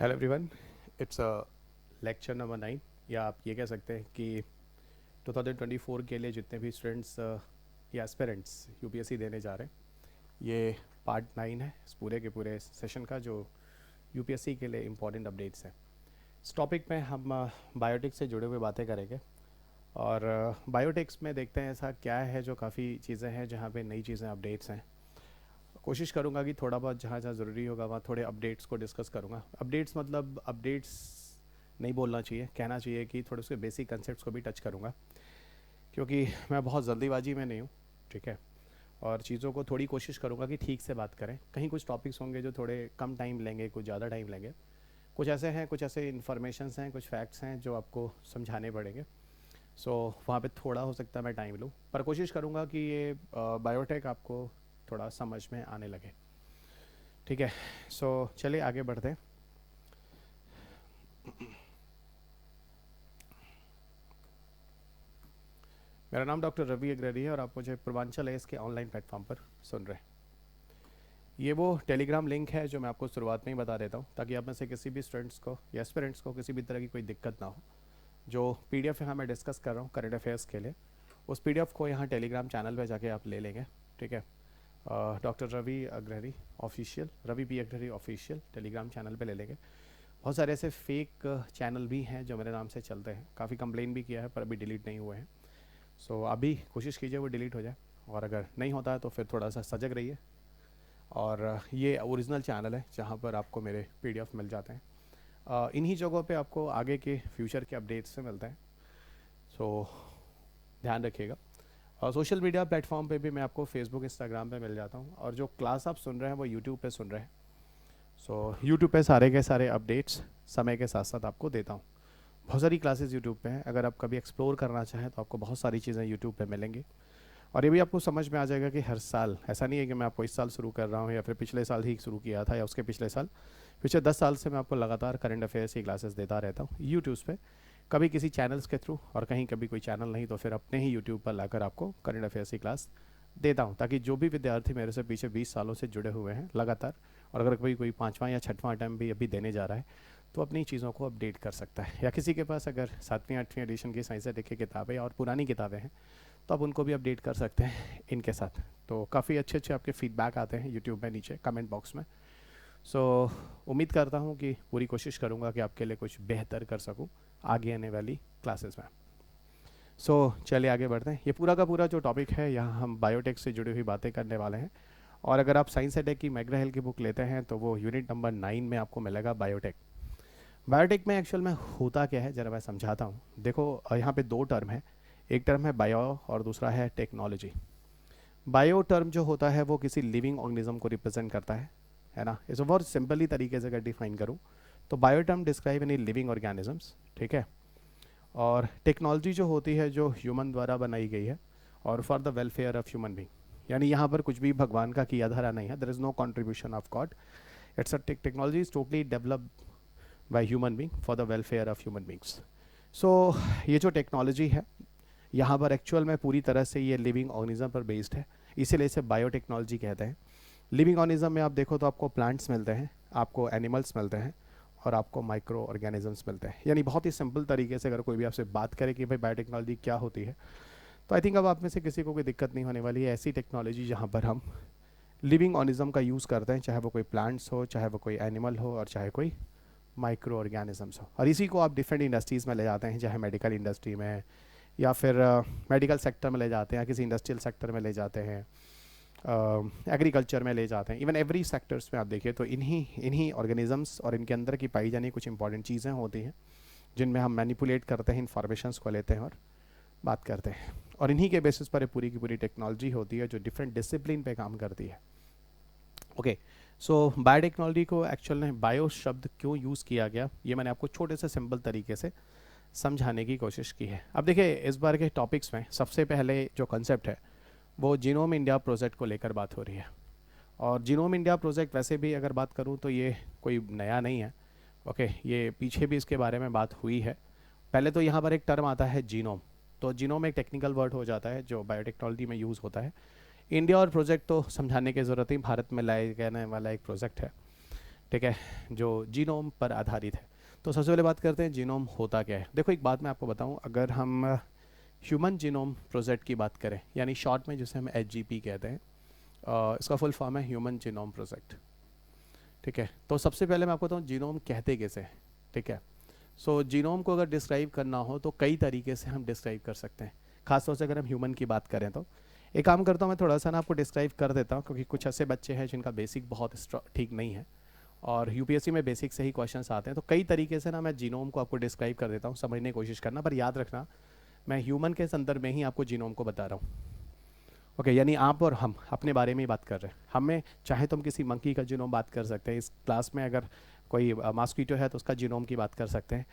Hello everyone, it's a lecture number 9 या आप ये कह सकते हैं कि 2024 के लिए जितने भी स्टूडेंट्स या एस्पिरेंट्स यूपीएससी देने जा रहे हैं, ये पार्ट 9 है इस पूरे के पूरे सेशन का, जो यूपीएससी के लिए इम्पॉर्टेंट अपडेट्स हैं। इस टॉपिक में हम बायोटिक्स से जुड़े हुए बातें करेंगे और बायोटिक्स में देखते हैं ऐसा क्या है जो काफ़ी चीज़ें हैं जहाँ पे नई चीज़ें अपडेट्स हैं। कोशिश करूँगा कि थोड़ा बहुत जहाँ जहाँ ज़रूरी होगा वहाँ थोड़े अपडेट्स को डिस्कस करूँगा। अपडेट्स मतलब अपडेट्स नहीं बोलना चाहिए, कहना चाहिए कि थोड़े उसके बेसिक कंसेप्ट्स को भी टच करूँगा, क्योंकि मैं बहुत जल्दीबाजी में नहीं हूँ, ठीक है। और चीज़ों को थोड़ी कोशिश करूँगा कि ठीक से बात करें। कहीं कुछ टॉपिक्स होंगे जो थोड़े कम टाइम लेंगे, कुछ ज़्यादा टाइम लेंगे, कुछ ऐसे हैं, कुछ ऐसे इन्फॉर्मेशंस हैं, कुछ फैक्ट्स हैं जो आपको समझाने पड़ेंगे। सो वहाँ पे थोड़ा हो सकता है मैं टाइम लूँ, पर कोशिश करूँगा कि ये बायोटेक आपको थोड़ा समझ में आने लगे, ठीक है। सो चलिए आगे बढ़ते हैं। मेरा नाम डॉक्टर रवि अग्रहरी है और आप मुझे पूर्वांचल आईएएस के ऑनलाइन प्लेटफॉर्म पर सुन रहे हैं। ये वो टेलीग्राम लिंक है जो मैं आपको शुरुआत में ही बता देता हूँ, ताकि आप में से किसी भी स्टूडेंट्स को या एस्पिरेंट्स को किसी भी तरह की कोई दिक्कत ना हो। जो पीडीएफ यहाँ मैं डिस्कस कर रहा हूँ करंट अफेयर्स के लिए, उस पीडीएफ को यहाँ टेलीग्राम चैनल पर जाके आप ले लेंगे, ठीक है। Doctor Ravi Agrahari official, Ravi P Agrahari official Telegram channel पे ले लेंगे। बहुत सारे ऐसे फेक चैनल भी हैं जो मेरे नाम से चलते हैं, काफ़ी कंप्लेन भी किया है पर अभी डिलीट नहीं हुए हैं। सो अभी कोशिश कीजिए वो डिलीट हो जाए, और अगर नहीं होता है तो फिर थोड़ा सा सजग रहिए। और ये ओरिजिनल चैनल है जहाँ पर आपको मेरे पीडीएफ मिल जाते हैं। इन्हीं जगहों पे आपको आगे के फ्यूचर के अपडेट्स से मिलते हैं, सो ध्यान रखिएगा। और सोशल मीडिया प्लेटफॉर्म पे भी मैं आपको फेसबुक इंस्टाग्राम पे मिल जाता हूँ, और जो क्लास आप सुन रहे हैं वो यूट्यूब पे सुन रहे हैं। सो यूट्यूब पे सारे के सारे अपडेट्स समय के साथ साथ आपको देता हूँ। बहुत सारी क्लासेस यूट्यूब पे हैं, अगर आप कभी एक्सप्लोर करना चाहें तो आपको बहुत सारी चीज़ें यूट्यूब पे मिलेंगी। और ये भी आपको समझ में आ जाएगा कि हर साल ऐसा नहीं है कि मैं आपको इस साल शुरू कर रहा हूँ या फिर पिछले साल ही शुरू किया था या उसके पिछले साल। पिछले 10 साल से मैं आपको लगातार करंट अफेयर्स की क्लासेस देता रहता हूँ यूट्यूब पे, कभी किसी चैनल्स के थ्रू और कहीं कभी कोई चैनल नहीं तो फिर अपने ही यूट्यूब पर लाकर आपको करंट अफेयर्स की क्लास देता हूँ, ताकि जो भी विद्यार्थी मेरे से पीछे 20 सालों से जुड़े हुए हैं लगातार, और अगर कोई पाँचवां या छठवां अटैम्प्ट भी अभी देने जा रहा है तो अपनी चीज़ों को अपडेट कर सकता है। या किसी के पास अगर 7वीं 8वीं एडिशन की साइंस से लिखी किताबें और पुरानी किताबें हैं तो आप उनको भी अपडेट कर सकते हैं इनके साथ। तो काफ़ी अच्छे अच्छे आपके फीडबैक आते हैं यूट्यूब में नीचे कमेंट बॉक्स में। सो उम्मीद करता हूँ कि पूरी कोशिश करूँगा कि आपके लिए कुछ बेहतर कर सकूँ आगे आने वाली क्लासेस में। सो चलिए आगे बढ़ते हैं। ये पूरा का पूरा जो टॉपिक है, यहाँ हम बायोटेक से जुड़ी हुई बातें करने वाले हैं। और अगर आप साइंस एटेक की मैक ग्रा हिल की बुक लेते हैं तो वो यूनिट नंबर 9 में आपको मिलेगा बायोटेक। बायोटेक में एक्चुअल में होता क्या है ज़रा मैं समझाता हूँ। देखो यहाँ पे दो टर्म है, एक टर्म है बायो और दूसरा है टेक्नोलॉजी। बायो टर्म जो होता है वो किसी लिविंग ऑर्गेनिज्म को रिप्रेजेंट करता है ना। इसे बहुत सिंपली तरीके से अगर डिफाइन करूँ तो bio term describe any living organisms, ठीक है। और टेक्नोलॉजी जो होती है जो ह्यूमन द्वारा बनाई गई है और for the welfare of human being, यानी यहाँ पर कुछ भी भगवान का किया धरा नहीं है, there is no contribution of God. It's a technology is totally developed by human being for the welfare of human beings. So ये जो टेक्नोलॉजी है यहाँ पर एक्चुअल में पूरी तरह से ये लिविंग ऑर्गेनिज्म पर बेस्ड है, इसीलिए इसे बायोटेक्नोलॉजी कहते हैं। लिविंग ऑर्गेनिज्म में आप देखो तो आपको प्लांट्स मिलते हैं, आपको एनिमल्स मिलते हैं और आपको माइक्रो ऑर्गेनिजम्स मिलते हैं। यानी बहुत ही सिंपल तरीके से अगर कोई भी आपसे बात करे कि भाई बायोटेक्नोलॉजी क्या होती है, तो आई थिंक अब आप में से किसी को कोई दिक्कत नहीं होने वाली है। ऐसी टेक्नोलॉजी जहाँ पर हम लिविंग ऑर्गेनिज्म का यूज़ करते हैं, चाहे वो कोई प्लांट्स हो, चाहे वो कोई एनिमल हो और चाहे कोई माइक्रो ऑर्गेनिजम्स हो। और इसी को आप डिफरेंट इंडस्ट्रीज़ में ले जाते हैं, चाहे मेडिकल इंडस्ट्री में या फिर मेडिकल सेक्टर में ले जाते हैं, किसी इंडस्ट्रियल सेक्टर में ले जाते हैं, एग्रीकल्चर में ले जाते हैं, इवन एवरी सेक्टर्स में आप देखिए तो इन्हीं ऑर्गेनिजम्स और इनके अंदर की पाई जानी कुछ इंपॉर्टेंट चीज़ें होती हैं जिनमें हम मैनिपुलेट करते हैं, इंफॉर्मेशंस को लेते हैं और बात करते हैं। और इन्हीं के बेसिस पर पूरी की पूरी टेक्नोलॉजी होती है जो डिफरेंट डिसिप्लिन पे काम करती है। ओके, सो बायोटेक्नोलॉजी को एक्चुअल में बायो शब्द क्यों यूज़ किया गया, ये मैंने आपको छोटे से सिंपल तरीके से समझाने की कोशिश की है। अब देखिए इस बार के टॉपिक्स में सबसे पहले जो कंसेप्ट है वो जीनोम इंडिया प्रोजेक्ट को लेकर बात हो रही है। और जीनोम इंडिया प्रोजेक्ट वैसे भी अगर बात करूं तो ये कोई नया नहीं है, ओके। ये पीछे भी इसके बारे में बात हुई है। पहले तो यहाँ पर एक टर्म आता है जीनोम, तो जीनोम एक टेक्निकल वर्ड हो जाता है जो बायोटेक्नोलॉजी में यूज़ होता है। इंडिया और प्रोजेक्ट तो समझाने की ज़रूरत नहीं, भारत में लाए जाने वाला एक प्रोजेक्ट है ठीक है, जो जीनोम पर आधारित है। तो सबसे पहले बात करते हैं जीनोम होता क्या है। देखो एक बात मैं आपको बताऊं, अगर हम ह्यूमन जीनोम प्रोजेक्ट की बात करें, यानी शॉर्ट में जिसे हम HGP कहते हैं, इसका फुल फॉर्म है ह्यूमन जीनोम प्रोजेक्ट। ठीक है, तो सबसे पहले मैं आपको बताऊँ जीनोम कहते कैसे हैं। ठीक है, सो जीनोम को अगर डिस्क्राइब करना हो तो कई तरीके से हम डिस्क्राइब कर सकते हैं, खासतौर से अगर हम ह्यूमन की बात करें तो। एक काम करता हूँ, मैं थोड़ा सा ना आपको डिस्क्राइब कर देता हूँ, क्योंकि कुछ ऐसे बच्चे हैं जिनका बेसिक बहुत ठीक नहीं है और यूपीएससी में बेसिक से ही क्वेश्चंस आते हैं। तो कई तरीके से ना मैं जीनोम को आपको डिस्क्राइब कर देता हूँ, समझने की कोशिश करना, पर याद रखना मैं ह्यूमन के संदर्भ में ही आपको जीनोम को बता रहा हूँ। ओके, यानी आप और हम अपने बारे में ही बात कर रहे हैं। हमें चाहे तो हम किसी मंकी का जीनोम बात कर सकते हैं, इस क्लास में अगर कोई मॉस्किटो है तो उसका जीनोम की बात कर सकते हैं,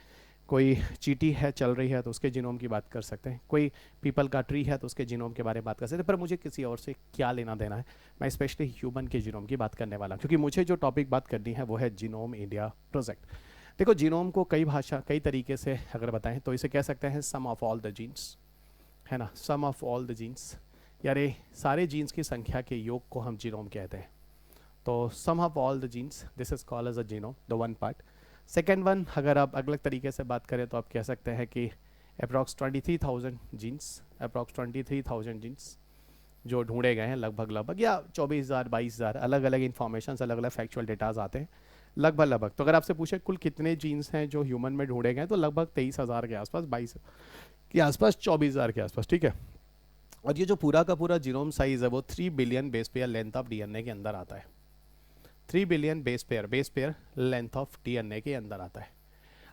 कोई चींटी है चल रही है तो उसके जीनोम की बात कर सकते हैं, कोई पीपल का ट्री है तो उसके जीनोम के बारे में बात कर सकते हैं। पर मुझे किसी और से क्या लेना देना है, मैं स्पेशली ह्यूमन के जीनोम की बात करने वाला हूँ, क्योंकि मुझे जो टॉपिक बात करनी है वो है जीनोम इंडिया प्रोजेक्ट। देखो जीनोम को कई तरीके से अगर बताएं तो इसे कह सकते हैं सम ऑफ ऑल द जीन्स, है ना, सम ऑफ ऑल द जीन्स, यानी सारे जीन्स की संख्या के योग को हम जीनोम कहते हैं। तो sum of all the genes, this is called as a genome, the one part. Second one, अगर आप अलग तरीके से बात करें तो आप कह सकते हैं कि अप्रॉक्स 23,000 जीन्स, अप्रॉक्स 23,000 जीन्स जो ढूंढे गए हैं लगभग, या 24,000 22,000, अलग अलग इन्फॉर्मेशन, अलग अलग फैक्चुअल डेटाज आते हैं लगभग। तो अगर आपसे पूछे कुल कितने जीन्स हैं जो ह्यूमन में ढूंढे गए हैं, तो लगभग 23,000 के आसपास, 22 के आसपास, 24,000 के आसपास। ठीक है, और ये जो पूरा का पूरा जीनोम साइज है वो 3 billion base pair length of DNA के अंदर आता है। 3 billion base pair length of DNA के अंदर आता है।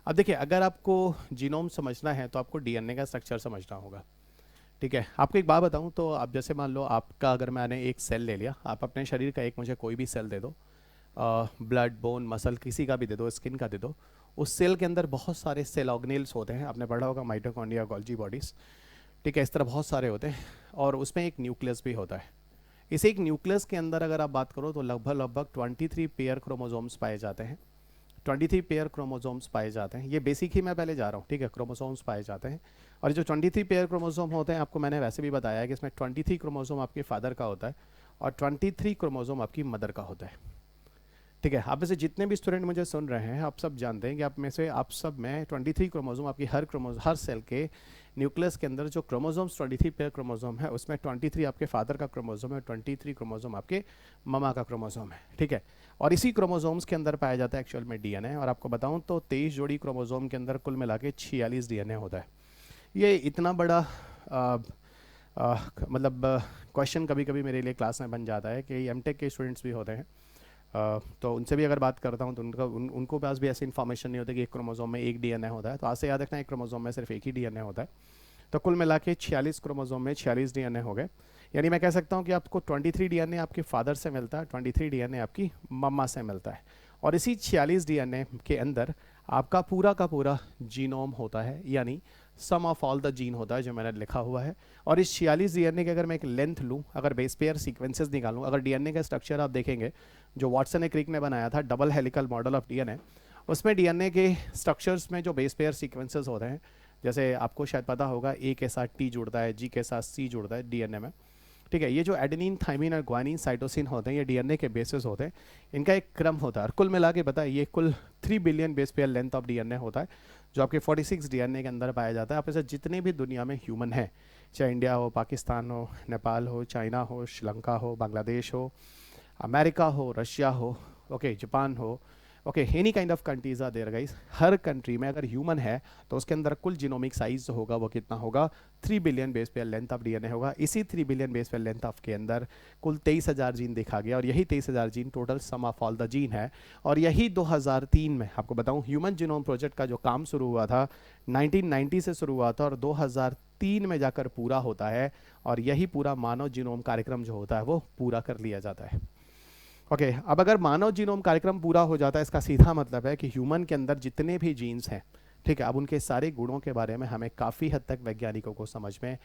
अब देखिए, अगर आपको जीनोम समझना है तो आपको डीएनए का स्ट्रक्चर समझना होगा। ठीक है, आपको एक बात बताऊं, तो आप जैसे मान लो आपका, अगर मैंने एक सेल ले लिया, आप अपने शरीर का एक मुझे कोई भी सेल दे दो, ब्लड, बोन, मसल, किसी का भी दे दो, स्किन का दे दो, उस सेल के अंदर बहुत सारे सेल ऑर्गेनेल्स होते हैं, आपने पढ़ा होगा माइटोकॉन्ड्रिया, गोल्जी बॉडीज़। ठीक है, इस तरह बहुत सारे होते हैं, और उसमें एक न्यूक्लियस भी होता है। इस एक न्यूक्लियस के अंदर अगर आप बात करो तो लगभग 23 पेयर क्रोमोसोम्स पाए जाते हैं। 23 पेयर क्रोमोसोम्स पाए जाते हैं, ये बेसिक ही मैं पहले जा रहा हूँ। ठीक है, क्रोमोसोम्स पाए जाते हैं, और जो 23 पेयर क्रोमोसोम होते हैं, आपको मैंने वैसे भी बताया है कि इसमें 23 क्रोमोसोम आपके फादर का होता है और 23 क्रोमोसोम आपकी मदर का होता है। ठीक है, आप में से जितने भी स्टूडेंट मुझे सुन रहे हैं, आप सब जानते हैं कि आप सब में 23 क्रोमोसोम, आपकी हर सेल के न्यूक्लियस के अंदर जो क्रोमोसोम्स 23 पेयर क्रोमोसोम है, उसमें 23 आपके फादर का क्रोमोसोम है, 23 क्रोमोसोम आपके ममा का क्रोमोसोम है। ठीक है, और इसी क्रोमोसोम्स के अंदर पाया जाता है एक्चुअल में डीएनए। और आपको बताऊं तो 23 जोड़ी क्रोमोसोम के अंदर कुल मिला के 46 डीएनए होता है। ये इतना बड़ा मतलब क्वेश्चन कभी कभी मेरे लिए क्लास में बन जाता है कि एमटेक के स्टूडेंट्स भी होते हैं, तो उनसे भी अगर बात करता हूँ तो उनको पास भी ऐसी इन्फॉर्मेशन नहीं होती कि एक क्रोमोसोम में एक डीएनए होता है। तो आज से याद रखना, एक क्रोमोसोम में सिर्फ एक ही डीएनए होता है। तो कुल मिला के 46 क्रोमोसोम में 46 डीएनए हो गए। यानी मैं कह सकता हूँ कि आपको 23 डीएनए आपके फादर से मिलता है, 23 डीएनए आपकी मम्मा से मिलता है, और इसी 46 डीएनए के अंदर आपका पूरा का पूरा जीनोम होता है, यानी सम ऑफ ऑल द जीन होता है जो मैंने लिखा हुआ है। और इस 46 डीएनए के अगर मैं एक लेंथ लूँ, अगर बेस पेयर सीक्वेंसेस निकालूँ, अगर डीएनए का स्ट्रक्चर आप देखेंगे जो वाटसन ने क्रिक ने बनाया था, double helical model of DNA, उसमें डीएनए के स्ट्रक्चर्स में जो बेस पेयर सीक्वेंसेस होते हैं, जैसे आपको शायद पता होगा, ए के साथ टी जुड़ता है, जी के साथ सी जुड़ता है डीएनए में। ठीक है, ये जो एडेनिन, थाइमिन और ग्वानिन, साइटोसिन होते हैं, ये डीएनए के बेसिस होते हैं, इनका एक क्रम होता है। और कुल मिला के बताए, ये कुल 3 billion base pair length of DNA होता है जो आपके 46 डीएनए के अंदर पाया जाता है। आप ऐसे जितने भी दुनिया में ह्यूमन हैं, चाहे इंडिया हो, पाकिस्तान हो, नेपाल हो, चाइना हो, श्रीलंका हो, बांग्लादेश हो, अमेरिका हो, रशिया हो, ओके, जापान हो, okay, any kind of countries are there guys, हर कंट्री में अगर ह्यूमन है तो उसके अंदर कुल जीनोमिक साइज जो होगा वो कितना होगा, 3 billion base pair length of DNA होगा। इसी 3 billion base pair length of के अंदर कुल 23,000 जीन देखा गया, और यही 23,000 gene total sum of all the gene है। और यही 2003 में, आपको बताऊं, ह्यूमन जीनोम प्रोजेक्ट का जो काम शुरू हुआ था 1990 से शुरू हुआ था और 2003 में जाकर पूरा होता है, और यही पूरा मानव जीनोम कार्यक्रम जो होता है वो पूरा कर लिया जाता है। ओके, अब अगर मानव जीनोम कार्यक्रम पूरा हो जाता है, इसका सीधा मतलब है कि ह्यूमन के अंदर जितने भी जीन्स हैं, ठीक है, अब उनके सारे गुणों के बारे में हमें काफ़ी हद तक वैज्ञानिकों को समझ में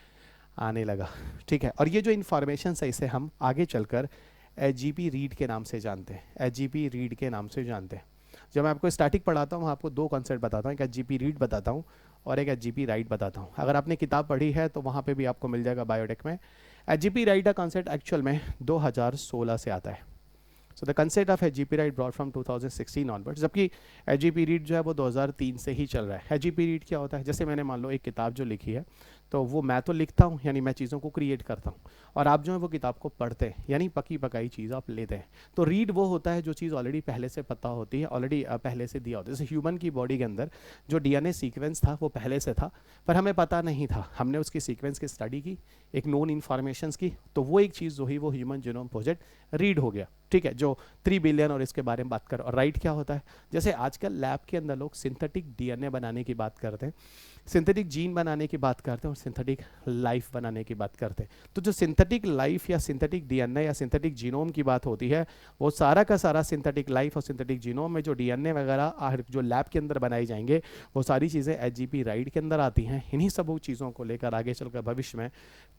आने लगा। ठीक है, और ये जो इन्फॉर्मेशन है इसे हम आगे चलकर HGP रीड के नाम से जानते हैं, HGP रीड के नाम से जानते हैं। जब मैं आपको स्टैटिक पढ़ाता हूँ, आपको दो कॉन्सेप्ट बताता हूँ, एक HGP रीड बताता हूँ और एक HGP राइट बताता हूँ। अगर आपने किताब पढ़ी है तो वहाँ पे भी आपको मिल जाएगा बायोटेक में। HGP राइट का कॉन्सेप्ट एक्चुअल में 2016 से आता है। So the concept of HGP right brought from 2016 onwards, जबकि एचजीपी रीड जो है वो 2003 से ही चल रहा है। एचजीपी रीड क्या होता है, जैसे मैंने मान लो एक किताब जो लिखी है, तो वो मैं तो लिखता हूँ, यानी मैं चीज़ों को क्रिएट करता हूँ, और आप जो है वो किताब को पढ़ते हैं, यानी पकी पकाई चीज़ आप लेते हैं। तो रीड वो होता है जो चीज़ ऑलरेडी पहले से पता होती है, ऑलरेडी पहले से दिया होता है। जैसे ह्यूमन की बॉडी के अंदर जो डीएनए सीक्वेंस था वो पहले से था, पर हमें पता नहीं था, हमने उसकी सीक्वेंस की स्टडी की, एक नोन इन्फॉर्मेशंस की, तो वो एक चीज़ जो ही वो ह्यूमन जीनोम प्रोजेक्ट रीड हो गया, ठीक है, जो 3 बिलियन और इसके बारे में बात कर। और राइट क्या होता है, जैसे आजकल लैब के अंदर लोग सिंथेटिक डीएनए बनाने की बात करते हैं, सिंथेटिक जीन बनाने की बात करते हैं, और सिंथेटिक लाइफ बनाने की बात करते हैं। तो जो सिंथेटिक लाइफ या सिंथेटिक डीएनए या सिंथेटिक जीनोम की बात होती है, वो सारा का सारा सिंथेटिक लाइफ और सिंथेटिक जीनोम में जो डीएनए वगैरह जो लैब के अंदर बनाई जाएंगे, वो सारी चीज़ें एचजीपी राइट के अंदर आती हैं। इन्हीं सब चीज़ों को लेकर आगे चलकर भविष्य में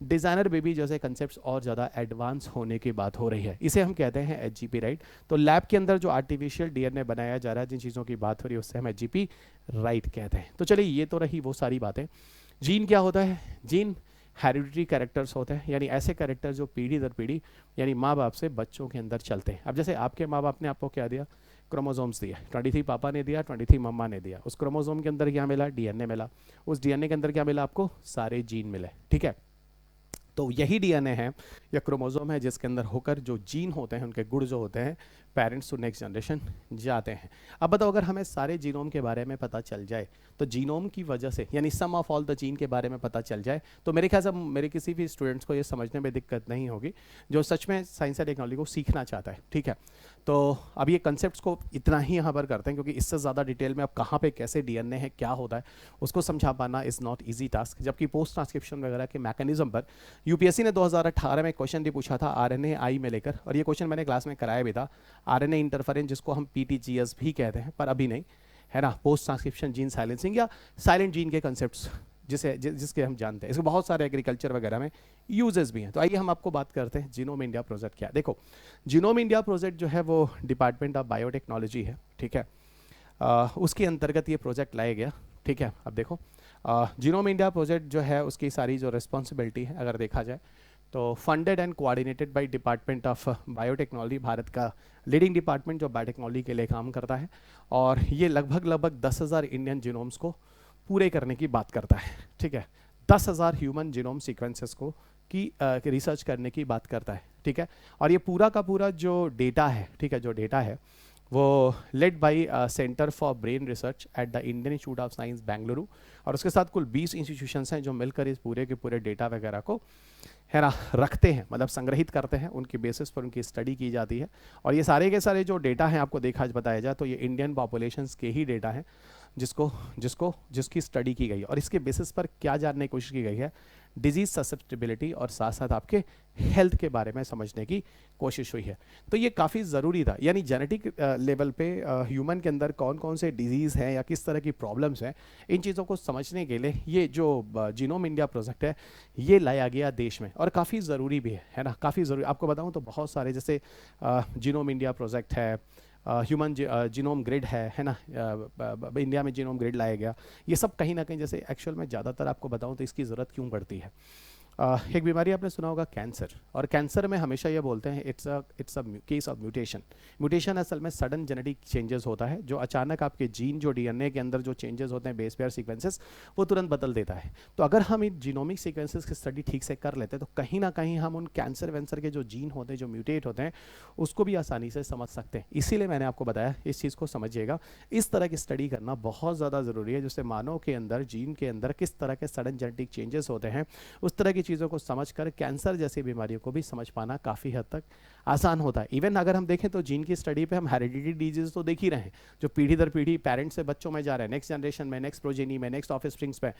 डिज़ाइनर बेबी जैसे कंसेप्ट और ज़्यादा एडवांस होने की बात हो रही है, इसे हम कहते हैं एचजीपी राइट। तो लैब के अंदर जो आर्टिफिशियल डीएनए बनाया जा रहा है, जिन चीज़ों की बात हो रही है, उससे हम एचजीपी राइट कहते हैं। तो चलिए, ये तो रही वो सारी बातें। जीन क्या होता है, जीन हेरिडिटरी कैरेक्टर्स होते हैं, यानी ऐसे कैरेक्टर जो पीढ़ी दर पीढ़ी यानी माँ बाप से बच्चों के अंदर चलते हैं। अब जैसे आपके माँ बाप ने आपको क्या दिया, क्रोमोसोम्स दिया, 23 पापा ने दिया, 23 मम्मा ने दिया, उस क्रोमोसोम के अंदर क्या मिला, डीएनए मिला, उस डीएनए के अंदर क्या मिला आपको, सारे जीन मिले, ठीक है। तो यही डीएनए है या क्रोमोसोम है जिसके अंदर होकर जो जीन होते हैं, उनके गुण जो होते हैं, पेरेंट्स टू नेक्स्ट जनरेशन जाते हैं। अब बताओ, अगर हमें सारे जीनोम के बारे में पता चल जाए, तो जीनोम की वजह से यानी सम ऑफ ऑल द जीन के बारे में पता चल जाए, तो मेरे ख्याल से मेरे किसी भी स्टूडेंट्स को ये समझने में दिक्कत नहीं होगी जो सच में साइंस एंड टेक्नोलॉजी को सीखना चाहता है, ठीक है। तो अब ये कंसेप्ट्स को इतना ही यहाँ पर करते हैं, क्योंकि इससे ज़्यादा डिटेल में अब कहाँ पे कैसे डीएनए है, क्या होता है, उसको समझा पाना इज़ नॉट इजी टास्क। जबकि पोस्ट ट्रांसक्रिप्शन वगैरह के मैकेनिज्म पर यूपीएससी ने 2018 में क्वेश्चन भी पूछा था आरएनए आई में लेकर, और ये क्वेश्चन मैंने क्लास में कराया भी था, आरएनए इंटरफेरेंस जिसको हम पीटीजीएस भी कहते हैं, पर अभी नहीं है ना, पोस्ट ट्रांसक्रिप्शन जीन साइलेंसिंग या साइलेंट जीन के कंसेप्ट्स जिसके हम जानते हैं, इसके बहुत सारे एग्रीकल्चर वगैरह में यूजेस भी हैं। तो आइए हम आपको बात करते हैं जीनोम इंडिया प्रोजेक्ट क्या है। देखो, जीनोम इंडिया प्रोजेक्ट जो है वो डिपार्टमेंट ऑफ बायोटेक्नोलॉजी है, ठीक है, उसके अंतर्गत ये प्रोजेक्ट लाया गया, ठीक है। अब देखो, जीनोम इंडिया प्रोजेक्ट जो है उसकी सारी जो रिस्पॉन्सिबिलिटी है अगर देखा जाए, तो funded and coordinated by department of biotechnology, Bharat का लीडिंग डिपार्टमेंट जो बायोटेक्नोलॉजी के लिए काम करता है, और ये लगभग 10,000 इंडियन जीनोम्स को पूरे करने की बात करता है, ठीक है। 10,000 ह्यूमन जीनोम सीक्वेंसेस को की रिसर्च करने की बात करता है, ठीक है। और ये पूरा का पूरा जो डेटा है, ठीक है, जो डेटा है वो led by centre for brain research at the Indian institute of science Bengaluru, और उसके साथ कुल 20 इंस्टीट्यूशंस हैं जो मिलकर इस पूरे के पूरे डेटा वगैरह को है ना रखते हैं, मतलब संग्रहित करते हैं, उनकी बेसिस पर उनकी स्टडी की जाती है। और ये सारे के सारे जो डेटा हैं आपको देखा बताया जाए तो ये इंडियन पॉपुलेशंस के ही डेटा हैं जिसकी स्टडी की गई है, और इसके बेसिस पर क्या जानने की कोशिश की गई है, डिजीज ससेप्टिबिलिटी और साथ साथ आपके हेल्थ के बारे में समझने की कोशिश हुई है। तो ये काफ़ी ज़रूरी था, यानी जेनेटिक लेवल पे ह्यूमन के अंदर कौन कौन से डिजीज़ हैं या किस तरह की प्रॉब्लम्स हैं, इन चीज़ों को समझने के लिए ये जो जीनोम इंडिया प्रोजेक्ट है ये लाया गया देश में, और काफ़ी ज़रूरी भी है ना, काफ़ी ज़रूरी। आपको बताऊँ तो बहुत सारे जैसे जीनोम इंडिया प्रोजेक्ट है, ह्यूमन जीनोम ग्रिड है ना, इंडिया में जीनोम ग्रिड लाया गया, ये सब कहीं ना कहीं जैसे एक्चुअल में ज़्यादातर आपको बताऊं तो इसकी ज़रूरत क्यों पड़ती है। एक बीमारी आपने सुना होगा कैंसर, और कैंसर में हमेशा ये बोलते हैं it's a case of mutation असल में सडन जेनेटिक चेंजेस होता है, जो अचानक आपके जीन जो डीएनए के अंदर जो चेंजेस होते हैं, बेस पेयर सीक्वेंसेस, वो तुरंत बदल देता है। तो अगर हम इन जीनोमिक सीक्वेंसेस की स्टडी ठीक से कर लेते हैं तो कहीं ना कहीं हम उन कैंसर वैंसर के जो जीन होते हैं जो म्यूटेट होते हैं उसको भी आसानी से समझ सकते हैं। इसीलिए मैंने आपको बताया इस चीज़ को समझिएगा, इस तरह की स्टडी करना बहुत ज़्यादा ज़रूरी है, जिससे मानव के अंदर जीन के अंदर किस तरह के सडन जेनेटिक चेंजेस होते हैं, उस तरह की चीज़ों को समझकर कैंसर जैसी बीमारियों को भी समझ पाना काफ़ी हद तक आसान होता है। इवन अगर हम देखें तो जीन की स्टडी पे हम हेरिडिटरी डिजीज तो देख ही रहे हैं, जो पीढ़ी दर पीढ़ी पेरेंट्स से बच्चों में जा रहे हैं, नेक्स्ट जनरेशन में, नेक्स्ट प्रोजेनी में, नेक्स्ट ऑफस्प्रिंग्स पे,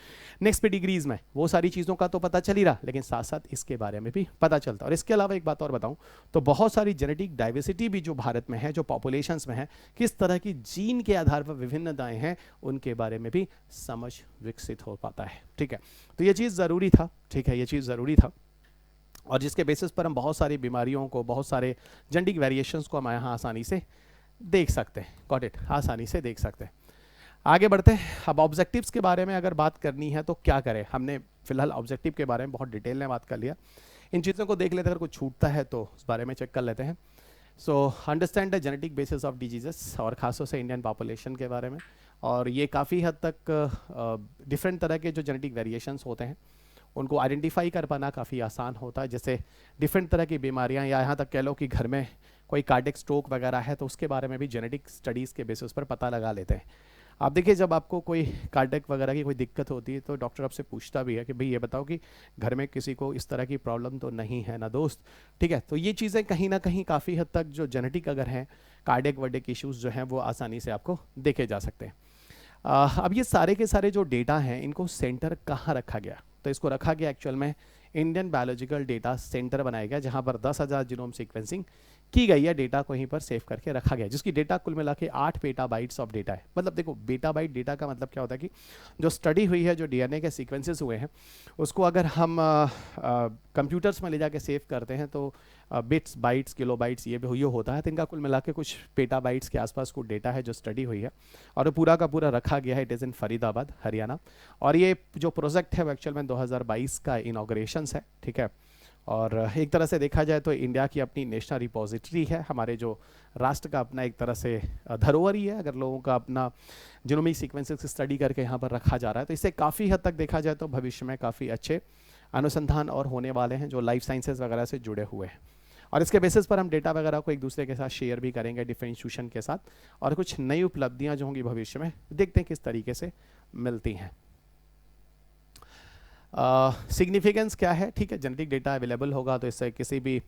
नेक्स्ट पेडिग्रीज में, वो सारी चीज़ों का तो पता चल ही रहा, लेकिन साथ साथ इसके बारे में भी पता चलता। और इसके अलावा एक बात और बताऊं तो बहुत सारी जेनेटिक डाइवर्सिटी भी जो भारत में है, जो पॉपुलेशंस में है, किस तरह की जीन के आधार पर विभिन्नताएं हैं, उनके बारे में भी समझ विकसित हो पाता है, ठीक है। तो ये चीज़ ज़रूरी था, ठीक है, ये चीज़ ज़रूरी था, और जिसके बेसिस पर हम बहुत सारी बीमारियों को, बहुत सारे जेनेटिक वेरिएशंस को हम यहाँ आसानी से देख सकते हैं, गॉट इट, आसानी से देख सकते हैं। आगे बढ़ते हैं। अब ऑब्जेक्टिव्स के बारे में अगर बात करनी है तो क्या करें, हमने फिलहाल ऑब्जेक्टिव के बारे में बहुत डिटेल में बात कर लिया, इन चीज़ों को देख लेते हैं, अगर कुछ छूटता है तो उस बारे में चेक कर लेते हैं। So understand the genetic basis of diseases, और ख़ासतौर से इंडियन पॉपुलेशन के बारे में। और ये काफ़ी हद तक डिफरेंट तरह के जो जेनेटिक वेरिएशंस होते हैं उनको आइडेंटिफाई कर पाना काफ़ी आसान होता है। जैसे डिफरेंट तरह की बीमारियां, या यहाँ तक कह लो कि घर में कोई कार्डियक स्ट्रोक वगैरह है तो उसके बारे में भी जेनेटिक स्टडीज़ के बेसिस पर पता लगा लेते हैं। आप देखिए, जब आपको कोई कार्डियक वगैरह की कोई दिक्कत होती है तो डॉक्टर आपसे पूछता भी है कि भाई ये बताओ कि घर में किसी को इस तरह की प्रॉब्लम तो नहीं है ना दोस्त, ठीक है। तो ये चीज़ें कहीं ना कहीं काफ़ी हद तक जो जेनेटिक अगर हैं कार्डियक वर्डिक इश्यूज़ जो हैं वो आसानी से आपको देखे जा सकते हैं। अब ये सारे के सारे जो डेटा हैं इनको सेंटर कहाँ रखा गया, तो इसको रखा गया एक्चुअल में इंडियन बायोलॉजिकल डेटा सेंटर बनाया गया, जहाँ पर 10,000 जीनोम सीक्वेंसिंग की गई है, डेटा को यहीं पर सेव करके रखा गया, जिसकी डेटा कुल मिला के 8 पेटाबाइट्स ऑफ डेटा है। मतलब देखो, बेटाबाइट डेटा का मतलब क्या होता है कि जो स्टडी हुई है, जो डीएनए के सीक्वेंसेस हुए हैं, उसको अगर हम कंप्यूटर्स में ले जाके सेव करते हैं तो बिट्स, बाइट्स, किलोबाइट्स ये भी होता है। तो इनका कुल मिला के कुछ पेटाबाइट्स के आसपास कुछ डेटा है जो स्टडी हुई है, और पूरा का पूरा रखा गया है। It is in Faridabad, Haryana. और ये जो प्रोजेक्ट है वो एक्चुअल में 2022 का इनॉग्रेशन है, ठीक है। और एक तरह से देखा जाए तो इंडिया की अपनी नेशनल रिपोजिटरी है, हमारे जो राष्ट्र का अपना एक तरह से धरोहर ही है। अगर लोगों का अपना जीनोमिक सीक्वेंसेस स्टडी करके यहाँ पर रखा जा रहा है तो इससे काफ़ी हद तक देखा जाए तो भविष्य में काफ़ी अच्छे अनुसंधान और होने वाले हैं जो लाइफ साइंसेज वगैरह से जुड़े हुए हैं। और इसके बेसिस पर हम डेटा वगैरह को एक दूसरे के साथ शेयर भी करेंगे डिफरेंट इंस्टीट्यूशन के साथ, और कुछ नई उपलब्धियाँ जो होंगी भविष्य में देखते हैं किस तरीके से मिलती हैं। सिग्निफिकेंस क्या है, ठीक है। जेनेटिक डेटा अवेलेबल होगा तो इससे किसी भी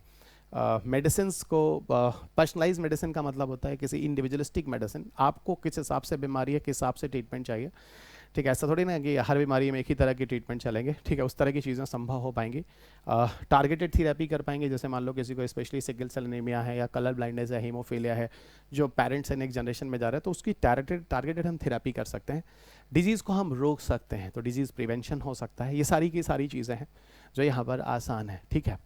मेडिसिन को, पर्सनलाइज मेडिसिन का मतलब होता है किसी इंडिविजुअलिस्टिक मेडिसिन, आपको किस हिसाब से बीमारी है, किस हिसाब से ट्रीटमेंट चाहिए, ठीक है। ऐसा थोड़ी ना कि हर बीमारी में एक ही तरह की ट्रीटमेंट चलेंगे, ठीक है। उस तरह की चीज़ें संभव हो पाएंगी। टारगेटेड थेरेपी कर पाएंगे, जैसे मान लो किसी को स्पेशली सिकल सेल एनीमिया है, या कलर ब्लाइंडनेस है, हीमोफीलिया है, जो पेरेंट्स है नेक्स्ट जनरेशन में जा रहे हैं, तो उसकी टारगेटेड हम थेरेपी कर सकते हैं। डिजीज़ को हम रोक सकते हैं, तो डिजीज़ प्रिवेंशन हो सकता है। ये सारी की सारी चीज़ें हैं जो यहाँ पर आसान है, ठीक है।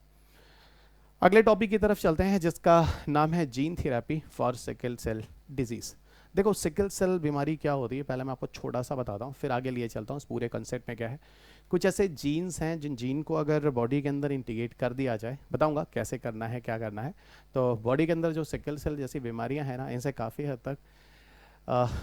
अगले टॉपिक की तरफ चलते हैं जिसका नाम है gene therapy for sickle cell disease. देखो, सिकल सेल बीमारी क्या होती है, पहले मैं आपको छोटा सा बताता हूँ, फिर आगे लिए चलता हूँ उस पूरे कंसेप्ट में क्या है। कुछ ऐसे जीन्स हैं जिन जीन को अगर बॉडी के अंदर इंटीग्रेट कर दिया जाए, बताऊंगा कैसे करना है, क्या करना है। तो बॉडी के अंदर जो सिकल सेल जैसी बीमारियां हैं ना, इनसे काफ़ी हद तक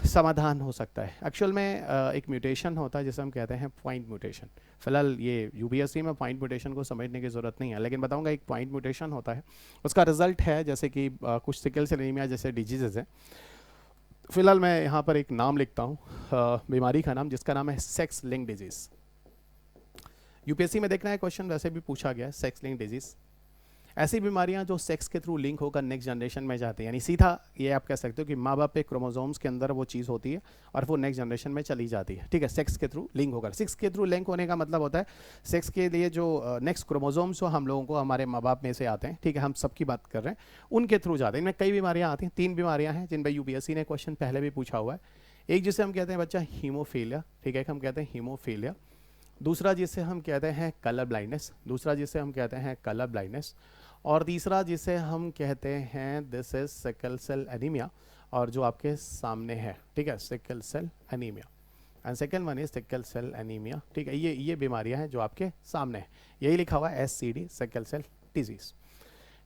समाधान हो सकता है। एक्चुअल में एक म्यूटेशन होता है जिसे हम कहते हैं पॉइंट म्यूटेशन। फिलहाल ये यूपीएससी में पॉइंट म्यूटेशन को समझने की ज़रूरत नहीं है, लेकिन बताऊंगा एक पॉइंट म्यूटेशन होता है, उसका रिजल्ट है जैसे कि कुछ सिकल सेल एनीमिया जैसे डिजीज़ हैं। फिलहाल मैं यहाँ पर एक नाम लिखता हूँ बीमारी का नाम, जिसका नाम है सेक्स लिंक डिजीज़। यूपीएससी में देखना है क्वेश्चन, वैसे भी पूछा गया है, सेक्स लिंक डिजीज़। ऐसी बीमारियां जो सेक्स के थ्रू लिंक होकर नेक्स्ट जनरेशन में जाती हैं, यानी सीधा ये आप कह सकते हो कि माँ बाप के क्रोमोसोम्स के अंदर वो चीज़ होती है और वो नेक्स्ट जनरेशन में चली जाती है, ठीक है। सेक्स के थ्रू लिंक होकर, सेक्स के थ्रू लिंक होने का मतलब होता है सेक्स के लिए जो नेक्स्ट क्रोमोसोम्स हो हम लोगों को हमारे माँ बाप में से आते हैं, ठीक है, हम सबकी बात कर रहे हैं, उनके थ्रू जाते हैं। इनमें कई बीमारियाँ आती हैं, 3 बीमारियाँ हैं जिन पर यूपीएससी ने क्वेश्चन पहले भी पूछा हुआ है। एक जिसे हम कहते हैं बच्चा हीमोफीलिया, ठीक है, हम कहते हैं हीमोफीलिया। दूसरा जिसे हम कहते हैं कलर ब्लाइंडनेस, दूसरा जिसे हम कहते हैं कलर ब्लाइंडनेस, और तीसरा जिसे हम कहते हैं this is sickle cell anaemia, और जो आपके सामने है, ठीक है, sickle cell anaemia. And second one is sickle cell anaemia, ठीक है। ये बीमारियां हैं जो आपके सामने है, यही लिखा हुआ है SCD, सिकल सेल डिजीज़,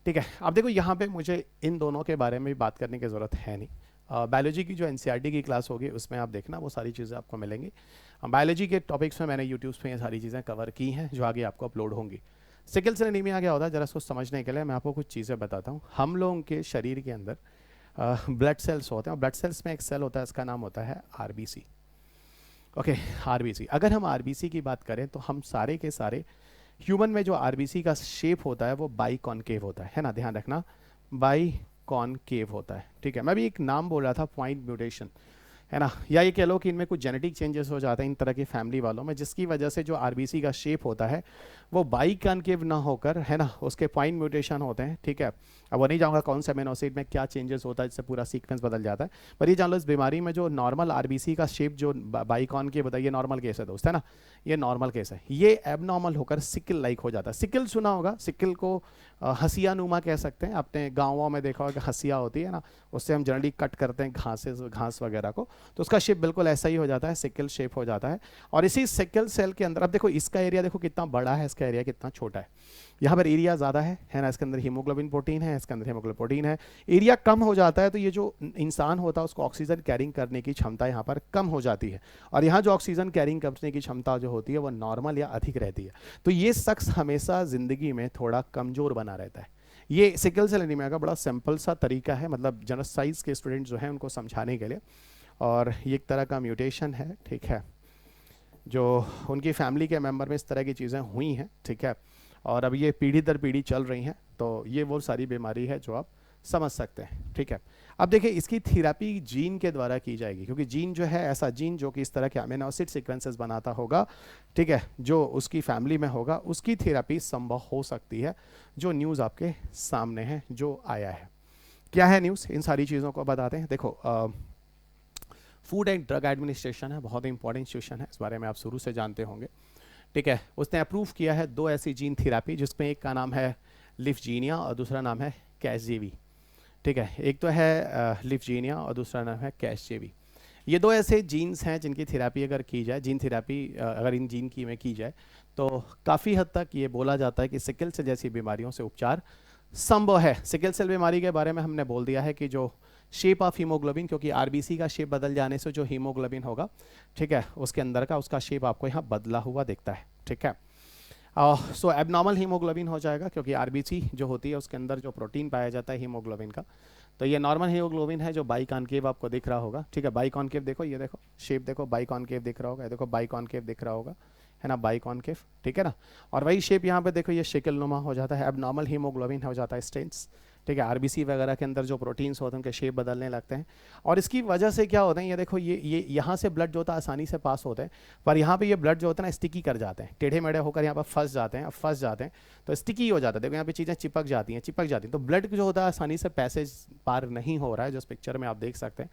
ठीक है। अब देखो, यहाँ पे मुझे इन दोनों के बारे में भी बात करने की ज़रूरत है नहीं। बायोलॉजी की जो NCERT की क्लास होगी उसमें आप देखना, वो सारी चीज़ें आपको मिलेंगी। बायोलॉजी के टॉपिक्स में मैंने यूट्यूब पे ये सारी चीज़ें कवर की हैं जो आगे आपको अपलोड होंगी। सिकल सेल एनीमिया क्या होता है, ज़रा इसको समझने के लिए मैं आपको कुछ चीज़ें बताता हूँ। हम लोगों के शरीर के अंदर ब्लड सेल्स होते हैं, और ब्लड सेल्स में एक सेल होता है, इसका नाम होता है RBC, ओके, RBC। अगर हम RBC की बात करें तो हम सारे के सारे ह्यूमन में जो RBC का शेप होता है वो बाई कॉनकेव होता है ना, ध्यान रखना, बाई कॉनकेव होता है, ठीक है। मैं भी एक नाम बोल रहा था, पॉइंट म्यूटेशन, है ना, या ये कह लो कि इनमें कुछ जेनेटिक चेंजेस हो जाते हैं इन तरह की फैमिली वालों में, जिसकी वजह से जो RBC का शेप होता है वो बाई कॉनकेव ना होकर, है ना, उसके पॉइंट म्यूटेशन होते हैं, ठीक है। अब वो नहीं जाऊँगा कौन से अमीनो एसिड में क्या चेंजेस होता है जिससे पूरा सीक्वेंस बदल जाता है, पर ये जान लो इस बीमारी में जो नॉर्मल RBC का शेप जो बाई कॉनकेव होता है, ये नॉर्मल केस है दोस्त, है ना, ये नॉर्मल केस है। ये एबनॉर्मल होकर सिकल लाइक हो जाता है। सिकल सुना होगा, सिकल को हसिया नुमा कह सकते हैं, अपने गाँवों में देखा होगा कि हसिया होती है ना, उससे हम जनरली कट करते हैं घास वगैरह को, तो उसका शेप बिल्कुल ऐसा ही हो जाता है, सिकल शेप हो जाता है। और इसी सिकल सेल के अंदर अब देखो इसका एरिया देखो कितना बड़ा है, इसका एरिया कितना छोटा है। यहाँ पर एरिया ज़्यादा है ना, इसके अंदर हीमोग्लोबिन प्रोटीन है, इसके अंदर हीमोग्लोबिन प्रोटीन है। एरिया कम हो जाता है तो ये जो इंसान होता है उसको ऑक्सीजन कैरिंग करने की क्षमता यहाँ पर कम हो जाती है, और यहाँ जो ऑक्सीजन कैरिंग करने की क्षमता जो होती है वो नॉर्मल या अधिक रहती है। तो ये शख्स हमेशा ज़िंदगी में थोड़ा कमज़ोर बना रहता है। ये सिकल सेल एनीमिया का बड़ा सिंपल सा तरीका है, मतलब जनरल साइज के स्टूडेंट जो हैं उनको समझाने के लिए। और ये एक तरह का म्यूटेशन है, ठीक है, जो उनकी फैमिली के मेंबर में इस तरह की चीज़ें हुई हैं, ठीक है, और अब ये पीढ़ी दर पीढ़ी चल रही हैं। तो ये वो सारी बीमारी है जो आप समझ सकते हैं, ठीक है। अब देखिए इसकी थेरेपी जीन के द्वारा की जाएगी, क्योंकि जीन जो है ऐसा जीन जो कि इस तरह के अमीनो एसिड सीक्वेंसेस बनाता होगा, ठीक है, जो उसकी फैमिली में होगा, उसकी थेरेपी संभव हो सकती है। जो न्यूज़ आपके सामने है जो आया है, क्या है न्यूज़, इन सारी चीज़ों को बताते हैं। देखो फूड एंड ड्रग एडमिनिस्ट्रेशन है, बहुत इंपॉर्टेंट इंस्टीट्यूशन है, इस बारे में आप शुरू से जानते होंगे, ठीक है। उसने अप्रूव किया है 2 ऐसी जीन थेरेपी, जिसमें एक का नाम है लिफजीनिया और दूसरा नाम है कैसजेवी, ठीक है। एक तो है लिफजीनिया और दूसरा नाम है कैसजेवी। ये 2 ऐसे जीन्स हैं जिनकी थेरेपी अगर की जाए, जीन थेरेपी अगर इन जीन की में की जाए तो काफ़ी हद तक ये बोला जाता है कि सिकल सेल जैसी बीमारियों से उपचार संभव है। सिकल सेल बीमारी के बारे में हमने बोल दिया है कि जो शेप ऑफ हीमोग्लोबिन, क्योंकि आरबीसी का शेप बदल जाने से जो हीमोग्लोबिन होगा, ठीक है, उसके अंदर का उसका शेप आपको यहाँ बदला हुआ दिखता है, ठीक है। सो एबनॉर्मल हीमोग्लोबिन हो जाएगा, क्योंकि आरबीसी जो होती है उसके अंदर जो प्रोटीन पाया जाता है हीमोग्लोबिन का, तो ये नॉर्मल हीमोग्लोबिन है जो बाई कॉनकेव आपको दिख रहा होगा, ठीक है। बाई कॉनकेव देखो, ये देखो शेप देखो, बाई कॉनकेव दिख रहा होगा, ये देखो बाई कॉनकेव दिख रहा होगा, है ना, बाई कॉनकेव, ठीक है ना। और वही शेप यहाँ पे देखो, ये शिकल नुमा हो जाता है, एबनॉर्मल हीमोग्लोबिन हो जाता है स्टेंट्स, ठीक है। आरबीसी वगैरह के अंदर जो प्रोटीन्स होते हैं उनके शेप बदलने लगते हैं, और इसकी वजह से क्या होता है, ये देखो ये यहाँ से ब्लड जो होता है आसानी से पास होते हैं, पर यहाँ पे ये ब्लड जो होता है ना स्टिकी कर जाते हैं, टेढ़े मेढ़े होकर यहाँ पर फंस जाते हैं, तो स्टिकी हो जाता है। देखो यहाँ पे चीज़ें चिपक जाती हैं, तो ब्लड जो होता है आसानी से पैसेज पार नहीं हो रहा है, जो इस पिक्चर में आप देख सकते हैं,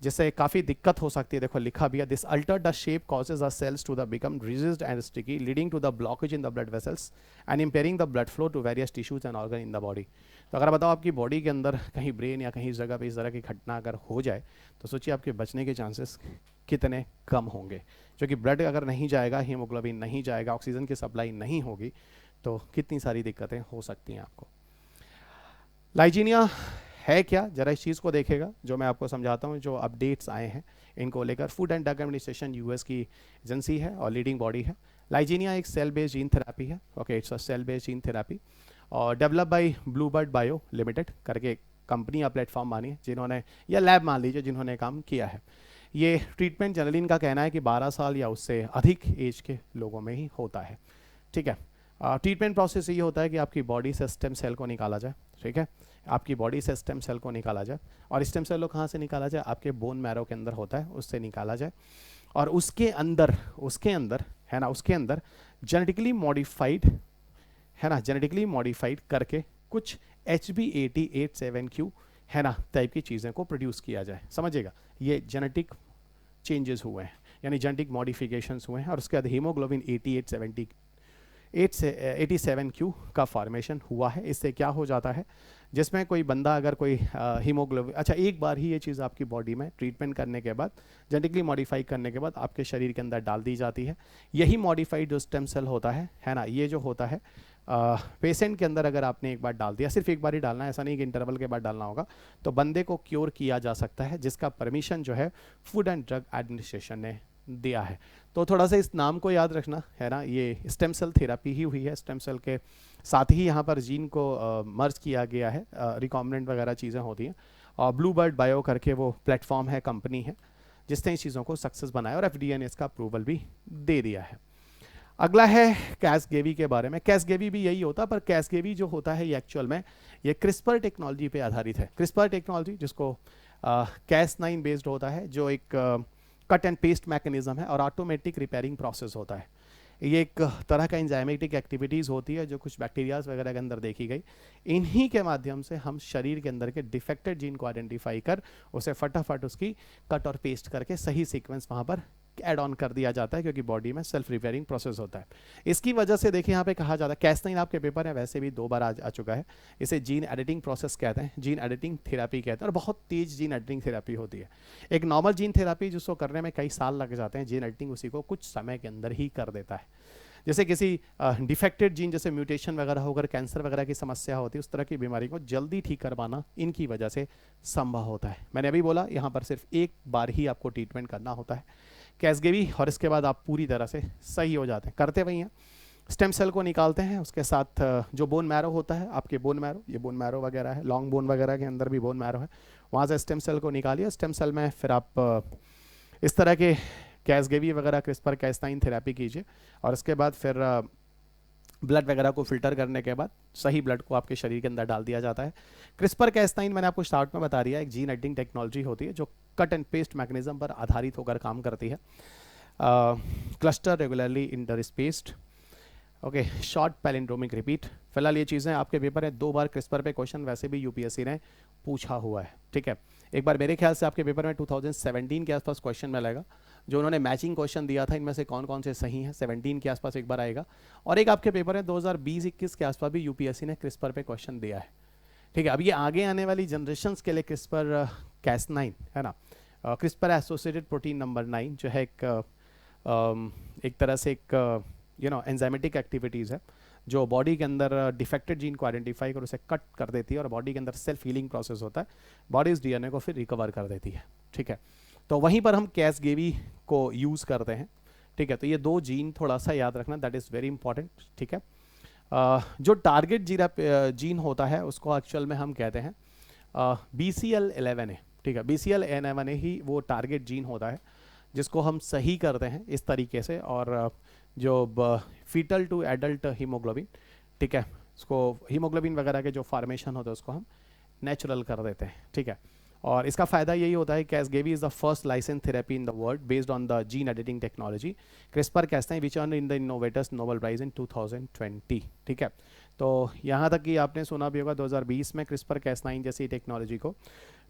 जिससे काफ़ी दिक्कत हो सकती है। देखो लिखा भी है, this alter the shape causes the cells to the become rigid and sticky, leading to the blockage in the blood vessels and impairing the blood flow to various tissues and organ in the body. तो अगर बताओ आपकी body के अंदर कहीं brain या कहीं जगह पे इस तरह की घटना अगर हो जाए, तो सोचिए आपके बचने के चांसेस कितने कम होंगे, क्योंकि ब्लड अगर नहीं जाएगा, हीमोग्लोबिन नहीं जाएगा, ऑक्सीजन की सप्लाई नहीं होगी, तो कितनी सारी दिक्कतें हो सकती हैं आपको। लाइजीनिया है क्या, जरा इस चीज़ को देखेगा जो मैं आपको समझाता हूँ, जो अपडेट्स आए हैं इनको लेकर। Food and drug administration US की एजेंसी है और लीडिंग बॉडी है। लाइजीनिया एक सेल बेस्ड जीन थेरेपी है, okay, it's a cell based gene therapy, और develop by Bluebird Bio limited करके कंपनी या प्लेटफॉर्म मानिए जिन्होंने, या लैब मान लीजिए जिन्होंने काम किया है। ये ट्रीटमेंट जनरली इनका कहना है कि 12 साल या उससे अधिक एज के लोगों में ही होता है, ठीक है। ट्रीटमेंट प्रोसेस ये होता है कि आपकी बॉडी से स्टेम सेल को निकाला जाए, ठीक है, आपकी बॉडी से स्टेम सेल को निकाला जाए, और स्टेम सेल को कहाँ से निकाला जाए, आपके बोन मैरो के अंदर होता है, उससे निकाला जाए, और उसके अंदर है ना, उसके अंदर जेनेटिकली मॉडिफाइड, है ना, जेनेटिकली मॉडिफाइड करके कुछ HB8087Q, है ना, टाइप की चीज़ें को प्रोड्यूस किया जाए। समझिएगा, ये जेनेटिक चेंजेस हुए हैं, यानी जेनेटिक मॉडिफिकेशंस हुए हैं, और उसके बाद हीमोग्लोबिन 87Q का फॉर्मेशन हुआ है। इससे क्या हो जाता है, जिसमें कोई बंदा अगर कोई हीमोग्लोबिन, अच्छा, एक बार ही ये चीज़ आपकी बॉडी में ट्रीटमेंट करने के बाद, जेनेटिकली मॉडिफाई करने के बाद आपके शरीर के अंदर डाल दी जाती है। यही मॉडिफाइड जो स्टेम सेल होता है ना, ये जो होता है पेशेंट के अंदर अगर आपने एक बार डाल दिया, सिर्फ एक बार ही डालना है, ऐसा नहीं कि इंटरवल के बाद डालना होगा, तो बंदे को क्योर किया जा सकता है, जिसका परमिशन जो है फूड एंड ड्रग एडमिनिस्ट्रेशन ने दिया है। तो थोड़ा सा इस नाम को याद रखना, है ना, ये स्टेम सेल थेरेपी ही हुई है, स्टेम सेल के साथ ही यहाँ पर जीन को मर्ज किया गया है, रिकॉम्बिनेंट वगैरह चीज़ें होती हैं, और ब्लूबर्ड बायो करके वो प्लेटफॉर्म है, कंपनी है, जिसने इस चीज़ों को सक्सेस बनाया, और FDA ने इसका अप्रूवल भी दे दिया है। अगला है कैसगेवी के बारे में। कैसगेवी भी यही होता है, पर कैसगेवी जो होता है ये एक्चुअल में ये क्रिस्पर टेक्नोलॉजी पे आधारित है। क्रिस्पर टेक्नोलॉजी जिसको Cas9 बेस्ड होता है, जो एक कट एंड पेस्ट मैकेनिज्म है और ऑटोमेटिक रिपेयरिंग प्रोसेस होता है। ये एक तरह का एंजाइमेटिक एक्टिविटीज़ होती है जो कुछ बैक्टीरियाज वगैरह के अंदर देखी गई। इन्हीं के माध्यम से हम शरीर के अंदर के डिफेक्टेड जीन को आइडेंटिफाई कर उसे फटाफट उसकी कट और पेस्ट करके सही सीक्वेंस वहाँ पर ऐड ऑन कर दिया जाता है, क्योंकि बॉडी में सेल्फ रिपेयरिंग प्रोसेस होता है। इसकी वजह से देखिए यहाँ पे कहा जाता है, कैसनाइन आपके पेपर में वैसे भी 2 बार आ चुका है, इसे जीन एडिटिंग प्रोसेस कहते हैं, जीन एडिटिंग थेरेपी कहते हैं, और बहुत तेज जीन एडिटिंग थेरेपी होती है। एक नॉर्मल जीन थेरेपी जिसको करने में कई साल लग जाते हैं, जीन एडिटिंग उसी को कुछ समय के अंदर ही कर देता है। जैसे किसी डिफेक्टेड जीन, जैसे म्यूटेशन वगैरह होकर कैंसर वगैरह की समस्या होती है, उस तरह की बीमारी को जल्दी ठीक करवाना इनकी वजह से संभव होता है। मैंने अभी बोला यहाँ पर सिर्फ एक बार ही आपको ट्रीटमेंट करना होता है कैसगेवी, और इसके बाद आप पूरी तरह से सही हो जाते हैं। करते वही हैं, स्टेम सेल को निकालते हैं, उसके साथ जो बोन मैरो होता है, आपके बोन मैरो, ये बोन मैरो वगैरह है, लॉन्ग बोन वगैरह के अंदर भी बोन मैरो है, वहाँ से स्टेम सेल को निकालिए। स्टेम सेल में फिर आप इस तरह के कैसगेवी वगैरह क्रिस्पर कैसनाइन थेरेपी कीजिए, और इसके बाद फिर ब्लड वगैरह को फिल्टर करने के बाद सही ब्लड को आपके शरीर के अंदर डाल दिया जाता है। क्रिस्पर कैसनाइन मैंने आपको स्टार्ट में बता दिया, एक जीन एडिटिंग टेक्नोलॉजी होती है जो कट एंड पेस्ट मैकेनिज्म पर आधारित होकर काम करती है। Cluster regularly interspaced, okay, short palindromic repeat. फिलहाल ये चीज़ें आपके पेपर में 2 बार क्रिस्पर पे क्वेश्चन वैसे भी यूपीएससी ने पूछा हुआ है, ठीक है। एक बार मेरे ख्याल से आपके पेपर में 2017 के आसपास क्वेश्चन मिलेगा, जो उन्होंने मैचिंग क्वेश्चन दिया था, इनमें से कौन कौन से सही हैं, 17 के आसपास एक बार आएगा। और एक आपके पेपर में 2020-21 के आसपास भी यूपीएससी ने क्रिस्पर पे क्वेश्चन दिया है, ठीक है। अब ये आगे आने वाली जनरेशन्स के लिए क्रिस्पर कैस9 है ना, क्रिस्पर एसोसिएटेड प्रोटीन नंबर 9 जो है एक तरह से एक एंजाइमेटिक एक्टिविटीज़ है, जो बॉडी के अंदर डिफेक्टेड जीन को आइडेंटिफाई कर उसे कट कर देती है, और बॉडी के अंदर सेल्फ हीलिंग प्रोसेस होता है, बॉडी इस डीएनए को फिर रिकवर कर देती है, ठीक है। तो वहीं पर हम कैसगेवी को यूज़ करते हैं, ठीक है। तो ये 2 जीन थोड़ा सा याद रखना, दैट इज़ वेरी इंपॉर्टेंट, ठीक है। जो टारगेट जीन होता है उसको एक्चुअल में हम कहते हैं BCL11A, ठीक है। BCL11A ही वो टारगेट जीन होता है जिसको हम सही करते हैं इस तरीके से, और जो फीटल टू एडल्ट हीमोग्लोबिन, ठीक है, उसको हीमोग्लोबिन वगैरह के जो फॉर्मेशन होता है उसको हम नेचुरल कर देते हैं, ठीक है। और इसका फ़ायदा यही होता है, Casgevy is the first license therapy in the world based on the gene editing technology CRISPR Cas nine which earn in the innovators Nobel prize in 2020, ठीक है। तो यहाँ तक कि आपने सुना भी होगा 2020 में क्रिस्पर कैसनाइन जैसी टेक्नोलॉजी को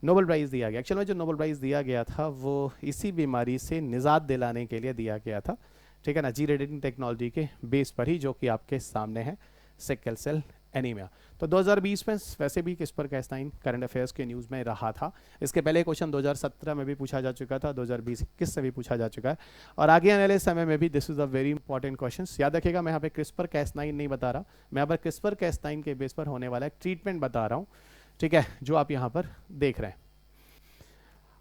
नोबेल प्राइज़ दिया गया। एक्चुअल में जो नोबेल प्राइज़ दिया गया था वो इसी बीमारी से निजात दिलाने के लिए दिया गया था, ठीक है ना, जीन एडिटिंग टेक्नोलॉजी के बेस पर ही, जो कि आपके सामने है, सिकल सेल एनीमिया। तो 2020 में वैसे भी क्रिस्पर कैसनाइन करंट अफेयर्स के न्यूज़ में रहा था। इसके पहले क्वेश्चन 2017 में भी पूछा जा चुका था, 2020-21 से भी पूछा जा चुका है, और आगे आने वाले समय में भी this is a very important question. याद रखिएगा, मैं यहाँ पे क्रिस्पर कैसनाइन नहीं बता रहा, मैं यहाँ पर क्रिस्पर कैसनाइन के बेस पर होने वाला एक ट्रीटमेंट बता रहा हूँ, ठीक है, जो आप यहाँ पर देख रहे हैं।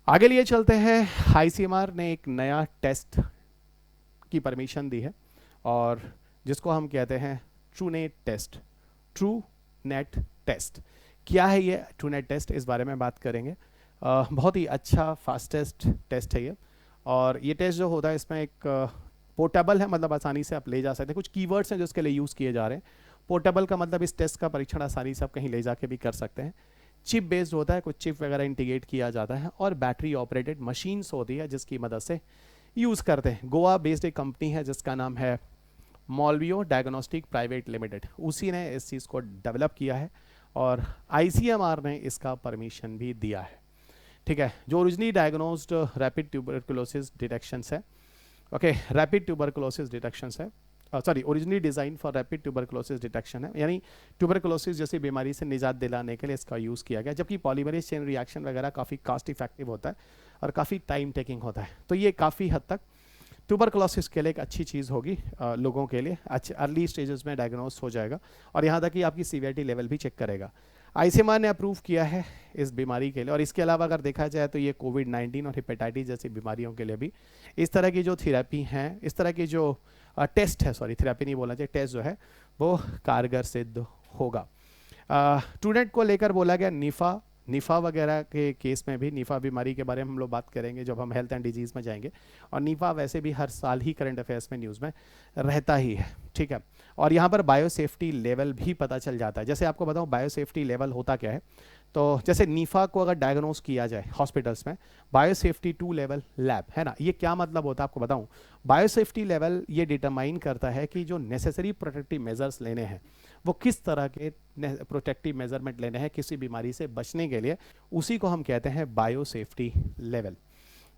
आगे लिए चलते हैं, ICMR ने एक नया टेस्ट की परमिशन दी है, और जिसको हम कहते हैं Truenat test, Truenat test. क्या है ये ट्रू नेट टेस्ट, इस बारे में बात करेंगे। बहुत ही अच्छा फास्टेस्ट टेस्ट है ये, और ये टेस्ट जो होता है इसमें एक पोर्टेबल है, मतलब आसानी से आप ले जा सकते हैं। कुछ कीवर्ड्स हैं जो इसके लिए यूज़ किए जा रहे हैं। पोर्टेबल का मतलब इस टेस्ट का परीक्षण आसानी से आप कहीं ले जाके भी कर सकते हैं। चिप बेस्ड होता है, कुछ चिप वगैरह इंटीग्रेट किया जाता है, और बैटरी ऑपरेटेड मशीन्स होती है जिसकी मदद से यूज़ करते हैं। गोवा बेस्ड एक कंपनी है जिसका नाम है मॉलवियो डायग्नोस्टिक प्राइवेट लिमिटेड, उसी ने इस चीज़ को डेवलप किया है, और ICMR ने इसका परमिशन भी दिया है, ठीक है। जो originally diagnosed rapid tuberculosis detections है, ओके, रैपिड ट्यूबरकुलोसिस डिटेक्शंस है, sorry, originally design for rapid tuberculosis detection है, यानी ट्यूबरकुलोसिस जैसी बीमारी से निजात दिलाने के लिए इसका यूज़ किया गया। जबकि पॉलीमरेज चेन रिएक्शन वगैरह काफ़ी कॉस्ट इफेक्टिव होता है और काफ़ी टाइम टेकिंग होता है, तो ये काफ़ी हद तक ट्यूबरकुलोसिस के लिए एक अच्छी चीज़ होगी, लोगों के लिए अच्छे अर्ली स्टेजेस में डायग्नोस हो जाएगा, और यहाँ तक कि आपकी सीवियरिटी लेवल भी चेक करेगा। ICMR ने अप्रूव किया है इस बीमारी के लिए, और इसके अलावा अगर देखा जाए तो ये कोविड-19 और हेपेटाइटिस जैसी बीमारियों के लिए भी इस तरह की जो थेरेपी हैं, इस तरह की जो टेस्ट है, सॉरी थेरेपी नहीं बोलना चाहिए, टेस्ट जो है वो कारगर सिद्ध होगा। स्टूडेंट को लेकर बोला गया निफा वगैरह के केस में भी, निफा बीमारी के बारे में हम लोग बात करेंगे जब हम हेल्थ एंड डिजीज़ में जाएंगे, और निफा वैसे भी हर साल ही करंट अफेयर्स में न्यूज़ में रहता ही है, ठीक है। और यहाँ पर बायोसेफ्टी लेवल भी पता चल जाता है। जैसे आपको बताऊँ बायोसेफ्टी लेवल होता क्या है, तो जैसे निफा को अगर डायग्नोस किया जाए हॉस्पिटल्स में, बायोसेफ्टी 2 लेवल लैब है ना, ये क्या मतलब होता है आपको बताऊँ। बायोसेफ्टी लेवल ये डिटरमाइन करता है कि जो नेसेसरी प्रोटेक्टिव मेजर्स लेने हैं वो किस तरह के प्रोटेक्टिव मेजरमेंट लेने हैं किसी बीमारी से बचने के लिए, उसी को हम कहते हैं बायोसेफ्टी लेवल।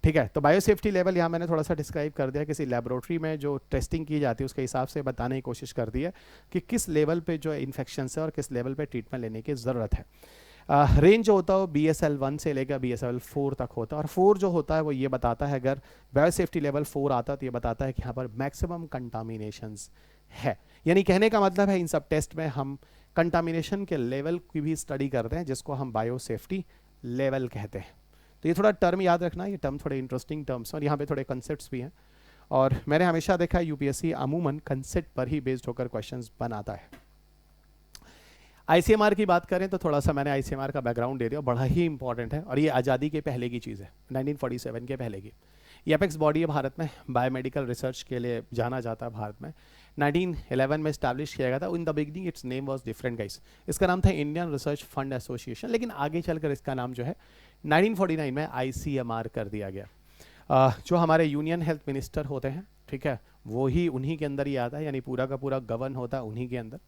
ठीक है, तो बायोसेफ्टी लेवल यहाँ मैंने थोड़ा सा डिस्क्राइब कर दिया, किसी लेबोरेटरी में जो टेस्टिंग की जाती है उसके हिसाब से बताने की कोशिश कर दी है कि किस लेवल पे जो इन्फेक्शन है और किस लेवल पे ट्रीटमेंट लेने की ज़रूरत है। रेंज जो होता है वो BSL-1 से लेकर BSL-4 तक होता है, और 4 जो होता है वो ये बताता है, अगर बायोसेफ्टी लेवल 4 आता है तो ये बताता है कि यहाँ पर मैक्सिमम कंटामिनेशंस है। यानी कहने का मतलब है इन सब टेस्ट में हम कंटामिनेशन के लेवल की भी स्टडी करते हैं, जिसको हम बायोसेफ्टी लेवल कहते हैं। तो ये थोड़ा टर्म याद रखना, ये टर्म थोड़े इंटरेस्टिंग टर्म्स हैं और यहाँ पे थोड़े कंसेप्ट्स भी हैं, और मैंने हमेशा देखा है यूपीएससी अमूमन कंसेप्ट पर ही बेस्ड होकर क्वेश्चंस बनाता है। आईसीएमआर की बात करें तो थोड़ा सा मैंने आईसीएमआर का बैकग्राउंड दे दिया, बड़ा ही इंपॉर्टेंट है, और ये आज़ादी के पहले की चीज़ है, 1947 के पहले की। ये एपेक्स बॉडी है भारत में, बायोमेडिकल रिसर्च के लिए जाना जाता है भारत में। 1911 में स्टैब्लिश किया गया था। In the beginning it's name was different guys, इसका नाम था इंडियन रिसर्च फंड एसोसिएशन, लेकिन आगे चलकर इसका नाम जो है 1949 में आईसीएमआर कर दिया गया। जो हमारे यूनियन हेल्थ मिनिस्टर होते हैं, ठीक है, वो ही उन्हीं के अंदर ही आता है, यानी पूरा का पूरा गवर्न होता है उन्हीं के अंदर,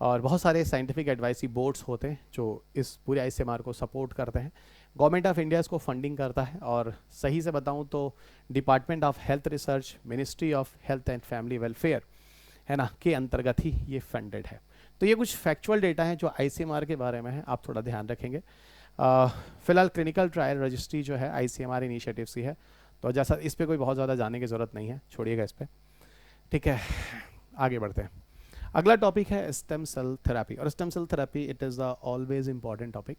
और बहुत सारे साइंटिफिक एडवाइसरी बोर्ड्स होते हैं जो इस पूरे आईसीएमआर को सपोर्ट करते हैं। गवर्नमेंट ऑफ इंडिया इसको फंडिंग करता है, और सही से बताऊं तो department of health research, ministry of health and family welfare, है ना, के अंतर्गत ही ये फंडेड है। तो ये कुछ फैक्चुअल डेटा है जो आईसीएमआर के बारे में है, आप थोड़ा ध्यान रखेंगे। फिलहाल क्लिनिकल ट्रायल रजिस्ट्री जो है आईसीएमआर इनिशिएटिव सी है, तो जैसा इस पर कोई बहुत ज़्यादा जाने की ज़रूरत नहीं है, छोड़िएगा इस पर, ठीक है। आगे बढ़ते हैं। अगला टॉपिक है स्टेम सेल थेरेपी, और stem cell therapy it is the always important topic.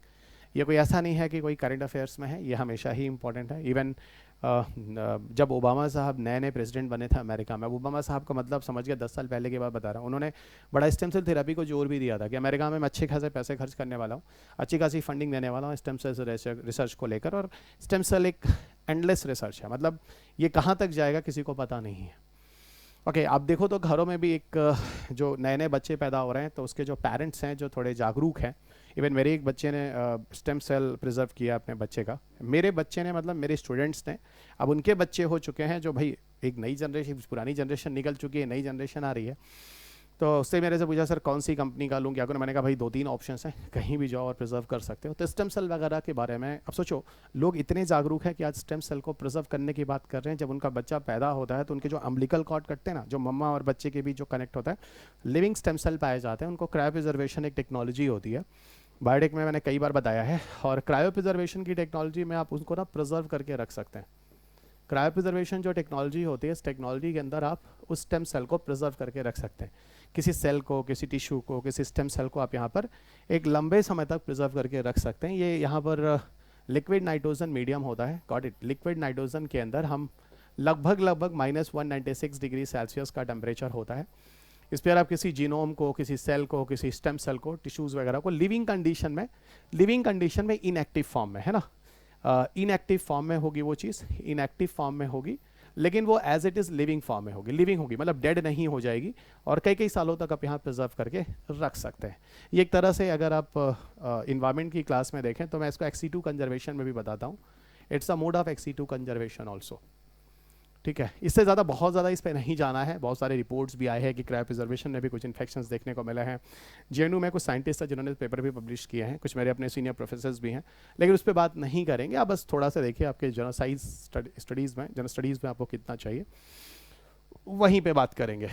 ये कोई ऐसा नहीं है कि कोई करंट अफेयर्स में है, ये हमेशा ही इंपॉर्टेंट है। इवन जब ओबामा साहब नए नए प्रेसिडेंट बने थे अमेरिका में, ओबामा साहब का मतलब समझ गया 10 साल पहले की बात बता रहा हूँ, उन्होंने बड़ा स्टेम सेल थेरेपी को जोर भी दिया था कि अमेरिका में मैं अच्छे खासे पैसे खर्च करने वाला हूँ, अच्छी खासी फंडिंग देने वाला हूँ स्टेम सेल रिसर्च को लेकर। और स्टेम सेल एक एंडलेस रिसर्च है, मतलब ये कहाँ तक जाएगा किसी को पता नहीं है। ओके, आप देखो तो घरों में भी एक जो नए नए बच्चे पैदा हो रहे हैं तो उसके जो पेरेंट्स हैं जो थोड़े जागरूक हैं, इवन मेरे एक बच्चे ने स्टेम सेल प्रिजर्व किया अपने बच्चे का, मेरे बच्चे ने मतलब मेरे स्टूडेंट्स ने, अब उनके बच्चे हो चुके हैं, जो भाई एक नई जनरेशन, पुरानी जनरेशन निकल चुकी है, नई जनरेशन आ रही है। तो उससे मेरे से पूछा सर कौन सी कंपनी का लूँ क्या करूँ, मैंने कहा भाई 2-3 ऑप्शंस हैं, कहीं भी जाओ और प्रिजर्व कर सकते हो। तो स्टेम सेल वगैरह के बारे में अब सोचो, लोग इतने जागरूक हैं कि आज स्टेम सेल को प्रिजर्व करने की बात कर रहे हैं। जब उनका बच्चा पैदा होता है तो उनके जो अम्बिलिकल कॉर्ड कटते हैं ना, जो मम्मा और बच्चे के बीच जो कनेक्ट होता है, लिविंग स्टेम सेल पाए जाते हैं, उनको क्रायो प्रिजर्वेशन एक टेक्नोलॉजी होती है, बायोटेक में मैंने कई बार बताया है, और क्रायो प्रिजर्वेशन की टेक्नोलॉजी में आप उनको ना प्रिजर्व करके रख सकते हैं। क्रायो प्रिजर्वेशन जो टेक्नोलॉजी होती है, इस टेक्नोलॉजी के अंदर आप उस स्टेम सेल को प्रिजर्व करके रख सकते हैं। किसी सेल को, किसी टिश्यू को, किसी स्टेम सेल को आप यहाँ पर एक लंबे समय तक प्रिजर्व करके रख सकते हैं। ये यहाँ पर लिक्विड नाइट्रोजन मीडियम होता है, गॉट इट। लिक्विड नाइट्रोजन के अंदर हम लगभग -196 डिग्री सेल्सियस का टेम्परेचर होता है। इस पर आप किसी जीनोम को, किसी सेल को, किसी स्टेम सेल को, टिश्यूज़ वगैरह को लिविंग कंडीशन में इनएक्टिव फॉर्म में, है ना, इनएक्टिव फॉर्म में होगी वो चीज़, इनएक्टिव फॉर्म में होगी, लेकिन वो as it is living form में होगी, लिविंग होगी मतलब डेड नहीं हो जाएगी, और कई कई सालों तक आप यहाँ प्रिजर्व करके रख सकते हैं। ये एक तरह से अगर आप इन्वायरमेंट की क्लास में देखें तो मैं इसको XC2 कंजर्वेशन में भी बताता हूँ, it's a mode of XC2 conservation also, ठीक है। इससे ज़्यादा बहुत ज़्यादा इस पर नहीं जाना है। बहुत सारे रिपोर्ट्स भी आए हैं कि क्रायो प्रिजर्वेशन में भी कुछ इन्फेक्शंस देखने को मिले हैं। JNU में कुछ साइंटिस्ट हैं जिन्होंने पेपर भी पब्लिश किए हैं, कुछ मेरे अपने सीनियर प्रोफेसर्स भी हैं, लेकिन उस पर बात नहीं करेंगे। आप बस थोड़ा सा देखिए आपके जनरल साइज स्टडीज़ में आपको कितना चाहिए, वहीं पर बात करेंगे।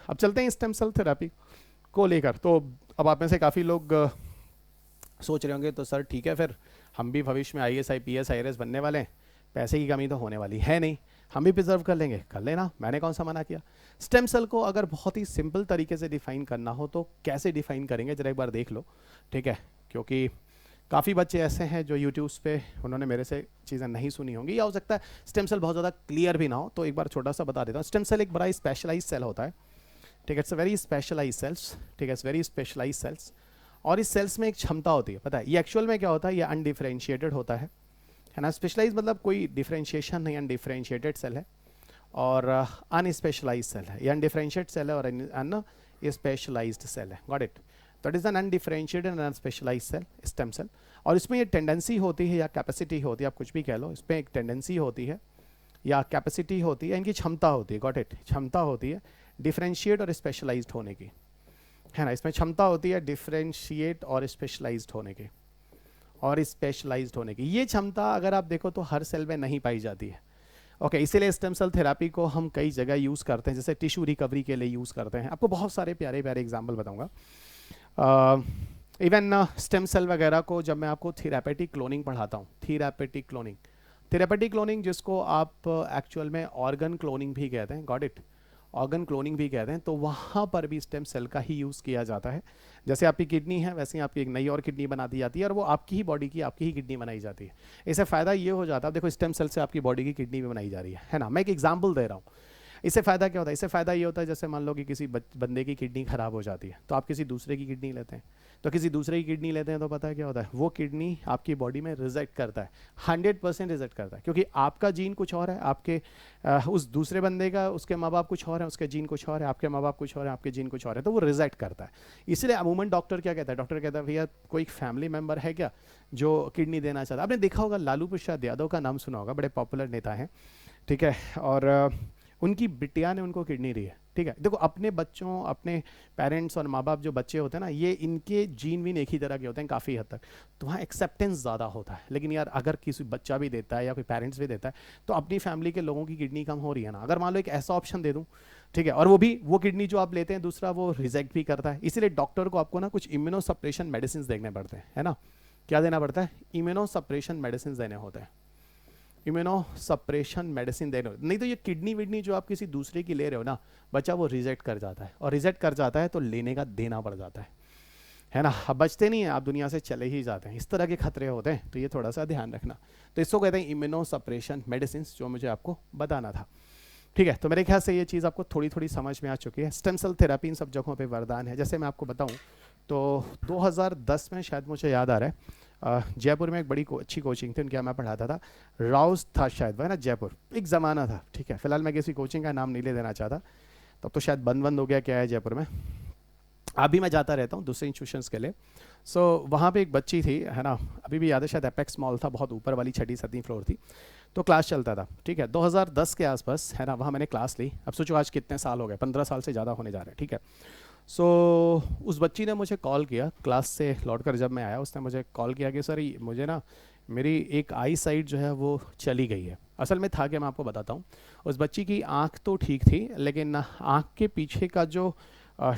अब चलते हैं स्टेम सेल थेरेपी को लेकर। तो अब आप में से काफ़ी लोग सोच रहे होंगे तो सर ठीक है, फिर हम भी भविष्य में IAS IPS IRS बनने वाले हैं, पैसे की कमी तो होने वाली है नहीं, हम भी प्रिजर्व कर लेंगे, कर लेना, मैंने कौन सा मना किया। स्टेम सेल को अगर बहुत ही सिंपल तरीके से डिफाइन करना हो तो कैसे डिफाइन करेंगे जरा एक बार देख लो, ठीक है, क्योंकि काफ़ी बच्चे ऐसे हैं जो यूट्यूब्स पे उन्होंने मेरे से चीज़ें नहीं सुनी होंगी, या हो सकता है स्टेम सेल बहुत ज़्यादा क्लियर भी ना हो, तो एक बार छोटा सा बता देता हूँ। स्टेम सेल एक बड़ा स्पेशलाइज सेल होता है, ठीक है, it's a very specialise cells, ठीक है, इट्स वेरी स्पेशलाइज सेल्स, और इस सेल्स में एक क्षमता होती है, पता है ये एक्चुअल में क्या होता है, ये अनडिफरेंशिएटेड होता है ना। स्पेशलाइज मतलब कोई डिफरेंशिएशन नहीं, अनडिफरेंशिएटेड सेल है, और अनस्पेशलाइज सेल है, ये अनडिफरेंशिएटेड सेल है और अनस्पेशलाइज्ड सेल है, got it. That is an undifferentiated and unspecialised cell, stem cell. और इसमें ये टेंडेंसी होती है या कैपेसिटी होती है, आप कुछ भी कह लो, इसमें एक टेंडेंसी होती है या कैपेसिटी होती है, इनकी क्षमता होती है, गॉट इट, क्षमता होती है डिफरेंशिएट और स्पेशलाइज्ड होने की, है ना। इसमें क्षमता होती है डिफरेंशिएट और स्पेशलाइज्ड होने की, और स्पेशलाइज्ड होने की। ये क्षमता अगर आप देखो तो हर सेल में नहीं पाई जाती है। ओके, इसीलिए स्टेम सेल थेरापी को हम कई जगह यूज़ करते हैं, जैसे टिश्यू रिकवरी के लिए यूज़ करते हैं। आपको बहुत सारे प्यारे प्यारे एग्जाम्पल बताऊंगा। इवन स्टेम सेल वगैरह को जब मैं आपको थेरापेटिक क्लोनिंग पढ़ाता हूँ, थेरापेटिक क्लोनिंग जिसको आप एक्चुअल में ऑर्गन क्लोनिंग भी कहते हैं, गॉट इट, ऑर्गन क्लोनिंग भी कहते हैं, तो वहाँ पर भी स्टेम सेल का ही यूज़ किया जाता है। जैसे आपकी किडनी है वैसे ही आपकी एक नई और किडनी बना दी जाती है, और वो आपकी ही बॉडी की आपकी ही किडनी बनाई जाती है। इससे फ़ायदा ये हो जाता है, देखो स्टेम सेल से आपकी बॉडी की किडनी भी बनाई जा रही है ना। मैं एक एग्जाम्पल दे रहा हूँ। इससे फ़ायदा क्या होता है? इससे फ़ायदा ये होता है, जैसे मान लो कि किसी बंदे की किडनी ख़राब हो जाती है, तो आप किसी दूसरे की किडनी लेते हैं, तो किसी दूसरे की किडनी लेते हैं तो पता है क्या होता है? वो किडनी आपकी बॉडी में रिजेक्ट करता है, 100% रिजेक्ट करता है, क्योंकि आपका जीन कुछ और है, आपके उस दूसरे बंदे का उसके माँ बाप कुछ और है, उसके जीन कुछ और है, आपके माँ बाप कुछ और है, आपके जीन कुछ और है, तो वो रिजेक्ट करता है। इसलिए अमूमन डॉक्टर क्या कहता है? डॉक्टर कहता है भैया कोई फैमिली मेम्बर है क्या जो किडनी देना चाहता है? आपने देखा होगा लालू प्रसाद यादव का नाम सुना होगा, बड़े पॉपुलर नेता हैं, ठीक है, और उनकी बिटिया ने उनको किडनी दी है, ठीक है। देखो अपने बच्चों, अपने पेरेंट्स और माँ बाप जो बच्चे होते हैं ना, ये इनके जीन भी एक ही तरह के होते हैं काफ़ी हद तक, तो वहाँ एक्सेप्टेंस ज़्यादा होता है। लेकिन यार अगर किसी बच्चा भी देता है या कोई पेरेंट्स भी देता है, तो अपनी फैमिली के लोगों की किडनी कम हो रही है ना। अगर मान लो एक ऐसा ऑप्शन दे दूँ, ठीक है, और वो किडनी जो आप लेते हैं दूसरा वो रिजेक्ट भी करता है, इसीलिए डॉक्टर को आपको ना कुछ इम्यूनो सप्रेशन मेडिसिन देखने पड़ते हैं, है ना। क्या देना पड़ता है? इम्यूनो सप्रेशन मेडिसिन देने होते हैं, इम्यूनो सप्रेशन मेडिसिन देने, नहीं तो ये किडनी विडनी जो आप किसी दूसरे की ले रहे हो ना, बच्चा वो रिजेक्ट कर जाता है, और रिजेक्ट कर जाता है तो लेने का देना पड़ जाता है ना। अब बचते नहीं है, आप दुनिया से चले ही जाते हैं, इस तरह के खतरे होते हैं, तो ये थोड़ा सा ध्यान रखना। तो इसको कहते हैं इम्यूनो सप्रेशन मेडिसिन, जो मुझे आपको बताना था, ठीक है। तो मेरे ख्याल से ये चीज़ आपको थोड़ी थोड़ी समझ में आ चुकी है। स्टेम सेल थेरेपी इन सब जगहों पे वरदान है। जैसे मैं आपको बताऊं तो 2010 में शायद मुझे याद आ रहा है, जयपुर में एक बड़ी अच्छी कोचिंग थी, उनके यहाँ मैं पढ़ाता था, राउस था शायद, वह ना जयपुर, एक ज़माना था, ठीक है। फिलहाल मैं किसी कोचिंग का नाम नहीं ले देना चाहता, तब तो शायद बंद हो गया क्या है जयपुर में। अभी मैं जाता रहता हूँ दूसरे इंस्टीट्यूशंस के लिए। सो वहाँ पे एक बच्ची थी, है ना, अभी भी याद है, शायद एपेक्स मॉल था, बहुत ऊपर वाली 6वीं 7वीं फ्लोर थी, तो क्लास चलता था, ठीक है। 2010 के आसपास, है ना, वहाँ मैंने क्लास ली। अब सोचो आज कितने साल हो गए, 15 साल से ज़्यादा होने जा रहे हैं, ठीक है। सो उस बच्ची ने मुझे कॉल किया, क्लास से लौटकर जब मैं आया उसने मुझे कॉल किया कि सर मुझे ना मेरी एक आई साइड जो है वो चली गई है। असल में था कि मैं आपको बताता हूँ, उस बच्ची की आँख तो ठीक थी, लेकिन आँख के पीछे का जो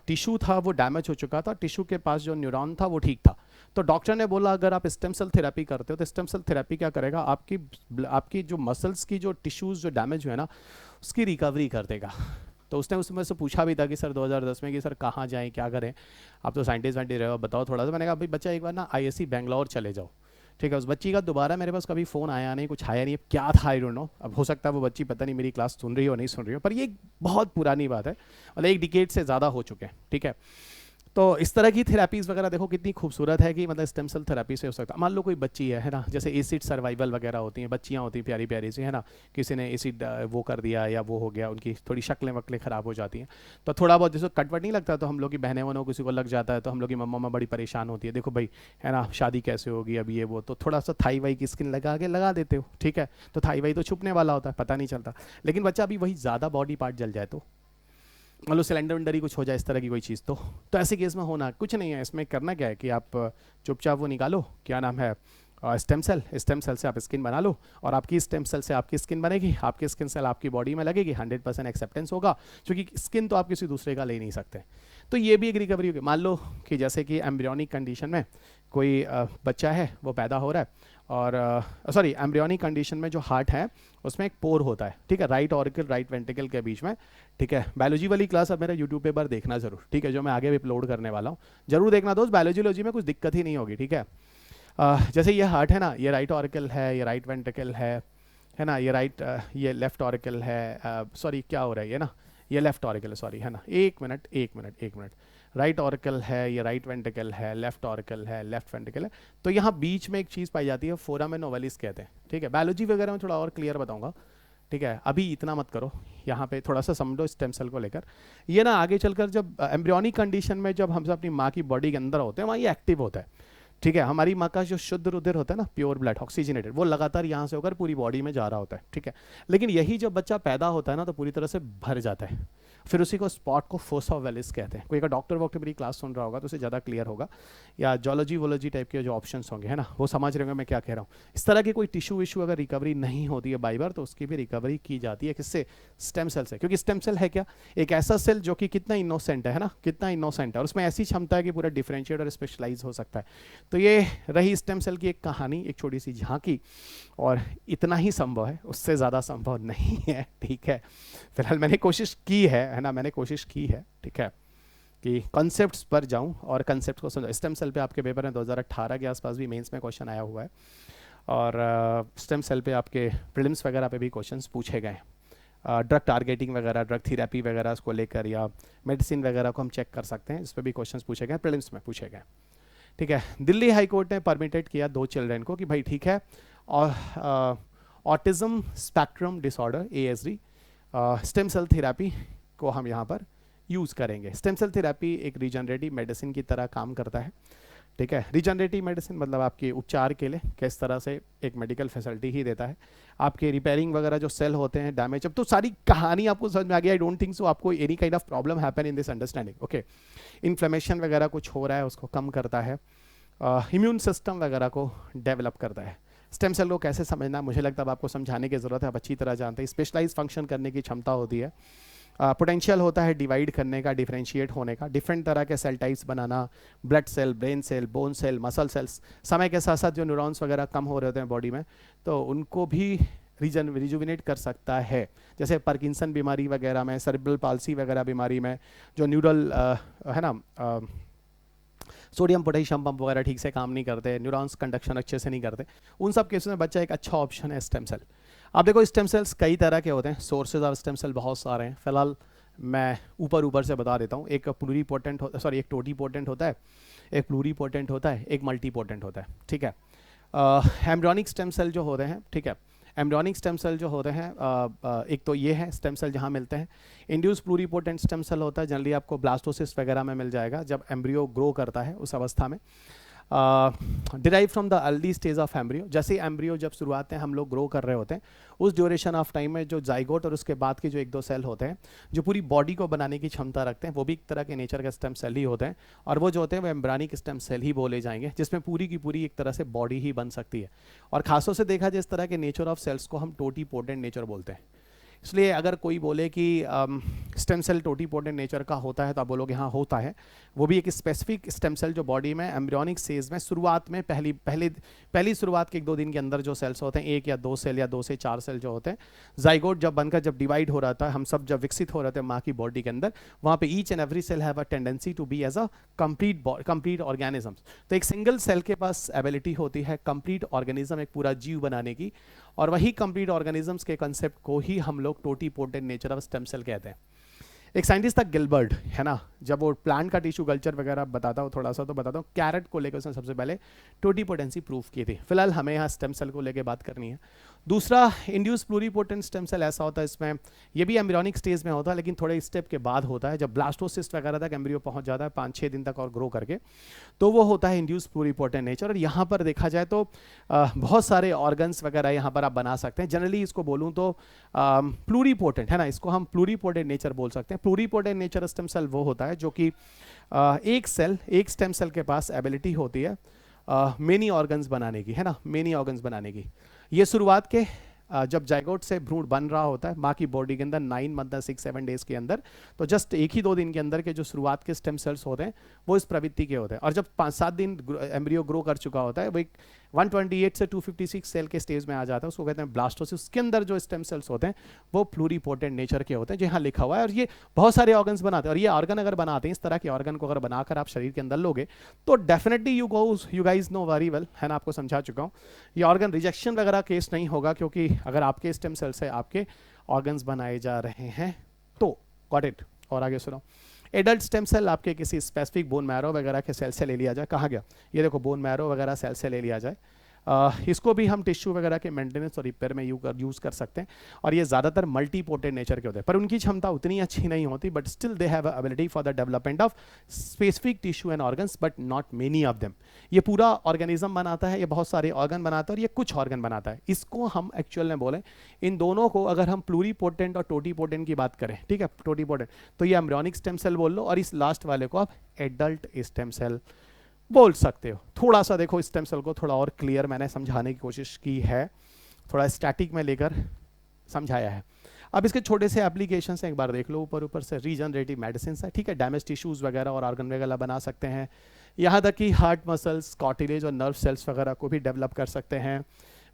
टिश्यू था वो डैमेज हो चुका था, टिश्यू के पास जो न्यूरॉन था वो ठीक था। तो डॉक्टर ने बोला अगर आप स्टेम सेल थेरेपी करते हो तो स्टेम सेल थेरेपी क्या करेगा, आपकी जो मसल्स की जो टिश्यूज़ जो डैमेज हुए हैं ना, उसकी रिकवरी कर देगा। तो उसने उसमें से पूछा भी था कि सर 2010 में कि सर कहाँ जाएं, क्या करें, आप तो साइंटिस्ट वाइंटिस्ट रहे हो, बताओ थोड़ा सा। मैंने कहा भाई बच्चा एक बार ना ISC बेंगलोर चले जाओ, ठीक है। उस बच्ची का दोबारा मेरे पास कभी फ़ोन आया नहीं, कुछ आया नहीं, क्या था आई डोंट नो। अब हो सकता है वो बच्ची पता नहीं मेरी क्लास सुन रही हो नहीं सुन रही हो, पर ये बहुत पुरानी बात है, मतलब 1 डिकेड से ज़्यादा हो चुके हैं, ठीक है। तो इस तरह की थेरापीज़ वगैरह देखो कितनी खूबसूरत है कि मतलब स्टेम सेल थेरापी से हो सकता है। मान लो कोई बच्ची है ना, जैसे एसिड सर्वाइवल वगैरह होती हैं, बच्चियाँ होती हैं प्यारी प्यारी सी, है ना, किसी ने एसिड वो कर दिया या वो हो गया, उनकी थोड़ी शक्लें वक्लें ख़राब हो जाती हैं, तो थोड़ा बहुत जैसे कटवट नहीं लगता, तो हम लोग की बहनें वनों किसी को लग जाता है तो हम लोग की मम्मा बड़ी परेशान होती है, देखो भाई, है ना, शादी कैसे होगी अब ये वो, तो थोड़ा सा थाई वाई की स्किन लगा देते हो, ठीक है। तो थाई वाई तो छुपने वाला होता है, पता नहीं चलता। लेकिन बच्चा अभी वही ज़्यादा बॉडी पार्ट जल जाए, तो मान लो सिलेंडर विलेंडर ही कुछ हो जाए, इस तरह की कोई चीज़, तो ऐसे केस में होना कुछ नहीं है। इसमें करना क्या है कि आप चुपचाप वो निकालो, क्या नाम है, स्टेम सेल से आप स्किन बना लो, और आपकी स्टेम सेल से आपकी स्किन बनेगी, आपकी स्किन सेल आपकी बॉडी में लगेगी, 100% एक्सेप्टेंस होगा, क्योंकि स्किन तो आप किसी दूसरे का ले नहीं सकते। तो ये भी एक रिकवरी होगी। मान लो कि जैसे कि एम्ब्रियोनिक कंडीशन में कोई बच्चा है, वो पैदा हो रहा है, और सॉरी एम्ब्रियोनिक कंडीशन में जो हार्ट है उसमें एक पोर होता है, ठीक है, राइट ऑरिकल राइट वेंट्रिकल के बीच में, ठीक है। बायोलॉजी वाली क्लास अब मेरा यूट्यूब पे बार देखना जरूर, ठीक है, जो मैं आगे भी अपलोड करने वाला हूँ, जरूर देखना दोस्त। बायोलॉजी में कुछ दिक्कत ही नहीं होगी, ठीक है। जैसे ये हार्ट है ना, ये राइट ऑरिकल है, ये राइट वेंट्रिकल है ना, ये लेफ्ट ऑरिकल है, सॉरी क्या हो रहा है ये ना, ये लेफ्ट ऑरिकल है, सॉरी, है ना, एक मिनट, राइट ऑरिकल है, ये राइट वेंट्रिकल है, लेफ्ट ऑरिकल है, लेफ्ट वेंट्रिकल है। तो यहाँ बीच में एक चीज़ पाई जाती है, फोरामेन ओवलिस कहते हैं, ठीक है। बायोलॉजी वगैरह में थोड़ा और क्लियर बताऊंगा, ठीक है, अभी इतना मत करो, यहाँ पे थोड़ा सा समझो स्टेम सेल को लेकर। ये ना आगे चलकर जब एम्ब्रियोनिक कंडीशन में जब हम अपनी माँ की बॉडी के अंदर होते हैं, वहाँ ये एक्टिव होता है, ठीक है। हमारी माँ का जो शुद्ध रुधिर होता है ना, प्योर ब्लड ऑक्सीजनेटेड, वो लगातार यहाँ से होकर पूरी बॉडी में जा रहा होता है, ठीक है। लेकिन यही जब बच्चा पैदा होता है ना, तो पूरी तरह से भर जाता है, फिर उसी को स्पॉट को फोसा वेलिस कहते हैं। कोई अगर डॉक्टर वॉक्टर मेरी क्लास सुन रहा होगा तो उसे ज़्यादा क्लियर होगा, या जोलॉजी वोलॉजी टाइप के जो ऑप्शंस होंगे है ना, वो समझ रहे होंगे मैं क्या कह रहा हूँ। इस तरह की कोई टिश्यू विश्यू अगर रिकवरी नहीं होती है बाई बार, तो उसकी भी रिकवरी की जाती है किससे? स्टेम सेल से। क्योंकि स्टेम सेल है क्या? एक ऐसा सेल जो कि कितना इनोसेंट है ना, कितना इनोसेंट है, और उसमें ऐसी क्षमता है कि पूरा डिफरेंशिएट और स्पेशलाइज हो सकता है। तो ये रही स्टेम सेल की एक कहानी, एक छोटी सी झांकी, और इतना ही संभव है, उससे ज़्यादा संभव नहीं है, ठीक है। फिलहाल मैंने कोशिश की है ना, मैंने कोशिश की है, ठीक है, कि कॉन्सेप्ट्स पर जाऊं और कॉन्सेप्ट को समझो। स्टेम सेल पे आपके पेपर में 2018 के आसपास भी मेंस में क्वेश्चन आया हुआ है, और स्टेम सेल पे आपके प्रीलिम्स वगैरह पे भी क्वेश्चंस पूछे गए हैं। ड्रग टारगेटिंग वगैरह, ड्रग थेरेपी वगैरह उसको लेकर, या मेडिसिन वगैरह को हम चेक कर सकते हैं, इस पर भी क्वेश्चंस पूछे गए, प्रीलिम्स में पूछे गए, ठीक है। दिल्ली हाई कोर्ट ने परमिटेड किया 2 चिल्ड्रेन को कि भाई ठीक है, और autism spectrum disorder ASD, stem cell therapy को हम यहाँ पर यूज़ करेंगे। स्टेम सेल थेरेपी एक रीजनरेटिव मेडिसिन की तरह काम करता है, ठीक है। रीजनरेटिव मेडिसिन मतलब आपके उपचार के लिए किस तरह से एक मेडिकल फैसिलिटी ही देता है, आपके रिपेयरिंग वगैरह जो सेल होते हैं डैमेज। अब तो सारी कहानी आपको समझ में आ गई। आई डोंट थिंक सो आपको any kind of problem happen in this understanding, okay. Inflammation वगैरह कुछ हो रहा है, उसको कम करता है, इम्यून सिस्टम वगैरह को डेवलप करता है। स्टेम सेल को कैसे समझना, मुझे लगता है अब आपको समझाने की ज़रूरत है, आप अच्छी तरह जानते हैं। स्पेशलाइज फंक्शन करने की क्षमता होती है, पोटेंशियल होता है डिवाइड करने का, डिफरेंशिएट होने का, डिफरेंट तरह के सेल टाइप्स बनाना, blood cell, brain cell, bone cell, muscle cells. समय के साथ साथ जो न्यूरॉन्स वगैरह कम हो रहे होते हैं बॉडी में, तो उनको भी रिजुविनेट कर सकता है। जैसे पार्किंसन बीमारी वगैरह में, सेरेब्रल पाल्सी वगैरह बीमारी में, जो न्यूरल है ना, सोडियम पोटेशियम पंप वगैरह ठीक से काम नहीं करते, न्यूरॉन्स कंडक्शन अच्छे से नहीं करते, उन सब केसेस में बच्चा एक अच्छा ऑप्शन है स्टेम सेल। आप देखो स्टेम सेल्स कई तरह के होते हैं, सोर्सेज ऑफ स्टेम सेल बहुत सारे हैं। फिलहाल मैं ऊपर से बता देता हूँ। एक प्लूरीपोटेंट एक टोटीपोटेंट होता है, एक प्लूरीपोटेंट होता है, एक मल्टीपोटेंट होता है, ठीक है। एम्ब्रियोनिक स्टेम सेल जो होते हैं, ठीक है, एम्ब्रियोनिक स्टेम सेल जो होते हैं, एक तो ये है स्टेम सेल जहाँ मिलते हैं। इंड्यूस प्लूरीपोटेंट स्टेम सेल होता है, जनरली आपको ब्लास्टोसिस्ट वगैरह में मिल जाएगा जब एम्ब्रियो ग्रो करता है उस अवस्था में। Derive from the early stage of embryo, जैसे एम्ब्रियो जब शुरुआत में हम लोग ग्रो कर रहे होते हैं उस ड्यूरेशन ऑफ टाइम में जो जाइगोट और उसके बाद के जो 1-2 सेल होते हैं जो पूरी बॉडी को बनाने की क्षमता रखते हैं, वो भी एक तरह के नेचर का स्टेम सेल ही होते हैं, और वो जो होते हैं वो एम्ब्रियोनिक स्टेम सेल ही बोले जाएंगे, जिसमें पूरी की पूरी एक तरह से बॉडी ही बन सकती है। और खासों से देखा जाए इस तरह के नेचर ऑफ सेल्स को हम टोटीपोटेंट नेचर बोलते हैं। इसलिए अगर कोई बोले कि स्टेम सेल टोटीपोटेंट नेचर का होता है तो आप बोलोगे हाँ होता है। वो भी एक स्पेसिफिक स्टेम सेल जो बॉडी में एम्ब्रियोनिक स्टेज में शुरुआत में पहली शुरुआत के 1-2 दिन के अंदर जो सेल्स होते हैं, 1 या 2 सेल या 2 से 4 सेल जो होते हैं, जाइगोट जब बनकर जब डिवाइड हो रहा था, हम सब जब विकसित हो रहे थे माँ की बॉडी के अंदर, वहाँ पे each and every cell have a tendency to be as a complete organism. तो एक सिंगल सेल के पास एबिलिटी होती है कंप्लीट ऑर्गेनिज्म, एक पूरा जीव बनाने की, और वही कंप्लीट ऑर्गेनिजम्स के कंसेप्ट को ही हम लोग totipotent nature of stem cell कहते हैं। एक साइंटिस्ट था गिलबर्ट, है ना, जब वो प्लांट का टिश्यू कल्चर वगैरह बताता हूँ थोड़ा सा, तो बताता हूँ कैरेट को लेकर उसने सबसे पहले टोटीपोटेंसी प्रूफ की थी। फिलहाल हमें यहाँ स्टेम सेल को लेकर बात करनी है। दूसरा इंड्यूस प्लूरीपोटेंट स्टेम सेल ऐसा होता है, इसमें ये भी एम्ब्रियोनिक स्टेज में होता है लेकिन थोड़े स्टेप के बाद होता है, जब ब्लास्टोसिस्ट वगैरह तक एम्ब्रियो पहुंच जाता है 5-6 दिन तक और ग्रो करके, तो वो होता है इंड्यूस प्लूरीपोटेंट नेचर। और यहाँ पर देखा जाए तो बहुत सारे ऑर्गन्स वगैरह यहाँ पर आप बना सकते हैं। जनरली इसको बोलूँ तो प्लूरीपोटेंट है ना, इसको हम प्लूरीपोटेंट नेचर बोल सकते हैं। प्लूरीपोटेंट नेचर स्टेम सेल वो होता है जो कि एक स्टेम सेल के पास एबिलिटी होती है मेनी ऑर्गन्स बनाने की, है ना, मेनी ऑर्गन्स बनाने की। ये शुरुआत के जब जाइगोट से भ्रूण बन रहा होता है माँ की बॉडी के अंदर 9 मंथ 6-7 डेज के अंदर, तो जस्ट 1-2 दिन के अंदर के जो शुरुआत के स्टेम सेल्स होते हैं वो इस प्रवृत्ति के होते हैं। और जब 5-7 दिन एम्ब्रियो ग्रो कर चुका होता है वो एक 128 से 256 सेल के स्टेज में आ जाता है, उसको कहते हैं ब्लास्टोसिस। उसके अंदर जो स्टेम सेल्स होते हैं वो प्लूरीपोटेंट नेचर के होते हैं, जो यहाँ लिखा हुआ है। और ये बहुत सारे ऑर्गन्स बनाते हैं, और ये ऑर्गन अगर बनाते हैं, इस तरह के ऑर्गन को अगर बनाकर आप शरीर के अंदर लोगे तो definitely you guys know very well, है ना, आपको समझा चुका हूँ, ये ऑर्गन रिजेक्शन वगैरह केस नहीं होगा, क्योंकि अगर आपके स्टेम सेल से आपके ऑर्गन्स बनाए जा रहे हैं तो। Got it. और आगे सुनो, एडल्ट स्टेम सेल आपके किसी स्पेसिफिक बोन मैरो वगैरह के सेल से ले लिया जाए। कहाँ गया ये, देखो बोन मैरो वगैरह सेल से ले लिया जाए, इसको भी हम टिश्यू वगैरह के मेंटेनेंस और रिपेयर में यूज़ कर सकते हैं, और ये ज़्यादातर मल्टी पोटेंट नेचर के होते हैं, पर उनकी क्षमता उतनी अच्छी नहीं होती, but still they have ability for the development of specific tissue and organs, but not many of them. ये पूरा ऑर्गेनिज्म बनाता है, ये बहुत सारे ऑर्गन बनाता है, और ये कुछ ऑर्गन बनाता है। इसको हम एक्चुअल में बोलें, इन दोनों को अगर हम प्लूरीपोटेंट और टोटीपोटेंट की बात करें, ठीक है, टोटीपोटेंट तो ये एम्ब्रियोनिक स्टेम सेल बोल लो, और इस लास्ट वाले को आप एडल्ट स्टेम सेल बोल सकते हो। थोड़ा सा देखो स्टेम सेल को थोड़ा और क्लियर मैंने समझाने की कोशिश की है, थोड़ा स्टैटिक में लेकर समझाया है। अब इसके छोटे से एप्लीकेशन एक बार देख लो, ऊपर से रीजनरेटिव मेडिसिन है, ठीक है, डैमेज टिश्यूज वगैरह और ऑर्गन वगैरह बना सकते हैं, यहाँ तक कि हार्ट मसल्स, कार्टिलेज और नर्व सेल्स वगैरह को भी डेवलप कर सकते हैं।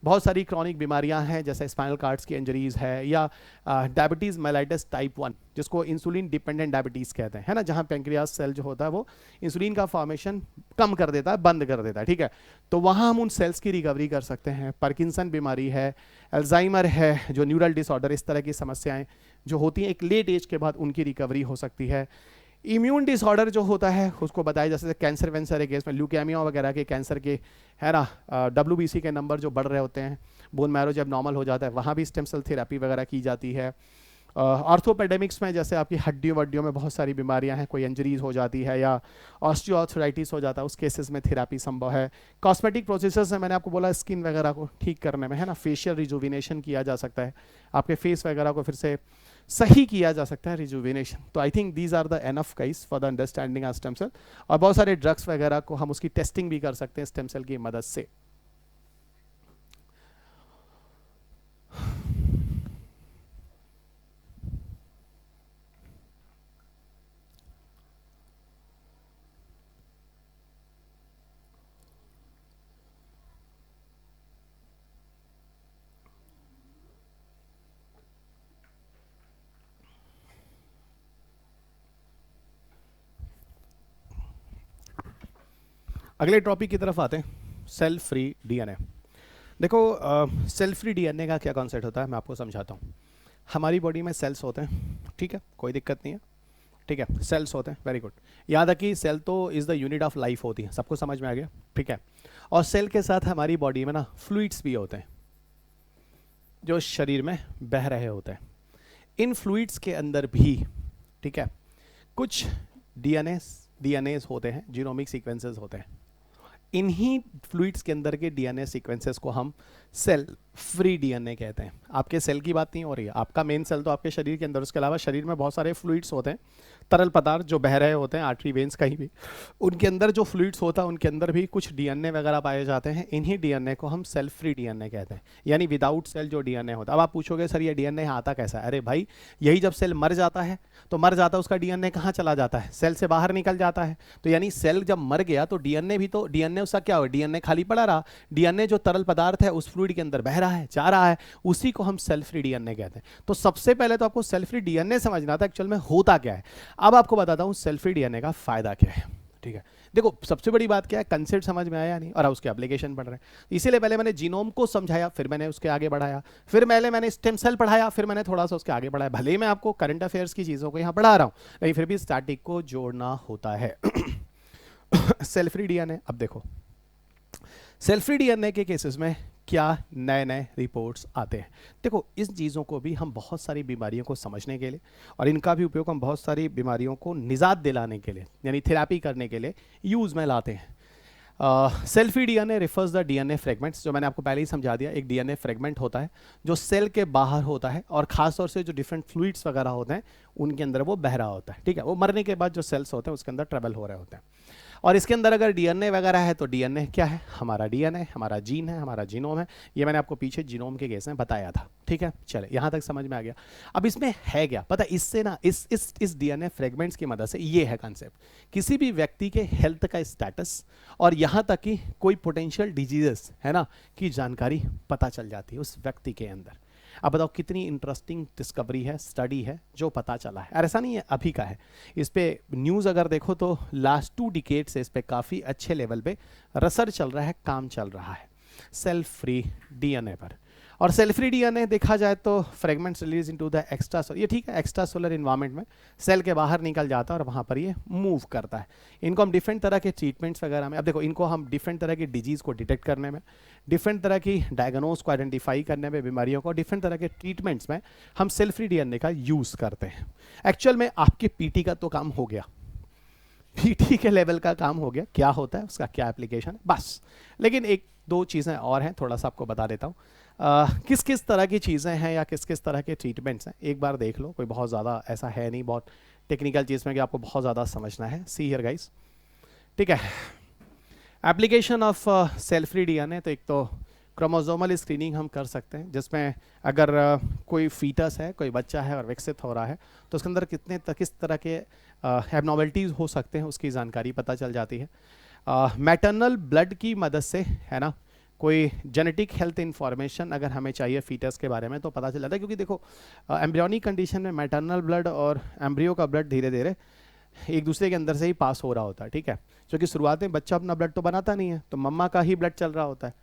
बहुत सारी क्रॉनिक बीमारियां हैं जैसे स्पाइनल कार्ड्स की इंजरीज है, या डायबिटीज़ मेलाइटस टाइप 1 जिसको इंसुलिन डिपेंडेंट डायबिटीज़ कहते हैं, है ना, जहां पेंक्रियास सेल जो होता है वो इंसुलिन का फॉर्मेशन कम कर देता है, बंद कर देता है, ठीक है, तो वहां हम उन सेल्स की रिकवरी कर सकते हैं। पार्किंसन बीमारी है, अल्जाइमर है, जो न्यूरल डिसऑर्डर, इस तरह की समस्याएं जो होती हैं एक लेट एज के बाद, उनकी रिकवरी हो सकती है। इम्यून डिसऑर्डर जो होता है उसको बताया, जैसे कैंसर वैंसर के केस में, ल्यूकेमिया वगैरह के कैंसर के, है ना, WBC के नंबर जो बढ़ रहे होते हैं, बोन मैरो जब नॉर्मल हो जाता है, वहाँ भी स्टेम सेल थेरेपी वगैरह की जाती है। ऑर्थोपेडेमिक्स में जैसे आपकी हड्डियों वड्डियों में बहुत सारी बीमारियां हैं, कोई इंजरीज हो जाती है या ऑस्टियोआर्थराइटिस हो जाता है, उस केसेस में थेरेपी संभव है। कॉस्मेटिक प्रोसेसेस है, मैंने आपको बोला स्किन वगैरह को ठीक करने में, है ना, फेशियल रिजुविनेशन किया जा सकता है, आपके फेस वगैरह को फिर से सही किया जा सकता है, रिजुविनेशन। तो I think these are the enough guys for the understanding of stem cell, और बहुत सारे ड्रग्स वगैरह को हम उसकी टेस्टिंग भी कर सकते हैं स्टेम सेल की मदद से। अगले टॉपिक की तरफ आते हैं, सेल फ्री डीएनए। देखो सेल फ्री डीएनए का क्या कॉन्सेप्ट होता है मैं आपको समझाता हूँ। हमारी बॉडी में सेल्स होते हैं, ठीक है, कोई दिक्कत नहीं है, ठीक है, सेल्स होते हैं, वेरी गुड। याद रखिए सेल तो is the unit of life होती है, सबको समझ में आ गया, ठीक है। और सेल के साथ हमारी बॉडी में ना फ्लूइड्स भी होते हैं जो शरीर में बह रहे होते हैं। इन फ्लूइड्स के अंदर भी, ठीक है, कुछ डीएनएस होते हैं, जीनोमिक सीक्वेंसेस होते हैं। इन्हीं फ्लूइड्स के अंदर के डीएनए सीक्वेंसेस को हम सेल फ्री डीएनए कहते हैं। आपके सेल की बात नहीं हो रही है, आपका मेन सेल तो आपके शरीर के अंदर, उसके अलावा शरीर में बहुत सारे फ्लूइड्स होते हैं, तरल पदार्थ जो बह रहे होते हैं, आर्टरी वेन्स कहीं भी, उनके अंदर जो फ्लूइड्स होता है उनके अंदर भी कुछ डीएनए वगैरह पाए जाते हैं। इन्हीं डीएनए को हम सेल फ्री डीएनए कहते हैं, यानी विदाउट सेल जो डीएनए होता है। अब आप पूछोगे सर ये डीएनए आता कैसा है? अरे भाई यही जब सेल मर जाता है तो मर जाता है, उसका डीएनए कहाँ चला जाता है? सेल से बाहर निकल जाता है। तो यानी सेल जब मर गया तो डीएनए भी, तो डीएनए उसका क्या हो, डीएनए खाली पड़ा रहा, डीएनए जो तरल पदार्थ है उस फ्लूइड के अंदर बह रहा है, जा रहा है, उसी को हम सेल फ्री डीएनए कहते हैं। तो सबसे पहले तो आपको सेल फ्री डीएनए समझना था एक्चुअल में होता क्या है। अब आपको बताता हूं सेल फ्री डीएनए का फायदा क्या है, ठीक है। देखो सबसे बड़ी बात क्या है, कंसेप्ट समझ में आया नहीं और अब उसके एप्लीकेशन पढ़ रहे हैं। इसीलिए पहले मैंने जीनोम को समझाया, फिर मैंने उसके आगे बढ़ाया, फिर मैंने स्टेम सेल पढ़ाया, फिर मैंने थोड़ा सा उसके आगे बढ़ाया। भले ही मैं आपको करंट अफेयर्स की चीज़ों को यहाँ पढ़ा रहा हूँ, लेकिन फिर भी स्टैटिक को जोड़ना होता है। सेल फ्री डीएनए, अब देखो सेल फ्री डीएनए के केसेस में क्या नए नए रिपोर्ट्स आते हैं। देखो इस चीज़ों को भी हम बहुत सारी बीमारियों को समझने के लिए, और इनका भी उपयोग हम बहुत सारी बीमारियों को निजात दिलाने के लिए, यानी थेरापी करने के लिए यूज़ में लाते हैं। Cell free DNA refers the DNA fragments, जो मैंने आपको पहले ही समझा दिया। एक डीएनए फ्रेगमेंट होता है जो सेल के बाहर होता है, और खासतौर से जो डिफरेंट फ्लूइड्स वगैरह होते हैं उनके अंदर वो बह रहा होता है, ठीक है। वो मरने के बाद जो सेल्स होते हैं उसके अंदर ट्रेवल हो रहे होते हैं। और इसके अंदर अगर डीएनए वगैरह है तो डीएनए क्या है, हमारा डीएनए, हमारा जीन है, हमारा जीनोम है। ये मैंने आपको पीछे जीनोम के केस में बताया था, ठीक है। चले यहाँ तक समझ में आ गया। अब इसमें है क्या पता, इससे ना इस डीएनए फ्रेगमेंट्स की मदद से ये है कंसेप्ट, किसी भी व्यक्ति के हेल्थ का स्टेटस और यहाँ तक कि कोई पोटेंशियल डिजीजेस है ना की जानकारी पता चल जाती है उस व्यक्ति के अंदर। अब बताओ कितनी इंटरेस्टिंग डिस्कवरी है, स्टडी है जो पता चला है। और ऐसा नहीं है अभी का है, इस पे न्यूज़ अगर देखो तो लास्ट 2 डिकेड से इस पे काफ़ी अच्छे लेवल पे रिसर्च चल रहा है, काम चल रहा है सेल फ्री डीएनए पर। और सेल फ्री डीएनए देखा जाए तो fragments release into the extra solar, ये ठीक है एक्स्ट्रा सोलर इन्वायरमेंट में सेल के बाहर निकल जाता है और वहाँ पर ये मूव करता है। इनको हम डिफरेंट तरह के ट्रीटमेंट्स वगैरह में, अब देखो इनको हम डिफरेंट तरह की डिजीज़ को डिटेक्ट करने में, डिफरेंट तरह की डायग्नोज को आइडेंटिफाई करने में, बीमारियों को डिफरेंट तरह के ट्रीटमेंट्स में हम सेल फ्री डीएनए का यूज़ करते हैं। एक्चुअल में आपके पीटी का तो काम हो गया, पीटी के लेवल का काम हो गया, क्या होता है उसका क्या एप्लीकेशन है बस। लेकिन एक दो चीज़ें और हैं, थोड़ा सा आपको बता देता हूँ किस किस तरह की चीज़ें हैं या किस किस तरह के ट्रीटमेंट्स हैं। एक बार देख लो, कोई बहुत ज़्यादा ऐसा है नहीं, बहुत टेक्निकल चीज़ में कि आपको बहुत ज़्यादा समझना है। सी हियर गाइस, ठीक है। Application of cell free DNA, तो एक तो क्रोमोसोमल स्क्रीनिंग हम कर सकते हैं, जिसमें अगर कोई फीटस है, कोई बच्चा है और विकसित हो रहा है तो उसके अंदर किस तरह के एबनॉर्मलिटीज़ हो सकते हैं उसकी जानकारी पता चल जाती है। मैटरनल ब्लड की मदद से, है ना, कोई जेनेटिक हेल्थ इंफॉर्मेशन अगर हमें चाहिए फीटस के बारे में तो पता चल जाता है, क्योंकि देखो एम्ब्रियोनिक कंडीशन में मैटरनल ब्लड और एम्ब्रियो का ब्लड धीरे धीरे एक दूसरे के अंदर से ही पास हो रहा होता है, ठीक है। क्योंकि शुरुआत में बच्चा अपना ब्लड तो बनाता नहीं है, तो मम्मा का ही ब्लड चल रहा होता है,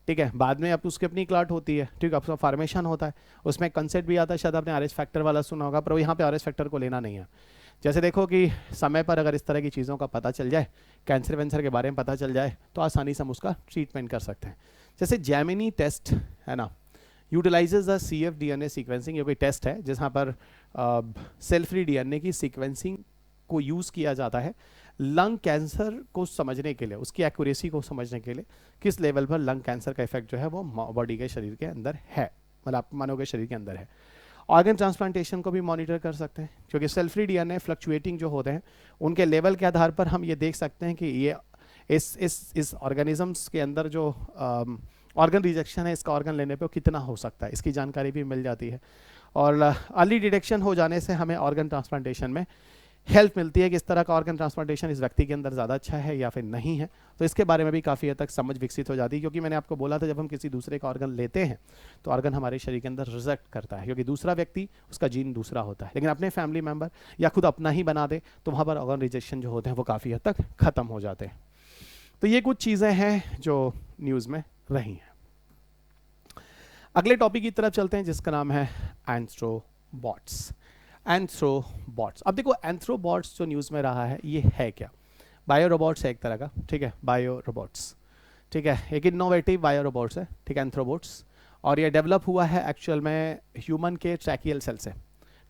ठीक है। बाद में अब उसकी अपनी क्लॉट होती है, ठीक है, उसका फॉर्मेशन होता है, उसमें कंसेप्ट भी आता है, शायद आपने आरएच फैक्टर वाला सुना होगा, पर यहाँ पे आरएच फैक्टर को लेना नहीं है। जैसे देखो कि समय पर अगर इस तरह की चीज़ों का पता चल जाए, कैंसर वैंसर के बारे में पता चल जाए, तो आसानी से हम उसका ट्रीटमेंट कर सकते हैं। जैसे जैमिनी टेस्ट है ना, utilises the CF DNA sequencing, ये कोई टेस्ट है जहाँ पर सेल फ्री डीएनए की सीक्वेंसिंग को यूज़ किया जाता है लंग कैंसर को समझने के लिए, उसकी एक्यूरेसी को समझने के लिए, किस लेवल पर लंग कैंसर का इफेक्ट जो है वो बॉडी के शरीर के अंदर है, मतलब आप मानव के शरीर के अंदर है। ऑर्गन ट्रांसप्लांटेशन को भी मॉनिटर कर सकते हैं, क्योंकि सेल फ्री डीएनए फ्लक्चुएटिंग जो होते हैं उनके लेवल के आधार पर हम ये देख सकते हैं कि ये इस ऑर्गेनिजम्स के अंदर जो ऑर्गन रिजेक्शन है, इसका ऑर्गन लेने पे वो कितना हो सकता है, इसकी जानकारी भी मिल जाती है। और अर्ली डिटेक्शन हो जाने से हमें ऑर्गन ट्रांसप्लांटेशन में हेल्प मिलती है कि इस तरह का ऑर्गन ट्रांसप्लांटेशन इस व्यक्ति के अंदर ज़्यादा अच्छा है या फिर नहीं है, तो इसके बारे में भी काफ़ी हद तक समझ विकसित हो जाती है। क्योंकि मैंने आपको बोला था जब हम किसी दूसरे का ऑर्गन लेते हैं तो ऑर्गन हमारे शरीर के अंदर रिजेक्ट करता है, क्योंकि दूसरा व्यक्ति उसका जीन दूसरा होता है। लेकिन अपने फैमिली मेम्बर या खुद अपना ही बना दे तो वहाँ पर ऑर्गन रिजेक्शन जो होते हैं वो काफ़ी हद तक ख़त्म हो जाते हैं। तो ये कुछ चीज़ें हैं जो न्यूज़ में रही हैं। अगले टॉपिक की तरफ चलते हैं जिसका नाम है एंथ्रोबॉट्स। एंथ्रोबॉट्स, अब देखो एंथ्रोबॉट्स जो न्यूज़ में रहा है ये है क्या? बायो रोबोट्स है एक तरह का, ठीक है, बायो रोबोट्स, ठीक है, एक इनोवेटिव बायो रोबोट्स है, ठीक है, एंथ्रोबॉट्स। और ये डेवलप हुआ है एक्चुअल में ह्यूमन के ट्रैकियल सेल से।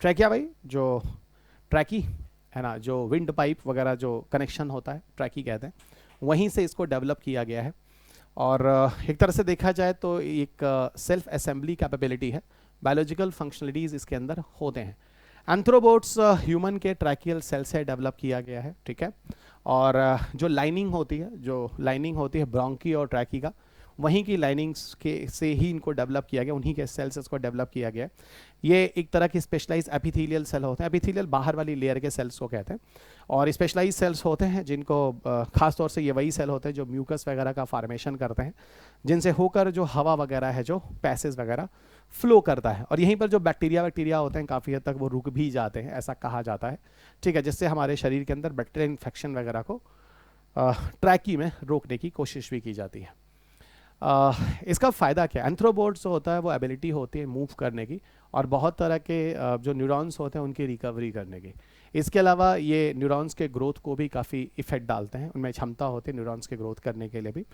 ट्रैकिया भाई जो ट्रैकी है ना, जो विंड पाइप वगैरह जो कनेक्शन होता है ट्रैकी कहते हैं, वहीं से इसको डेवलप किया गया है। और एक तरह से देखा जाए तो एक सेल्फ असेंबली कैपेबिलिटी है, बायोलॉजिकल फंक्शनलिटीज़ इसके अंदर होते हैं। एंथ्रोबोट्स ह्यूमन के ट्रैकियल सेल से डेवलप किया गया है, ठीक है। और जो लाइनिंग होती है ब्रोंकी और ट्रैकी का, वहीं की लाइनिंग्स के से ही इनको डेवलप किया गया, उन्हीं के सेल्स को डेवलप किया गया। ये एक तरह की स्पेशलाइज एपिथेलियल सेल होते हैं, एपिथेलियल बाहर वाली लेयर के सेल्स को कहते हैं। और स्पेशलाइज सेल्स होते हैं जिनको खास तौर से ये वही सेल होते हैं जो म्यूकस वगैरह का फॉर्मेशन करते हैं, जिनसे होकर जो हवा वगैरह है जो पैसेज वगैरह फ्लो करता है। और यहीं पर जो बैक्टीरिया होते हैं काफ़ी हद तक वो रुक भी जाते हैं, ऐसा कहा जाता है, ठीक है, जिससे हमारे शरीर के अंदर बैक्टीरियल इन्फेक्शन वगैरह को ट्रैकी में रोकने की कोशिश भी की जाती है। इसका फ़ायदा क्या? एंथ्रोबोट्स जो होता है वो एबिलिटी होती है मूव करने की और बहुत तरह के जो न्यूरॉन्स होते हैं उनकी रिकवरी करने की। इसके अलावा ये न्यूरॉन्स के ग्रोथ को भी काफ़ी इफेक्ट डालते हैं, उनमें क्षमता होती है न्यूरॉन्स के ग्रोथ करने के लिए भी।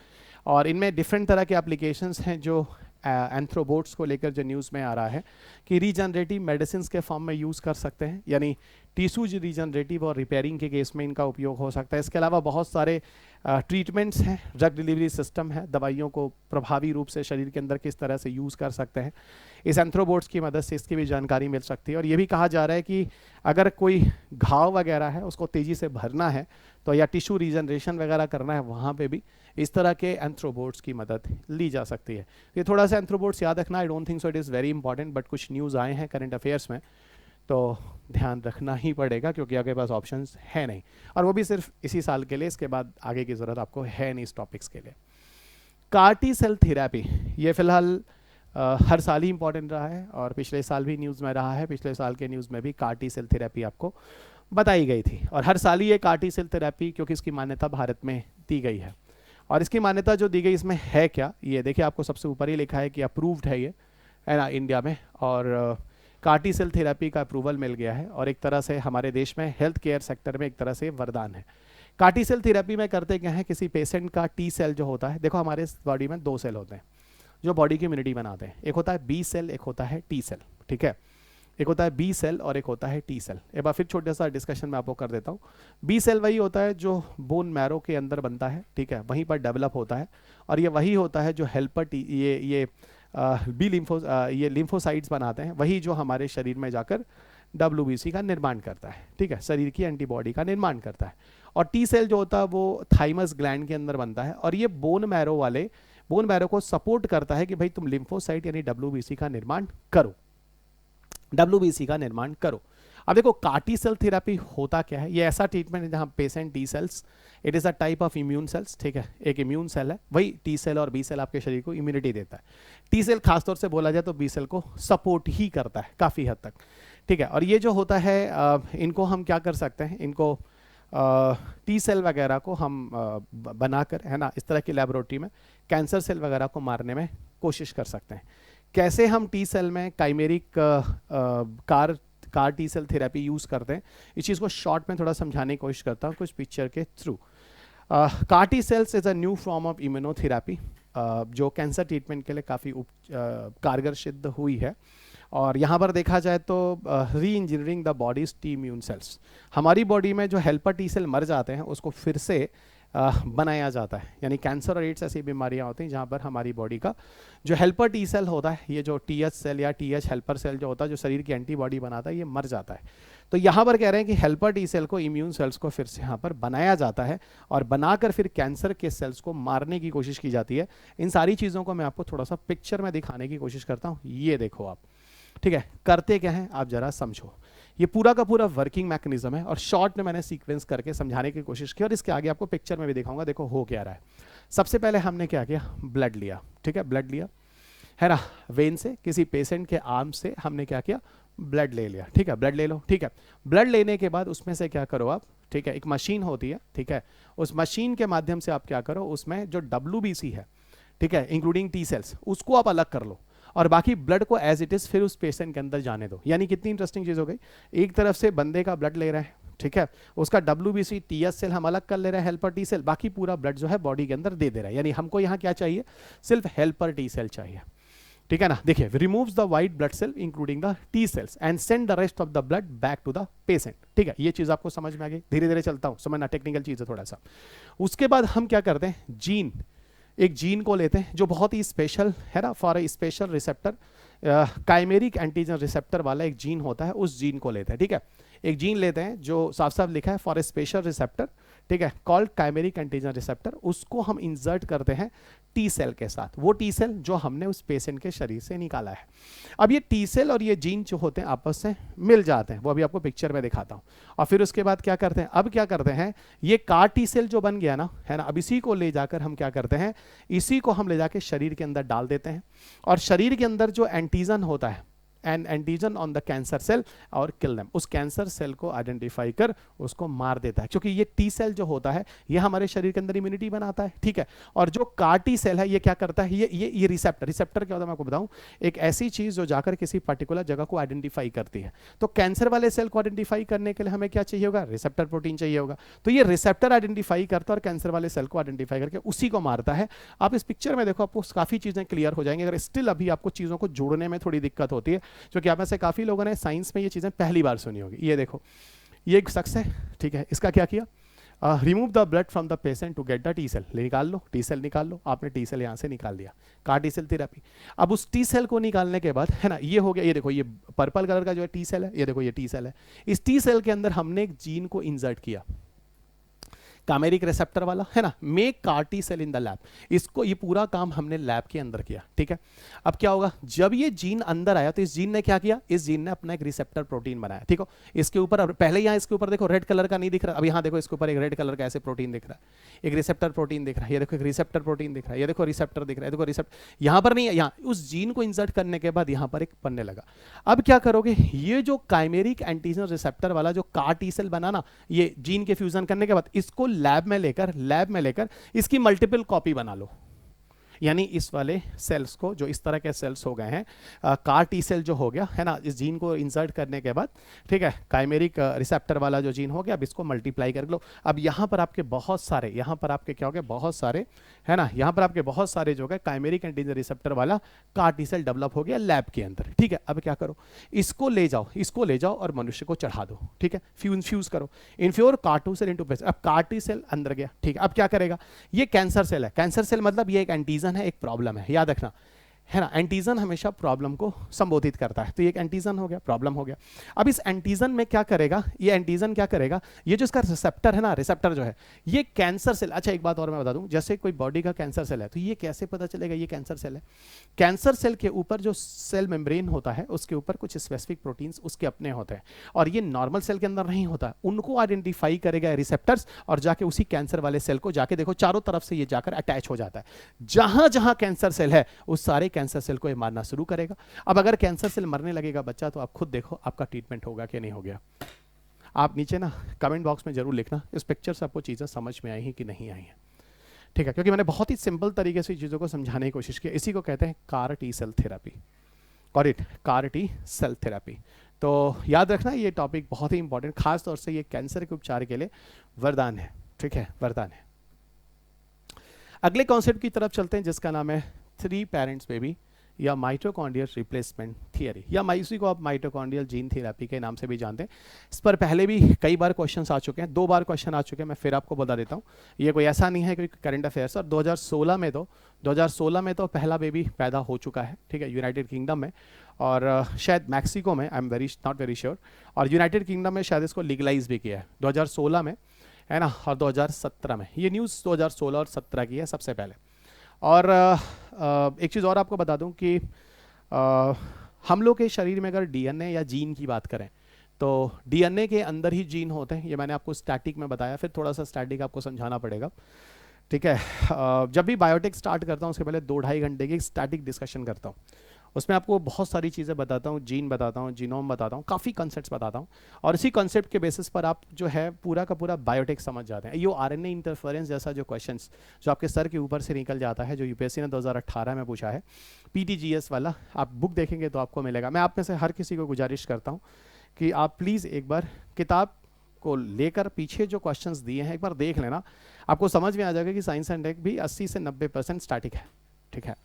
और इनमें डिफरेंट तरह के एप्लीकेशंस हैं जो एंथ्रोबोट्स को लेकर जो न्यूज़ में आ रहा है कि रीजनरेटिव मेडिसिन के फॉर्म में यूज़ कर सकते हैं, यानी टिश्यूज रीजनरेटिव और रिपेयरिंग के केस में इनका उपयोग हो सकता है। इसके अलावा बहुत सारे ट्रीटमेंट्स हैं, ड्रग डिलीवरी सिस्टम है, दवाइयों को प्रभावी रूप से शरीर के अंदर किस तरह से यूज़ कर सकते हैं, इस एंथ्रोबोट्स की मदद से इसकी भी जानकारी मिल सकती है। और ये भी कहा जा रहा है कि अगर कोई घाव वगैरह है उसको तेज़ी से भरना है तो या टिश्यू रीजनरेशन वगैरह करना है, वहाँ पे भी इस तरह के एंथ्रोबोट्स की मदद ली जा सकती है। ये थोड़ा सा एंथ्रोबोट्स याद रखना, I don't think so it is very important, but कुछ न्यूज़ आए हैं करंट अफेयर्स में तो ध्यान रखना ही पड़ेगा क्योंकि आपके पास ऑप्शंस है नहीं, और वो भी सिर्फ इसी साल के लिए, इसके बाद आगे की ज़रूरत आपको है नहीं इस टॉपिक्स के लिए। CAR-T सेल थेरेपी, ये फिलहाल हर साल ही इंपॉर्टेंट रहा है और पिछले साल भी न्यूज़ में रहा है। पिछले साल के न्यूज़ में भी CAR-T सेल थेरेपी आपको बताई गई थी, और हर साल ही ये CAR-T सेल थेरेपी, क्योंकि इसकी मान्यता भारत में दी गई है। और इसकी मान्यता जो दी गई इसमें है क्या, ये देखिए आपको सबसे ऊपर ही लिखा है कि अप्रूव्ड है ये, है ना इंडिया में, और CAR-T सेल थेरेपी का अप्रूवल मिल गया है और एक तरह से हमारे देश में हेल्थ केयर सेक्टर में एक तरह से वरदान है। CAR-T सेल थेरेपी में करते क्या है, किसी पेशेंट का टी सेल जो होता है, देखो हमारे बॉडी में 2 सेल होते हैं जो बॉडी की इम्यूनिटी बनाते हैं, एक होता है बी सेल, एक होता है टी सेल, ठीक है। एक होता है बी सेल और एक होता है टी सेल। एक बार फिर छोटा सा डिस्कशन में आपको कर देता हूँ। बी सेल वही होता है जो बोन मैरो के अंदर बनता है, ठीक है, वहीं पर डेवलप होता है, और ये वही होता है जो हेल्पर ये लिम्फोसाइट्स बनाते हैं, वही जो हमारे शरीर में जाकर WBC का निर्माण करता है, ठीक है, शरीर की एंटीबॉडी का निर्माण करता है। और टी सेल जो होता है वो थाइमस ग्लैंड के अंदर बनता है, और ये बोन मैरो को सपोर्ट करता है कि भाई तुम लिम्फोसाइट यानी WBC का निर्माण करो, WBC का निर्माण करो। अब देखो CAR-T सेल थेरेपी होता क्या है, ये ऐसा ट्रीटमेंट है जहां patient T cells, it is a type of immune cells, ठीक है, एक इम्यून सेल है, वही टी सेल और बी सेल आपके शरीर को इम्यूनिटी देता है। टी सेल खासतौर से बोला जाए तो बी सेल को सपोर्ट ही करता है काफ़ी हद तक, ठीक है। और ये जो होता है इनको हम क्या कर सकते हैं, इनको टी सेल वगैरह को हम बनाकर, है ना, इस तरह की लेबोरेटरी में कैंसर सेल वगैरह को मारने में कोशिश कर सकते हैं। कैसे हम टी सेल में chimeric CAR-T cell therapy use करते हैं, इस चीज़ को शॉर्ट में थोड़ा समझाने की कोशिश करता हूँ कुछ पिक्चर के through. CAR-T cells is a new form of immunotherapy जो कैंसर ट्रीटमेंट के लिए काफ़ी कारगर सिद्ध हुई है। और यहाँ पर देखा जाए तो री engineering the bodies T immune cells, हमारी बॉडी में जो हेल्पर टी सेल मर जाते हैं उसको फिर से बनाया जाता है। यानी कैंसर और एड्स ऐसी बीमारियां होती हैं जहाँ पर हमारी बॉडी का जो हेल्पर टी सेल होता है, ये जो TH सेल या TH हेल्पर सेल जो होता है जो शरीर की एंटीबॉडी बनाता है, ये मर जाता है। तो यहाँ पर कह रहे हैं कि हेल्पर टी सेल को, इम्यून सेल्स को फिर से यहाँ पर बनाया जाता है और बनाकर फिर कैंसर के सेल्स को मारने की कोशिश की जाती है। इन सारी चीज़ों को मैं आपको थोड़ा सा पिक्चर में दिखाने की कोशिश करता हूँ। ये देखो आप, ठीक है, करते क्या है आप जरा समझो। ये पूरा का पूरा वर्किंग मैकेनिज्म है और शॉर्ट में मैंने सीक्वेंस करके समझाने की कोशिश की और इसके आगे आपको पिक्चर में भी दिखाऊंगा। देखो हो क्या रहा है। सबसे पहले हमने क्या किया, ब्लड लिया, ठीक है, ब्लड लिया है ना, वेन से, किसी पेशेंट के आर्म से हमने क्या किया, ब्लड ले लिया, ठीक है, ब्लड ले लो, ठीक है। ब्लड लेने के बाद उसमें से क्या करो आप, ठीक है, एक मशीन होती है, ठीक है, उस मशीन के माध्यम से आप क्या करो, उसमें जो WBC है, ठीक है, इंक्लूडिंग टी सेल्स, उसको आप अलग कर लो और बाकी ब्लड को एज इट इज फिर उस पेशेंट के अंदर जाने दो। यानी कितनी इंटरेस्टिंग चीज हो गई, एक तरफ से बंदे का ब्लड ले रहे हैं, ठीक है, उसका WBC TH सेल हम अलग कर ले रहे हैं, हेल्पर टी सेल, बाकी पूरा ब्लड जो है बॉडी के अंदर दे रहा है। यानी हमको यहाँ क्या चाहिए, सिर्फ हेल्पर टी सेल चाहिए, ठीक है ना। देखिए, removes the white blood cell including the T cells and send the rest of the blood back to the patient, ठीक है। ये चीज आपको समझ में आ गई, धीरे धीरे चलता हूँ, समझना टेक्निकल चीज है थोड़ा सा। उसके बाद हम क्या करते हैं, जीन, एक जीन को लेते हैं जो बहुत ही स्पेशल है ना, for a special receptor, chimeric antigen receptor वाला एक जीन होता है, उस जीन को लेते हैं, ठीक है। एक जीन लेते हैं जो साफ साफ लिखा है फॉर ए स्पेशल रिसेप्टर, ठीक है, कॉल्ड काइमेरिक एंटीजन रिसेप्टर, उसको हम इंसर्ट करते हैं टी सेल के साथ, वो टी सेल जो हमने उस पेशेंट के शरीर से निकाला है। अब ये टी सेल और ये जीन जो होते हैं आपस में मिल जाते हैं, वो अभी आपको पिक्चर में दिखाता हूँ। और फिर उसके बाद क्या करते हैं, अब क्या करते हैं, ये CAR-T सेल जो बन गया ना, है ना, अब इसी को ले जाकर हम क्या करते हैं, इसी को हम ले जाकर शरीर के अंदर डाल देते हैं और शरीर के अंदर जो एंटीजन होता है, an antigen on the cancer cell और किल देम, उस कैंसर सेल को आइडेंटिफाई कर उसको मार देता है, क्योंकि ये टी सेल जो होता है ये हमारे शरीर के अंदर इम्यूनिटी बनाता है, ठीक है। और जो CAR-T सेल है ये क्या करता है, ये रिसेप्टर क्या होता है मैं आपको बताऊं, एक ऐसी चीज जो जाकर किसी पर्टिकुलर जगह को आइडेंटिफाई करती है। तो कैंसर वाले सेल को आइडेंटिफाई करने के लिए हमें क्या चाहिए होगा, रिसेप्टर प्रोटीन चाहिए होगा। तो ये रिसेप्टर आइडेंटिफाई करता है और कैंसर वाले सेल को आइडेंटिफाई करके उसी को मारता है। आप इस पिक्चर में देखो, आपको काफी चीजें क्लियर हो जाएंगी। अगर स्टिल अभी आपको चीजों को जोड़ने में थोड़ी दिक्कत होती है, क्योंकि आप में से काफी लोगों ने साइंस में ये चीजें पहली बार सुनी होगी। ये देखो, ये एक शख्स है, ठीक है, इसका क्या किया, remove the blood from the patient to get the T cell, निकाल लो टी सेल, निकाल लो, आपने टी सेल यहाँ से निकाल दिया, CAR-T सेल थेरेपी। अब उस टी सेल को निकालने के बाद, है ना, ये हो गया, ये देखो, ये पर्पल कलर का जो है टी सेल है, ये देखो ये टी सेल है। इस टी सेल के अंदर हमने एक जीन को इंसर्ट किया, कामेरिक रिसेप्टर वाला, है ना, make CAR-T cell in the lab. इसको, ये पूरा काम हमने लैब के अंदर किया, ठीक है। अब क्या होगा, जब ये जीन अंदर आया तो इस जीन ने क्या किया, इस जीन ने अपना एक रिसेप्टर प्रोटीन बनाया, ठीक हो। इसके ऊपर पहले यहाँ इसके ऊपर देखो रेड कलर का नहीं दिख रहा, अब यहाँ देखो इसके ऊपर एक रेड कलर का ऐसे प्रोटीन दिख रहा है, एक रिसेप्टर प्रोटीन दिख रहा है, ये देखो एक रिसेप्टर प्रोटीन दिख रहा है, ये देखो रिसेप्टर दिख रहा है, देखो रिसेप्टर यहाँ पर नहीं है, यहाँ उस जीन को इंसर्ट करने के बाद यहाँ पर एक बनने लगा। अब क्या करोगे, ये जो काइमेरिक एंटीजन रिसेप्टर वाला जो CAR-T सेल बना ना, ये जीन के फ्यूजन करने के बाद इसको लैब में लेकर इसकी मल्टीपल कॉपी बना लो। यानी इस वाले सेल्स को, जो इस तरह के सेल्स हो गए हैं, कार टी सेल जो हो गया है ना, इस जीन को इंसर्ट करने के बाद, ठीक है, काइमेरिक रिसेप्टर वाला जो जीन हो गया, अब इसको मल्टीप्लाई कर लो। अब यहाँ पर आपके बहुत सारे, यहाँ पर आपके क्या हो गए, बहुत सारे, है ना, यहाँ पर आपके बहुत सारे जो है काइमेरिक एंटीजन रिसेप्टर वाला कार टी सेल डेवलप हो गया लैब के अंदर। ठीक है, अब क्या करो, इसको ले जाओ, इसको ले जाओ और मनुष्य को चढ़ा दो। ठीक है, फ्यूज करो, infuse CAR T cell into patient. अब कार टी सेल अंदर गया। ठीक है, अब क्या करेगा, ये कैंसर सेल है। कैंसर सेल मतलब ये एक एंटीजन है, एक प्रॉब्लम है, याद रखना, है ना। एंटीजन हमेशा प्रॉब्लम को संबोधित करता है, तो ये एक एंटीजन हो गया, प्रॉब्लम हो गया। अब इस एंटीजन में क्या करेगा, ये एंटीजन क्या करेगा, ये जो इसका रिसेप्टर है ना, रिसेप्टर जो है ये कैंसर सेल। अच्छा एक बात और मैं बता दूं, जैसे कोई बॉडी का कैंसर सेल है तो ये कैसे पता चलेगा ये कैंसर सेल है। कैंसर सेल के ऊपर जो सेल मेम्ब्रेन होता है उसके ऊपर कुछ स्पेसिफिक प्रोटीन्स उसके अपने होते हैं, और ये नॉर्मल सेल के अंदर नहीं होता। उनको आइडेंटिफाई करेगा रिसेप्टर्स, और जाके उसी कैंसर वाले सेल को जाके देखो चारों तरफ से ये जाकर अटैच हो जाता है। जहां जहां कैंसर सेल है उस सारे कैंसर सेल को ये मारना शुरू करेगा। अब अगर कैंसर सेल मरने लगेगा बच्चा, तो आप खुद देखो आपका ट्रीटमेंट होगा कि नहीं हो गया। आप नीचे ना कमेंट बॉक्स में जरूर लिखना इस पिक्चर से आपको चीज़ें समझ में आई हैं कि नहीं आई हैं। ठीक है, क्योंकि मैंने बहुत ही सिंपल तरीके से चीज़ों को समझाने की कोशिश की। इसी को कहते हैं कार टी सेल थेरेपी, और it CAR T cell therapy. तो याद रखना ये टॉपिक बहुत ही इंपॉर्टेंट, खास तौर से ये कैंसर के उपचार के लिए वरदान है। ठीक है, वरदान है। अगले कॉन्सेप्ट की तरफ चलते हैं जिसका नाम है 3 पेरेंट्स बेबी या माइटोकॉन्ड्रियल रिप्लेसमेंट थियरी, या इसी को आप माइटोकॉन्ड्रियल जीन थेरेपी के नाम से भी जानते हैं। इस पर पहले भी कई बार क्वेश्चंस आ चुके हैं, 2 बार क्वेश्चन आ चुके हैं, मैं फिर आपको बता देता हूँ। ये कोई ऐसा नहीं है कि करंट अफेयर्स। और 2016 में तो पहला बेबी पैदा हो चुका है, ठीक है, यूनाइटेड किंगडम में, और शायद मैक्सिको में, I am not very sure, और यूनाइटेड किंगडम में शायद इसको लीगलाइज भी किया है 2016 में, है ना, और 2017 में। ये न्यूज़ 2016 और 17 की है सबसे पहले। और एक चीज़ और आपको बता दूं कि हम लोग के शरीर में अगर डीएनए या जीन की बात करें तो डीएनए के अंदर ही जीन होते हैं। ये मैंने आपको स्टैटिक में बताया, फिर थोड़ा सा स्टैटिक आपको समझाना पड़ेगा। ठीक है, जब भी बायोटेक स्टार्ट करता हूँ उसके पहले 2-2.5 घंटे की स्टैटिक डिस्कशन करता हूँ। उसमें आपको बहुत सारी चीज़ें बताता हूँ, जीन बताता हूँ, जीनोम बताता हूँ, काफ़ी कॉन्सेप्ट्स बताता हूँ, और इसी कॉन्सेप्ट के बेसिस पर आप जो है पूरा का पूरा बायोटेक समझ जाते हैं। ये आरएनए इंटरफेरेंस जैसा जो क्वेश्चंस जो आपके सर के ऊपर से निकल जाता है, जो यूपीएससी ने 2018 में पूछा है, पीटीजीएस वाला, आप बुक देखेंगे तो आपको मिलेगा। मैं आप में से हर किसी को गुजारिश करता हूँ कि आप प्लीज़ एक बार किताब को लेकर पीछे जो क्वेश्चंस दिए हैं एक बार देख लेना, आपको समझ में आ जाएगा कि साइंस एंड टेक भी 80 से 90% स्टैटिक है। ठीक है,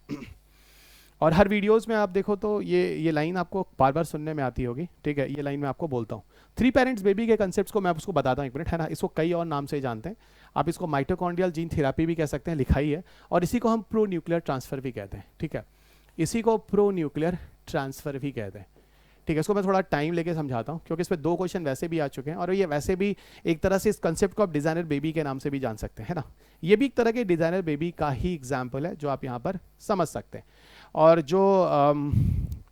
और हर वीडियोस में आप देखो तो ये लाइन आपको बार बार सुनने में आती होगी। ठीक है, ये लाइन मैं आपको बोलता हूँ। 3 पेरेंट्स बेबी के कंसेप्ट्स को मैं आपको बताता हूँ, एक मिनट, है ना। इसको कई और नाम से जानते हैं, आप इसको माइटोकॉन्ड्रियल जीन थेरेपी भी कह सकते हैं, लिखा ही है, और इसी को हम प्रो न्यूक्लियर ट्रांसफर भी कहते हैं। ठीक है, इसी को प्रो न्यूक्लियर ट्रांसफर भी कहते हैं। ठीक है, इसको मैं थोड़ा टाइम लेके समझाता हूँ क्योंकि इस पर 2 क्वेश्चन वैसे भी आ चुके हैं, और ये वैसे भी एक तरह से इस कंसेप्ट को आप डिजाइनर बेबी के नाम से भी जान सकते हैं, है ना। ये भी एक तरह के डिजाइनर बेबी का ही एग्जाम्पल है जो आप यहाँ पर समझ सकते हैं। और जो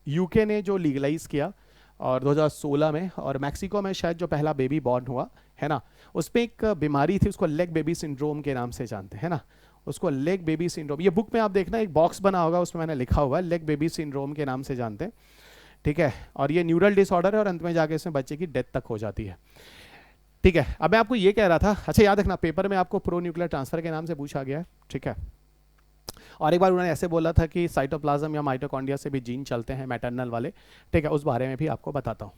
यूके ने जो लीगलाइज किया और 2016 में, और मैक्सिको में शायद जो पहला बेबी बॉर्न हुआ, है ना, उस पर एक बीमारी थी, उसको लेग बेबी सिंड्रोम के नाम से जानते हैं, है ना, उसको लेग बेबी सिंड्रोम। ये बुक में आप देखना एक बॉक्स बना होगा, उसमें मैंने लिखा हुआ है लेग बेबी सिंड्रोम के नाम से जानते हैं। ठीक है, और ये न्यूरल डिसऑर्डर है और अंत में जाके इसमें बच्चे की डेथ तक हो जाती है। ठीक है, अब मैं आपको ये कह रहा था, अच्छा याद रखना पेपर में आपको प्रो न्यूक्लियर ट्रांसफर के नाम से पूछा गया है। ठीक है, और एक बार उन्होंने ऐसे बोला था कि साइटोप्लाज्म या माइटोकॉन्ड्रिया से भी जीन चलते हैं, मैटरनल वाले। ठीक है, उस बारे में भी आपको बताता हूँ।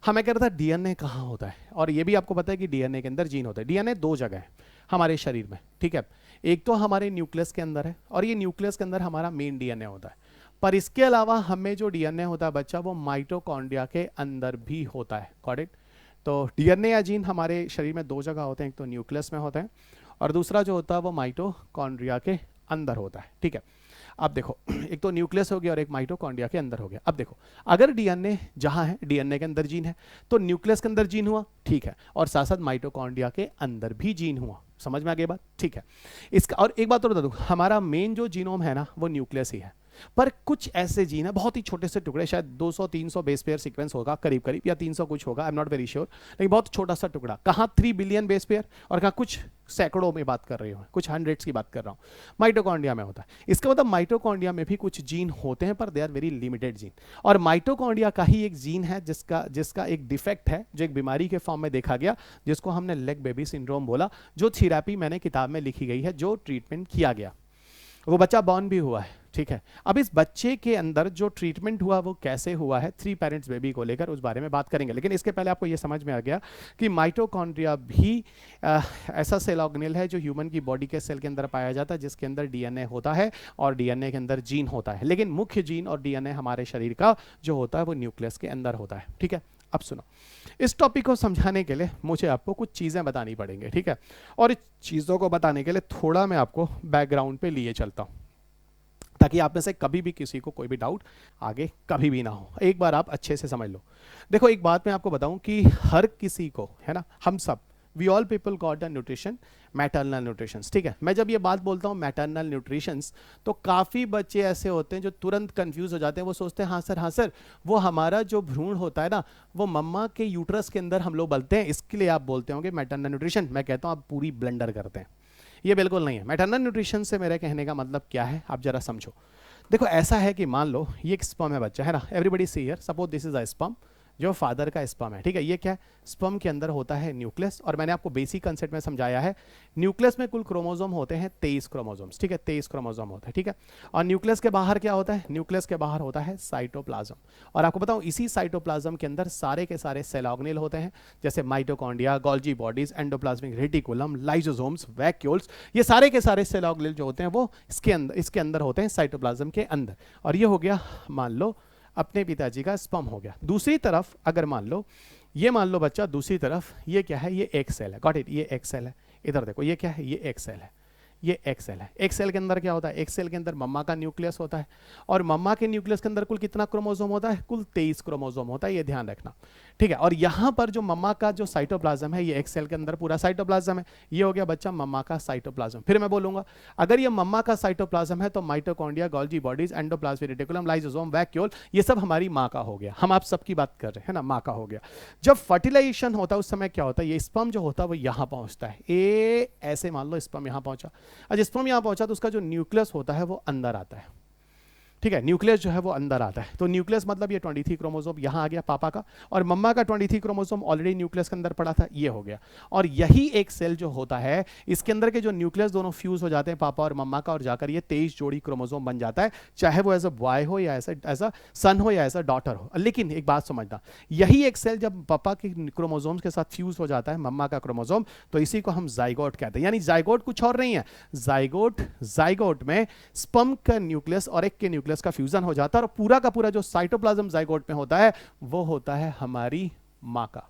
हाँ, मैं कह रहा था डीएनए कहाँ होता है, और ये भी आपको पता है कि डीएनए के अंदर जीन होता है। डीएनए 2 जगह है हमारे शरीर में। ठीक है, एक तो हमारे न्यूक्लियस के अंदर है, और ये न्यूक्लियस के अंदर हमारा मेन डीएनए होता है, पर इसके अलावा हमें जो डीएनए होता है बच्चा, वो माइटोकॉन्ड्रिया के अंदर भी होता है। Got it. तो डीएनए या जीन हमारे शरीर में 2 जगह होते हैं, एक तो न्यूक्लियस में होते हैं और दूसरा जो होता है वो माइटोकॉन्ड्रिया के अंदर होता है। ठीक है, अब देखो, एक तो न्यूक्लियस हो गया और एक माइटोकॉन्ड्रिया के अंदर हो गया। अब देखो, अगर डीएनए जहां है, डीएनए के अंदर जीन है, तो न्यूक्लियस के अंदर जीन हुआ, ठीक है, और साथ साथ माइटोकॉन्ड्रिया के अंदर भी जीन हुआ। समझ में आ गई बात? ठीक है, इसका और एक बात और बता दूं, हमारा मेन जो जीनोम है ना वो न्यूक्लियस ही है, पर कुछ ऐसे जीन है, बहुत ही छोटे से टुकड़े, शायद 200-300 बेस पेयर सीक्वेंस होगा करीब करीब, या 300 कुछ होगा, I am not very sure, लेकिन बहुत छोटा सा टुकड़ा, कहाँ 3 बिलियन बेस पेयर और कहाँ कुछ सैकड़ों में बात कर रही हूँ, कुछ हंड्रेड्स की बात कर रहा हूँ, माइटोकॉन्ड्रिया में होता है। इसका मतलब माइटोकॉन्ड्रिया में भी कुछ जीन होते हैं, पर they are very limited gene, और माइटोकॉन्ड्रिया का ही एक जीन है जिसका एक डिफेक्ट है, जो एक बीमारी के फॉर्म में देखा गया, जिसको हमने लेग बेबी सिंड्रोम बोला, जो थेरेपी मैंने किताब में लिखी गई है, जो ट्रीटमेंट किया गया। वो बच्चा बॉर्न भी हुआ है, ठीक है। अब इस बच्चे के अंदर जो ट्रीटमेंट हुआ वो कैसे हुआ है 3 पेरेंट्स बेबी को लेकर, उस बारे में बात करेंगे। लेकिन इसके पहले आपको ये समझ में आ गया कि माइटोकॉन्ड्रिया भी ऐसा सेल ऑर्गेनेल है जो ह्यूमन की बॉडी के सेल के अंदर पाया जाता है, जिसके अंदर डीएनए होता है और डीएनए के अंदर जीन होता है। लेकिन मुख्य जीन और डीएनए हमारे शरीर का जो होता है वो न्यूक्लियस के अंदर होता है, ठीक है। अब सुनो, इस टॉपिक को समझाने के लिए मुझे आपको कुछ चीज़ें बतानी पड़ेंगी, ठीक है। और इस चीज़ों को बताने के लिए थोड़ा मैं आपको बैकग्राउंड पे लिए चलता हूँ, ताकि आप में से कभी भी किसी को कोई भी डाउट आगे कभी भी ना हो। एक बार आप अच्छे से समझ लो। देखो, एक बात मैं आपको बताऊं कि हर किसी को, है ना, हम सब, we all people got the nutrition, maternal nutritions, ठीक है। मैं जब ये बात बोलता हूँ मैटरनल न्यूट्रिशंस, तो काफ़ी बच्चे ऐसे होते हैं जो तुरंत कंफ्यूज हो जाते हैं। वो सोचते हैं हाँ सर, वो हमारा जो भ्रूण होता है ना, वो मम्मा के यूट्रस के अंदर हम लोग बोलते हैं, इसके लिए आप बोलते होंगे मैटरनल न्यूट्रिशन। मैं कहता हूँ आप पूरी ब्लंडर करते हैं, ये बिल्कुल नहीं है। मैटरनल न्यूट्रिशन से मेरे कहने का मतलब क्या है, आप जरा समझो। देखो, ऐसा है कि मान लो ये एक स्पर्म है बच्चा, है ना, everybody see here, suppose this is a sperm, जो फादर का स्पर्म है, ठीक है। ये क्या है, स्पर्म के अंदर होता है न्यूक्लियस, और मैंने आपको बेसिक कंसेप्ट में समझाया है, न्यूक्लियस में कुल क्रोमोसोम होते हैं 23 क्रोमोसोम्स, ठीक है, 23 क्रोमोसोम होते हैं, ठीक है। और न्यूक्लियस के बाहर क्या होता है, न्यूक्लियस के बाहर होता है साइटोप्लाज्म। और आपको बताऊं, इसी साइटोप्लाज्म के अंदर सारे के सारे सेल ऑर्गेनेल होते हैं, जैसे mitochondria, Golgi bodies, endoplasmic reticulum, lysosomes, vacuoles, ये सारे के सारे सेल ऑर्गेनेल जो होते हैं वो इसके अंदर होते हैं, साइटोप्लाज्म के अंदर। और ये हो गया, मान लो अपने पिताजी का स्पर्म हो गया। दूसरी तरफ अगर मान लो बच्चा, दूसरी तरफ ये क्या है, ये एक सेल है, गॉट इट, ये एक सेल है। इधर देखो, ये क्या है, ये एक सेल है, ये एक सेल है। एक सेल के अंदर क्या होता है, एक सेल के अंदर मम्मा का न्यूक्लियस होता है, और मम्मा के न्यूक्लियस के अंदर कुल कितना क्रोमोसोम होता है, कुल 23 क्रोमोसोम होता है, ये ध्यान रखना, ठीक है। और यहाँ पर जो मम्मा का जो साइटोप्लाज्म है, ये एक सेल के अंदर पूरा साइटोप्लाज्म है, ये हो गया बच्चा मम्मा का साइटोप्लाज्म। फिर मैं बोलूंगा, अगर ये मम्मा का साइटोप्लाज्म है तो mitochondria, Golgi bodies, endoplasmic reticulum, lysosome, vacuole, ये सब हमारी माँ का हो गया। हम आप सबकी बात कर रहे हैं ना, माँ का हो गया। जब फर्टिलाइजेशन होता है उस समय क्या होता है, ये स्पर्म जो होता है वो यहाँ पहुंचता है, ए ऐसे मान लो स्पर्म यहाँ पहुंचा, और स्पर्म यहाँ पहुंचा तो उसका जो न्यूक्लियस होता है वो अंदर आता है, ठीक है। न्यूक्लियस जो है वो अंदर आता है, तो न्यूक्लियस मतलब ये 23 क्रोमोसोम यहाँ आ गया पापा का, और मम्मा का 23 क्रोमोसोम ऑलरेडी न्यूक्लियस के अंदर पड़ा था, ये हो गया। और यही एक सेल जो होता है, इसके अंदर के जो न्यूक्लियस दोनों फ्यूज हो जाते हैं पापा और मम्मा का, और जाकर ये 23 जोड़ी क्रोमोसोम बन जाता है, चाहे वो एज अ बॉय हो या एज अ सन हो या एज अ डॉटर हो। लेकिन एक बात समझना, यही एक सेल जब पापा के क्रोमोसोम्स के साथ फ्यूज हो जाता है मम्मा का क्रोमोसोम, तो इसी को हम जाइगोट कहते हैं। यानी जाइगोट कुछ और नहीं है, जाइगोट में स्पर्म का न्यूक्लियस और एक के न्यूक्लियस का फ्यूजन हो जाता है, और पूरा का पूरा जो साइटोप्लाज्म जाइगोट में होता है वो होता है हमारी मां का।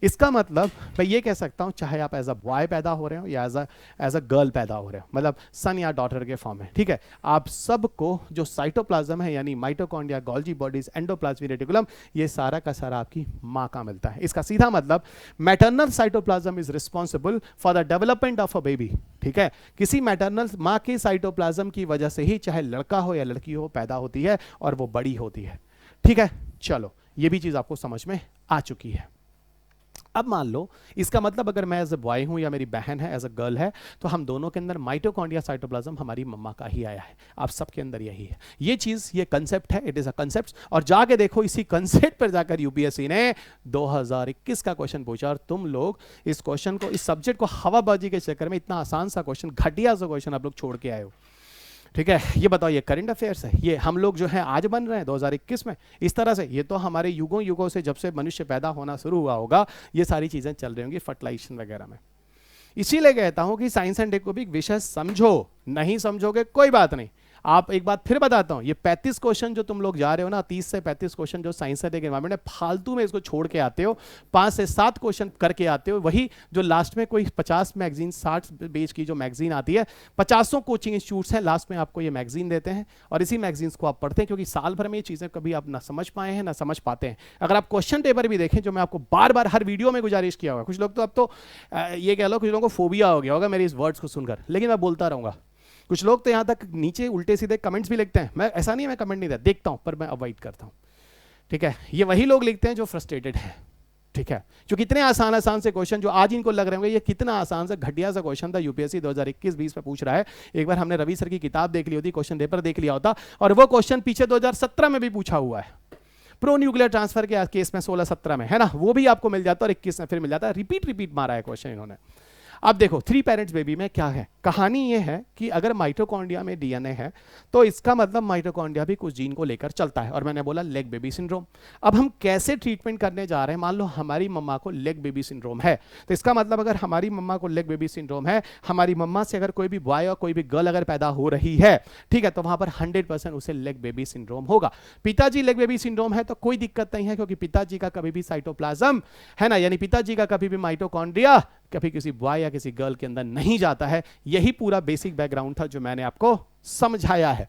इसका मतलब मैं ये कह सकता हूं, चाहे आप एज अ बॉय पैदा हो रहे हो या एज अ गर्ल पैदा हो रहे हो, मतलब सन या डॉटर के फॉर्म में, ठीक है, आप सबको जो साइटोप्लाज्म है, यानी mitochondria, Golgi bodies, endoplasmic reticulum, ये सारा का सारा आपकी मां का मिलता है। इसका सीधा मतलब maternal cytoplasm is responsible for the development of a baby, ठीक है। किसी मैटरनल मां के साइटोप्लाज्म की वजह से ही चाहे लड़का हो या लड़की हो पैदा होती है, और वो बड़ी होती है, ठीक है। चलो, ये भी चीज आपको समझ में आ चुकी है। अब मान लो, इसका मतलब अगर मैं एज अ बॉय हूं या मेरी बहन है एज अ गर्ल है, तो हम दोनों के अंदर माइटोकॉन्ड्रिया साइटोप्लाज्म हमारी मम्मा का ही आया है। आप सबके अंदर यही है, ये चीज, ये कंसेप्ट है, इट इज अ कंसेप्ट। और जाके देखो, इसी कंसेप्ट पर जाकर यूपीएससी ने 2021 का क्वेश्चन पूछा, और तुम लोग इस क्वेश्चन को, इस सब्जेक्ट को हवाबाजी के चक्कर में इतना आसान सा क्वेश्चन, घटिया सा क्वेश्चन आप लोग छोड़ के आए हो, ठीक है। ये बताओ, ये करंट अफेयर्स है, ये हम लोग जो है आज बन रहे हैं 2021 में इस तरह से? ये तो हमारे युगों से, जब से मनुष्य पैदा होना शुरू हुआ होगा, ये सारी चीजें चल रही होंगी फर्टिलाइजेशन वगैरह में। इसीलिए कहता हूं कि साइंस एंड टेक को भी एक विषय समझो, नहीं समझोगे कोई बात नहीं। आप एक बात फिर बताता हूं, ये 35 क्वेश्चन जो तुम लोग जा रहे हो ना, 30 से 35 क्वेश्चन जो साइंस एंड टेक एनवायरमेंट है, फालतू में इसको छोड़ के आते हो, 5 से 7 क्वेश्चन करके आते हो, वही जो लास्ट में कोई 50 मैगजीन, 60 पेज की जो मैगजीन आती है, 50 कोचिंग इंस्टीट्यूट्स हैं, लास्ट में आपको ये मैगजीन देते हैं, और इसी मैगजीन्स को आप पढ़ते हैं, क्योंकि साल भर में ये चीजें कभी आप ना समझ पाए हैं ना समझ पाते हैं। अगर आप क्वेश्चन पेपर भी देखें, जो मैं आपको बार बार हर वीडियो में गुजारिश किया हुआ, कुछ लोग तो अब तो ये कह लो, कुछ लोगों को फोबिया हो गया होगा मेरे इस वर्ड्स को सुनकर, लेकिन मैं बोलता रहूंगा। कुछ लोग तो यहां तक नीचे उल्टे सीधे कमेंट्स भी लिखते हैं, मैं ऐसा नहीं, मैं कमेंट नहीं देखता हूं, पर मैं अवॉइड करता हूं, ठीक है। ये वही लोग लिखते हैं जो फ्रस्ट्रेटेड हैं, ठीक है, जो कितने आसान से क्वेश्चन जो आज इनको लग रहे होंगे ये कितना आसान सा घटिया सा क्वेश्चन था, यूपीएससी 2021-20 में पूछ रहा है। एक बार हमने रवि सर की किताब देख ली होती, क्वेश्चन पेपर देख लिया होता, और वो क्वेश्चन पीछे 2017 में भी पूछा हुआ है, प्रो न्यूक्लियर ट्रांसफर के केस में 16-17 में, है ना, वो भी आपको मिल जाता है, और 21 में फिर मिल जाता है। रिपीट मारा है क्वेश्चन इन्होंने। अब देखो 3 पेरेंट्स बेबी में क्या है, कहानी ये है कि अगर माइटोकॉन्ड्रिया में डीएनए है तो इसका मतलब माइटोकॉन्ड्रिया भी कुछ जीन को लेकर चलता है, और मैंने बोला लेग बेबी सिंड्रोम। अब हम कैसे ट्रीटमेंट करने जा रहे हैं, मान लो हमारी मम्मा को लेग बेबी सिंड्रोम है, तो इसका मतलब अगर हमारी मम्मा को लेग बेबी सिंड्रोम है, हमारी मम्मा से अगर कोई भी बॉय और कोई भी गर्ल अगर पैदा हो रही है, ठीक है, तो वहां पर 100% उसे लेग बेबी सिंड्रोम होगा। पिताजी लेग बेबी सिंड्रोम है तो कोई दिक्कत नहीं है, क्योंकि पिताजी का कभी भी साइटोप्लाज्म है ना, यानी पिताजी का कभी भी माइटोकॉन्ड्रिया कभी किसी बॉय या किसी गर्ल के अंदर नहीं जाता है। यही पूरा बेसिक बैकग्राउंड था जो मैंने आपको समझाया है।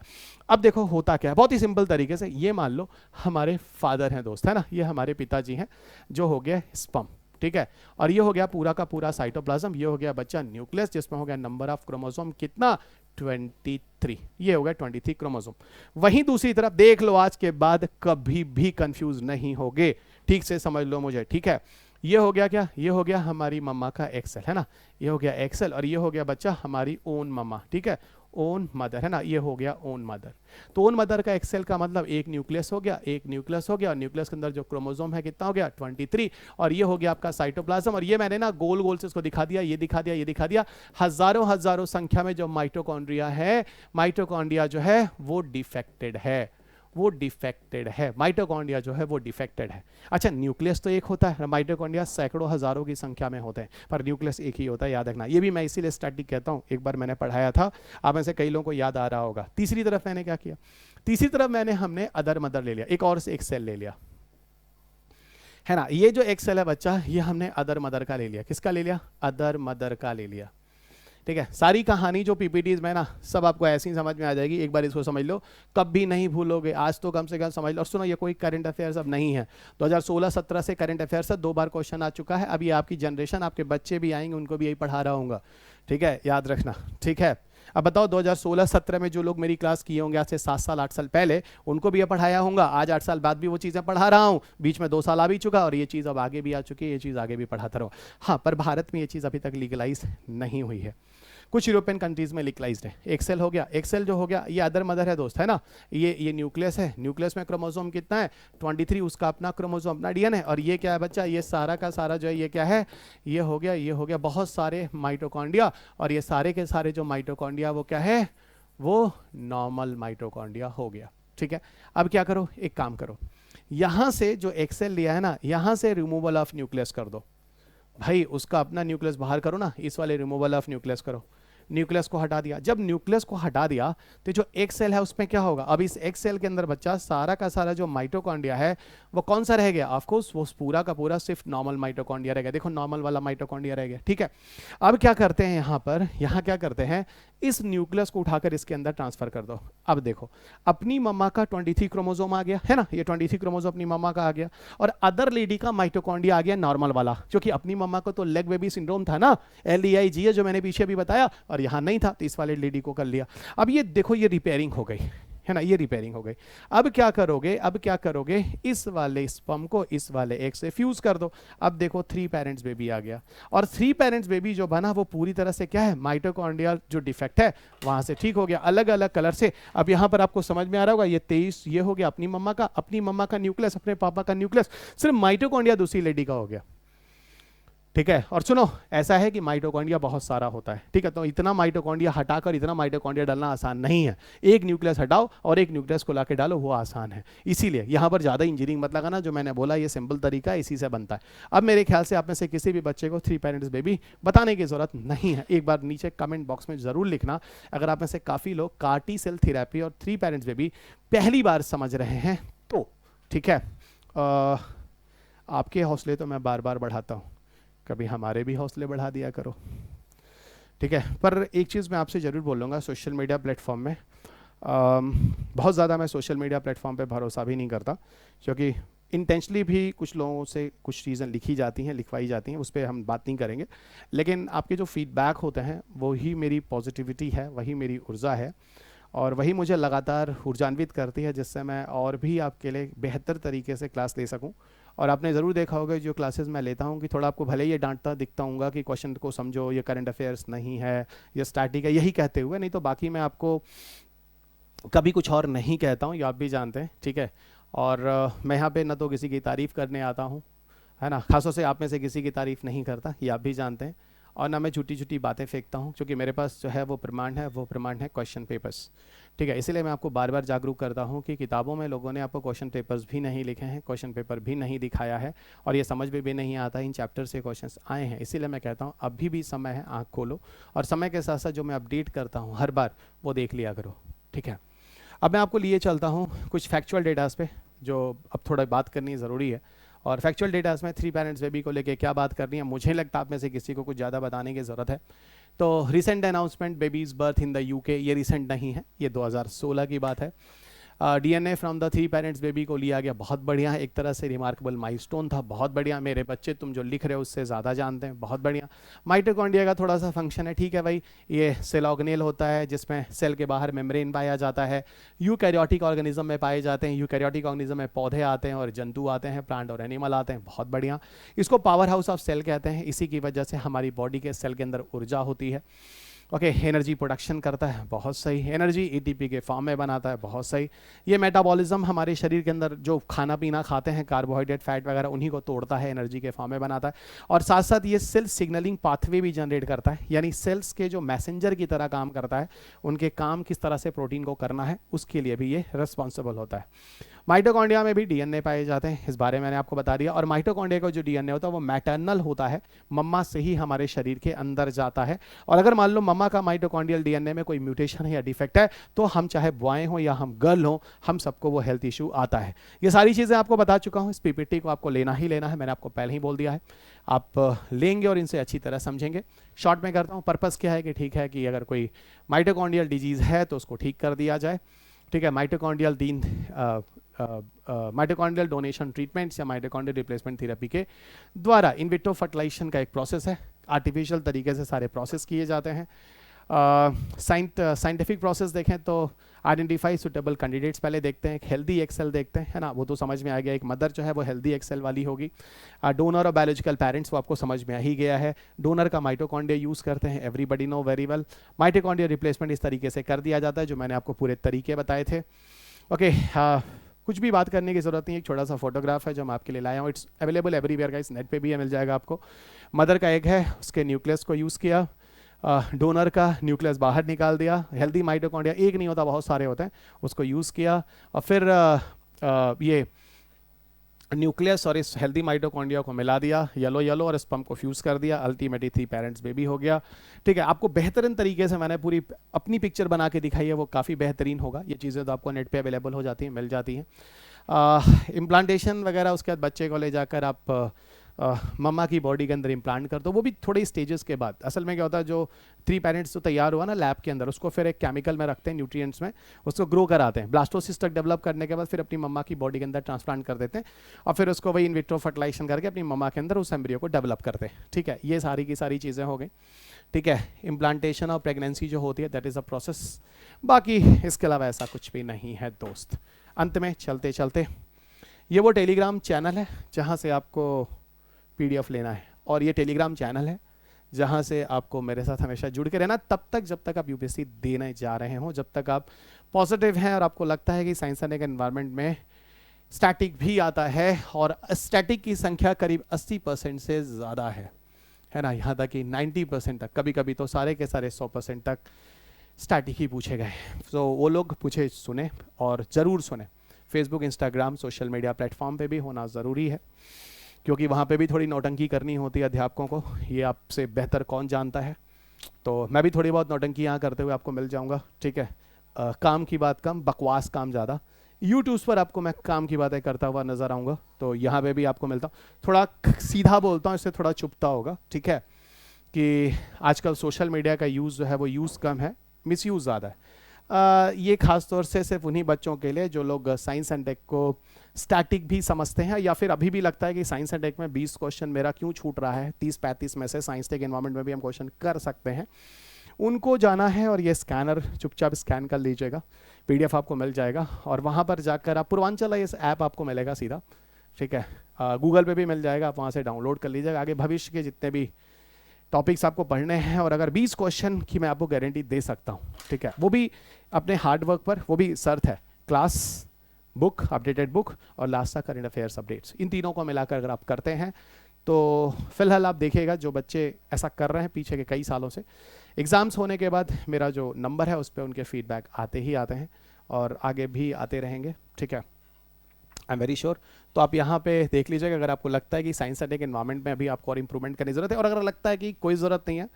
अब देखो होता क्या है, बहुत ही सिंपल तरीके से, ये मान लो हमारे फादर हैं दोस्त, है ना, ये हमारे पिताजी हैं, जो हो गया स्पर्म, ठीक है, और ये हो गया पूरा का पूरा साइटोप्लाज्म, ये हो गया बच्चा न्यूक्लियस जिसमें हो गया नंबर ऑफ क्रोमोसोम कितना 23, ये हो गया 23 क्रोमोसोम। वहीं दूसरी तरफ देख लो, आज के बाद कभी भी कंफ्यूज नहीं होगे, ठीक से समझ लो मुझे, ठीक है। ये हो गया क्या, ये हो गया हमारी मम्मा का एक्सेल, है ना, ये हो गया एक्सेल, और ये हो गया बच्चा हमारी ओन मम्मा, ठीक है, ओन मदर, है ना, ये हो गया ओन मदर। तो ओन मदर का एक्सेल का मतलब एक न्यूक्लियस हो गया, एक न्यूक्लियस हो गया, और न्यूक्लियस के अंदर जो क्रोमोसोम है कितना हो गया 23, और ये हो गया आपका साइटोप्लाज्म। और ये मैंने ना गोल गोल से इसको दिखा दिया, ये दिखा दिया, ये दिखा दिया, हजारों हजारों संख्या में जो माइटोकॉन्ड्रिया है, माइटोकॉन्ड्रिया जो है वो डिफेक्टेड है, वो डिफेक्टेड है, माइटोकॉन्ड्रिया जो है वो डिफेक्टेड है। अच्छा, न्यूक्लियस तो एक होता है, माइटोकॉन्ड्रिया सैकड़ों हजारों की संख्या में होते हैं, पर न्यूक्लियस एक ही होता है, याद रखना। ये भी मैं इसीलिए स्टैटिक कहता हूँ, एक बार मैंने पढ़ाया था, आप में से कई लोगों को याद आ रहा होगा। तीसरी तरफ मैंने क्या किया, तीसरी तरफ हमने अदर मदर ले लिया, एक और से एक सेल ले लिया, है ना, ये जो एक सेल है बच्चा, ये हमने अदर मदर का ले लिया। किसका ले लिया, अदर मदर का ले लिया, ठीक है। सारी कहानी जो पीपीटीज में ना सब आपको ऐसी समझ में आ जाएगी, एक बार इसको समझ लो, कभी नहीं भूलोगे, आज तो कम से कम समझ लो। और सुनो, ये कोई करंट अफेयर्स अब नहीं है, 2016-17 से करंट अफेयर्स है, 2 बार क्वेश्चन आ चुका है। अभी आपकी जनरेशन, आपके बच्चे भी आएंगे, उनको भी यही पढ़ा रहा हूँ, ठीक है, याद रखना, ठीक है। अब बताओ 2016-17 में जो लोग मेरी क्लास किए होंगे आज से 7 साल 8 साल पहले, उनको भी ये पढ़ाया होगा, आज 8 साल बाद भी वो चीज़ें पढ़ा रहा हूँ, बीच में 2 साल आ भी चुका, और ये चीज़ अब आगे भी आ चुकी है, ये चीज़ आगे भी पढ़ाता रहो। हाँ, पर भारत में ये चीज़ अभी तक लीगलाइज नहीं हुई है, कुछ यूरोपियन कंट्रीज में लीगलाइज्ड है। एक्सेल हो गया, एक्सेल जो हो गया ये अदर मदर है दोस्त, है ना, ये न्यूक्लियस है, न्यूक्लियस में क्रोमोसोम कितना है 23, उसका अपना क्रोमोसोम अपना डीएनए, और ये क्या है बच्चा, ये सारा का सारा जो है ये क्या है, ये हो गया बहुत सारे माइटोकॉन्ड्रिया, और ये सारे के सारे जो माइटोकॉन्ड्रिया वो क्या है, वो नॉर्मल माइटोकॉन्ड्रिया हो गया, ठीक है। अब क्या करो, एक काम करो, यहाँ से जो एक्सेल लिया है ना, यहाँ से रिमूवल ऑफ न्यूक्लियस कर दो भाई, उसका अपना न्यूक्लियस बाहर करो ना, इस वाले रिमूवल ऑफ न्यूक्लियस करो, न्यूक्लियस को हटा दिया। जब न्यूक्लियस को हटा दिया तो जो एक सेल है उसमें क्या होगा, अब इस एक सेल के अंदर बच्चा सारा का सारा जो माइटोकॉन्ड्रिया है वो कौन सा रह गया, ऑफ कोर्स वो पूरा का पूरा सिर्फ नॉर्मल माइटोकॉन्ड्रिया रह गया, देखो नॉर्मल वाला माइटोकॉन्ड्रिया रह गया, ठीक है। अब क्या करते हैं यहाँ पर, यहाँ क्या करते हैं, इस न्यूक्लियस को उठाकर इसके अंदर ट्रांसफर कर दो। अब देखो अपनी मम्मा का 23 क्रोमोसोम आ गया, है ना, ये 23 क्रोमोसोम अपनी मम्मा का आ गया, और अदर लेडी का माइटोकॉन्ड्रिया आ गया नॉर्मल वाला, क्योंकि अपनी मम्मा को तो लेग बेबी सिंड्रोम था ना, LEIG जो मैंने पीछे भी बताया, और यहाँ नहीं था, तो इस वाले लेडी को कर लिया। अब ये देखो ये रिपेयरिंग हो गई, है ना, ये रिपेयरिंग हो गई। अब क्या करोगे, अब क्या करोगे, इस वाले स्पर्म को इस वाले एग से फ्यूज कर दो। अब देखो 3 पेरेंट्स बेबी आ गया, और 3 पेरेंट्स बेबी जो बना वो पूरी तरह से क्या है, माइटोकॉन्ड्रियल जो डिफेक्ट है वहां से ठीक हो गया, अलग अलग कलर से। अब यहां पर आपको समझ में आ रहा होगा, ये 23 ये हो गया अपनी मम्मा का न्यूक्लियस, अपने पापा का न्यूक्लियस, सिर्फ माइटोकॉन्ड्रिया दूसरी लेडी का हो गया, ठीक है। और सुनो, ऐसा है कि माइटोकॉन्ड्रिया बहुत सारा होता है, ठीक है, तो इतना माइटोकॉन्ड्रिया हटाकर इतना माइटोकॉन्ड्रिया डालना आसान नहीं है, एक न्यूक्लियस हटाओ और एक न्यूक्लियस को लाके डालो, वो आसान है। इसीलिए यहाँ पर ज़्यादा इंजीनियरिंग मत लगाना, जो मैंने बोला ये सिंपल तरीका है, इसी से बनता है। अब मेरे ख्याल से आप में से किसी भी बच्चे को 3 पेरेंट्स बेबी बताने की जरूरत नहीं है, एक बार नीचे कमेंट बॉक्स में ज़रूर लिखना, अगर आप में से काफ़ी लोग कार्टी सेल थेरेपी और 3 पेरेंट्स बेबी पहली बार समझ रहे हैं तो, ठीक है। आपके हौसले तो मैं बार बार बढ़ाता हूँ, कभी हमारे भी हौसले बढ़ा दिया करो, ठीक है। पर एक चीज़ मैं आपसे ज़रूर बोलूँगा, सोशल मीडिया प्लेटफॉर्म में बहुत ज़्यादा मैं सोशल मीडिया प्लेटफॉर्म पे भरोसा भी नहीं करता, क्योंकि इंटेंशनली भी कुछ लोगों से कुछ चीज़ें लिखी जाती हैं, लिखवाई जाती हैं, उस पर हम बात नहीं करेंगे, लेकिन आपके जो फीडबैक होते हैं वो ही मेरी पॉजिटिविटी है, वही मेरी ऊर्जा है, और वही मुझे लगातार ऊर्जान्वित करती है, जिससे मैं और भी आपके लिए बेहतर तरीके से क्लास ले सकूं। और आपने ज़रूर देखा होगा जो क्लासेस मैं लेता हूं कि थोड़ा आपको भले ये डांटता दिखता हूँगा कि क्वेश्चन को समझो, ये करंट अफेयर्स नहीं है, ये स्टैटिक है, यही कहते हुए, नहीं तो बाकी मैं आपको कभी कुछ और नहीं कहता हूँ, ये आप भी जानते हैं, ठीक है। और मैं यहाँ पे न तो किसी की तारीफ़ करने आता हूँ, है ना, खासतौर से आप में से किसी की तारीफ़ नहीं करता, ये आप भी जानते हैं। और ना मैं झूठी झूठी बातें फेंकता हूँ, क्योंकि मेरे पास जो है वो प्रमाण है, वो प्रमाण है क्वेश्चन पेपर्स। ठीक है, इसीलिए मैं आपको बार बार जागरूक करता हूँ कि किताबों में लोगों ने आपको क्वेश्चन पेपर्स भी नहीं लिखे हैं, क्वेश्चन पेपर भी नहीं दिखाया है, और ये समझ में भी नहीं आता इन चैप्टर से क्वेश्चंस आए हैं। इसीलिए मैं कहता हूँ अभी भी समय है, आँख खोलो, और समय के साथ साथ जो मैं अपडेट करता हूँ हर बार वो देख लिया करो। ठीक है, अब मैं आपको लिए चलता हूँ कुछ फैक्चुअल डेटास पे, जो अब थोड़ा बात करनी ज़रूरी है। और फैक्चुअल डेटास में 3 पेरेंट्स बेबी को लेके क्या बात करनी है, मुझे लगता है आप में से किसी को कुछ ज़्यादा बताने की ज़रूरत है। तो recent announcement babies birth in the UK, ये रिसेंट नहीं है, ये 2016 की बात है। DNA from the 3 parents baby को लिया गया, बहुत बढ़िया है, एक तरह से रिमार्केबल माइलस्टोन था, बहुत बढ़िया। मेरे बच्चे तुम जो लिख रहे हो उससे ज़्यादा जानते हैं, बहुत बढ़िया। माइटोकॉन्ड्रिया का थोड़ा सा फंक्शन है, ठीक है भाई, ये सेल ऑर्गेनेल होता है जिसमें सेल के बाहर मेम्ब्रेन पाया जाता है। यूकैरियोटिक ऑर्गेनिज्म में पाए जाते हैं, यूकैरियोटिक ऑर्गेनिज्म में पौधे आते हैं और जंतु आते हैं, प्लांट और एनिमल आते हैं, बहुत बढ़िया। इसको पावर हाउस ऑफ सेल कहते हैं, इसी की वजह से हमारी बॉडी के सेल के अंदर ऊर्जा होती है। ओके, एनर्जी प्रोडक्शन करता है, बहुत सही। एनर्जी एटीपी के फॉर्म में बनाता है, बहुत सही। ये मेटाबॉलिज्म हमारे शरीर के अंदर जो खाना पीना खाते हैं, कार्बोहाइड्रेट, फैट वगैरह, उन्हीं को तोड़ता है, एनर्जी के फॉर्म में बनाता है। और साथ साथ ये सेल सिग्नलिंग पाथवे भी जनरेट करता है, यानी सेल्स के जो मैसेंजर की तरह काम करता है, उनके काम किस तरह से प्रोटीन को करना है उसके लिए भी ये रिस्पॉन्सिबल होता है। माइटोकॉन्ड्रिया में भी डीएनए पाए जाते हैं, इस बारे में मैंने आपको बता दिया। और माइटोकॉन्ड्रिया का जो डीएनए होता है वो मैटरनल होता है, मम्मा से ही हमारे शरीर के अंदर जाता है। और अगर मान लो मम्मा का माइटोकॉन्ड्रियल डीएनए में कोई म्यूटेशन है या डिफेक्ट है, तो हम चाहे बॉय हो या हम गर्ल हो, हम सबको वो हेल्थ इशू आता है। ये सारी चीज़ें आपको बता चुका हूँ, इस पीपीटी को आपको लेना ही लेना है, मैंने आपको पहले ही बोल दिया है। आप लेंगे और इनसे अच्छी तरह समझेंगे। शॉर्ट में करता हूँ, पर्पस क्या है कि ठीक है कि अगर कोई माइटोकॉन्ड्रियल डिजीज़ है तो उसको ठीक कर दिया जाए। ठीक है, माइटोकॉन्ड्रियल डोनेशन ट्रीटमेंट्स या माइटोकॉन्ड्रियल रिप्लेसमेंट थेरेपी के द्वारा इन विट्रो फर्टिलाइजेशन का एक प्रोसेस है, आर्टिफिशियल तरीके से सारे प्रोसेस किए जाते हैं। साइंटिफिक प्रोसेस देखें तो आइडेंटिफाई सुटेबल कैंडिडेट्स पहले देखते हैं, एक हेल्दी एक्सेल देखते हैं, है ना, वो तो समझ में आ गया। एक मदर जो है वो हेल्दी एक्सेल वाली होगी। डोनर और बायोलॉजिकल पेरेंट्स, वो आपको समझ में आ ही गया है। डोनर का माइटोकॉन्ड्रिया यूज़ करते हैं, everybody know very well. Mitochondria replacement इस तरीके से कर दिया जाता है, जो मैंने आपको पूरे तरीके बताए थे। ओके, कुछ भी बात करने की ज़रूरत नहीं, एक छोटा सा फोटोग्राफ है जो मैं आपके लिए लाया हूँ, it's available everywhere guys, net पे भी मिल जाएगा आपको। मदर का एग है, उसके न्यूक्लियस को यूज़ किया, डोनर का न्यूक्लियस बाहर निकाल दिया। हेल्दी माइटोकॉन्ड्रिया एक नहीं होता, बहुत सारे होते हैं, उसको यूज़ किया। और फिर ये न्यूक्लियस और इस हेल्दी माइटोकॉन्ड्रिया को मिला दिया, येलो येलो, और स्पर्म को फ्यूज़ कर दिया, अल्टीमेटली 3 पेरेंट्स बेबी हो गया। ठीक है, आपको बेहतरीन तरीके से मैंने पूरी अपनी पिक्चर बना के दिखाई है, वो काफ़ी बेहतरीन होगा। ये चीज़ें तो आपको नेट पे अवेलेबल हो जाती हैं, मिल जाती हैं। इम्प्लांटेशन वगैरह, उसके बाद बच्चे को ले जाकर आप मम्मा की बॉडी के अंदर इम्प्लांट कर दो, वो भी थोड़े स्टेजेस के बाद। असल में क्या होता है, जो 3 पेरेंट्स तो तैयार हुआ ना लैब के अंदर, उसको फिर एक केमिकल में रखते हैं, न्यूट्रिएंट्स में, उसको ग्रो कराते हैं। ब्लास्टोसिस्ट तक डेवलप करने के बाद फिर अपनी मम्मा की बॉडी के अंदर ट्रांसप्लांट कर देते हैं, और फिर उसको वही इन विट्रो फर्टिलाइजेशन करके अपनी मम्मा के अंदर उस एम्ब्रियो को डेवलप करते हैं। ठीक है, ये सारी की सारी चीज़ें हो गई। ठीक है, इम्प्लांटेशन और प्रेगनेंसी जो होती है दैट इज़ अ प्रोसेस, बाकी इसके अलावा ऐसा कुछ भी नहीं है दोस्त। अंत में चलते चलते, ये वो टेलीग्राम चैनल है जहाँ से आपको PDF लेना है, और ये टेलीग्राम चैनल है जहाँ से आपको मेरे साथ हमेशा जुड़ के रहना, तब तक जब तक आप UPSC देने जा रहे हो, जब तक आप पॉजिटिव हैं और आपको लगता है कि साइंस एंड एनवायरनमेंट में स्टैटिक भी आता है, और स्टैटिक की संख्या करीब 80% से ज़्यादा है ना, यहाँ तक कि 90% तक, कभी कभी तो सारे के सारे 100% तक स्टैटिक ही पूछे गए। तो वो लोग पूछे सुने, और ज़रूर सुने। Facebook, Instagram, social media platform पे भी होना ज़रूरी है, क्योंकि वहाँ पे भी थोड़ी नौटंकी करनी होती है अध्यापकों को, ये आपसे बेहतर कौन जानता है। तो मैं भी थोड़ी बहुत नौटंकी यहाँ करते हुए आपको मिल जाऊँगा। ठीक है, काम की बात कम, बकवास काम ज़्यादा। यूट्यूब पर आपको मैं काम की बातें करता हुआ नज़र आऊँगा, तो यहाँ पे भी आपको मिलता हूँ। थोड़ा सीधा बोलता हूँ, इससे थोड़ा चुपता होगा। ठीक है, कि आजकल सोशल मीडिया का यूज़ जो है वो यूज़ कम है, मिसयूज़ ज़्यादा है। ये खास तौर से सिर्फ उन्हीं बच्चों के लिए जो लोग साइंस एंड टेक को स्टैटिक भी समझते हैं, या फिर अभी भी लगता है कि साइंस एंड टेक में 20 क्वेश्चन मेरा क्यों छूट रहा है, 30-35 में से साइंस टेक एनवायरनमेंट में भी हम क्वेश्चन कर सकते हैं, उनको जाना है। और ये स्कैनर चुपचाप स्कैन कर लीजिएगा, PDF आपको मिल जाएगा, और वहाँ पर जाकर आप पूर्वांचल IAS ऐप आपको मिलेगा सीधा। ठीक है, गूगल पे भी मिल जाएगा, आप वहाँ से डाउनलोड कर लीजिएगा। आगे भविष्य के जितने भी टॉपिक्स आपको पढ़ने हैं, और अगर 20 क्वेश्चन की मैं आपको गारंटी दे सकता हूँ, ठीक है, वो भी अपने हार्ड वर्क पर, वो भी शर्त है क्लास बुक, अपडेटेड बुक, और लास्ट का करंट अफेयर्स अपडेट्स, इन तीनों को मिलाकर अगर आप करते हैं तो फिलहाल आप देखिएगा जो बच्चे ऐसा कर रहे हैं पीछे के कई सालों से, एग्ज़ाम्स होने के बाद मेरा जो नंबर है उस पर उनके फीडबैक आते ही आते हैं और आगे भी आते रहेंगे, ठीक है, आई एम वेरी श्योर। तो आप यहाँ पे देख लीजिएगा, अगर आपको लगता है कि साइंस एंड टेक एनवायरनमेंट में अभी आपको और इंप्रूवमेंट करने की ज़रूरत है, और अगर लगता है कि कोई ज़रूरत नहीं है,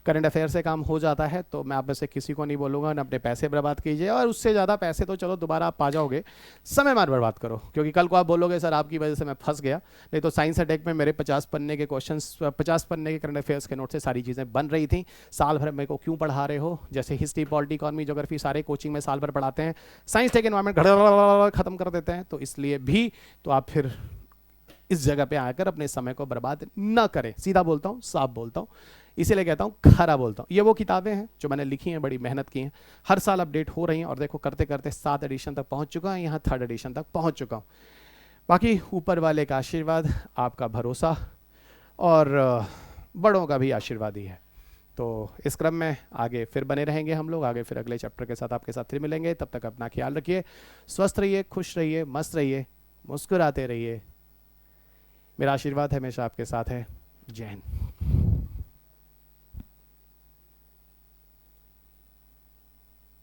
करंट अफेयर से काम हो जाता है, तो मैं आप में से किसी को नहीं बोलूँगा ना अपने पैसे बर्बाद कीजिए, और उससे ज़्यादा पैसे तो चलो दोबारा आप पा जाओगे, समय मत बर्बाद करो, क्योंकि कल को आप बोलोगे सर आपकी वजह से मैं फंस गया। नहीं तो साइंस एंड टेक में मेरे 50 पन्ने के क्वेश्चंस, 50 पन्ने के करंट अफेयर्स के नोट से सारी चीज़ें बन रही थी। साल भर मेरे को क्यों पढ़ा रहे हो? जैसे हिस्ट्री, पॉलिटी, इकोनॉमी, ज्योग्राफी सारे कोचिंग में साल भर पढ़ाते हैं, साइंस टेक एनवायरनमेंट खत्म कर देते हैं, तो इसलिए भी तो आप फिर इस जगह पे आकर अपने समय को बर्बाद ना करें। सीधा बोलता हूँ, साफ बोलता हूँ, इसीलिए कहता हूँ खरा बोलता हूँ। ये वो किताबें हैं जो मैंने लिखी हैं, बड़ी मेहनत की हैं, हर साल अपडेट हो रही हैं, और देखो करते करते 7 एडिशन तक पहुँच चुका है, यहाँ 3rd एडिशन तक पहुँच चुका हूँ। बाकी ऊपर वाले का आशीर्वाद, आपका भरोसा और बड़ों का भी आशीर्वाद ही है। तो इस क्रम में आगे फिर बने रहेंगे हम लोग, आगे फिर अगले चैप्टर के साथ आपके साथ फिर मिलेंगे। तब तक अपना ख्याल रखिए, स्वस्थ रहिए, खुश रहिए, मस्त रहिए, मुस्कुराते रहिए। मेरा आशीर्वाद हमेशा आपके साथ है। जय हिंद।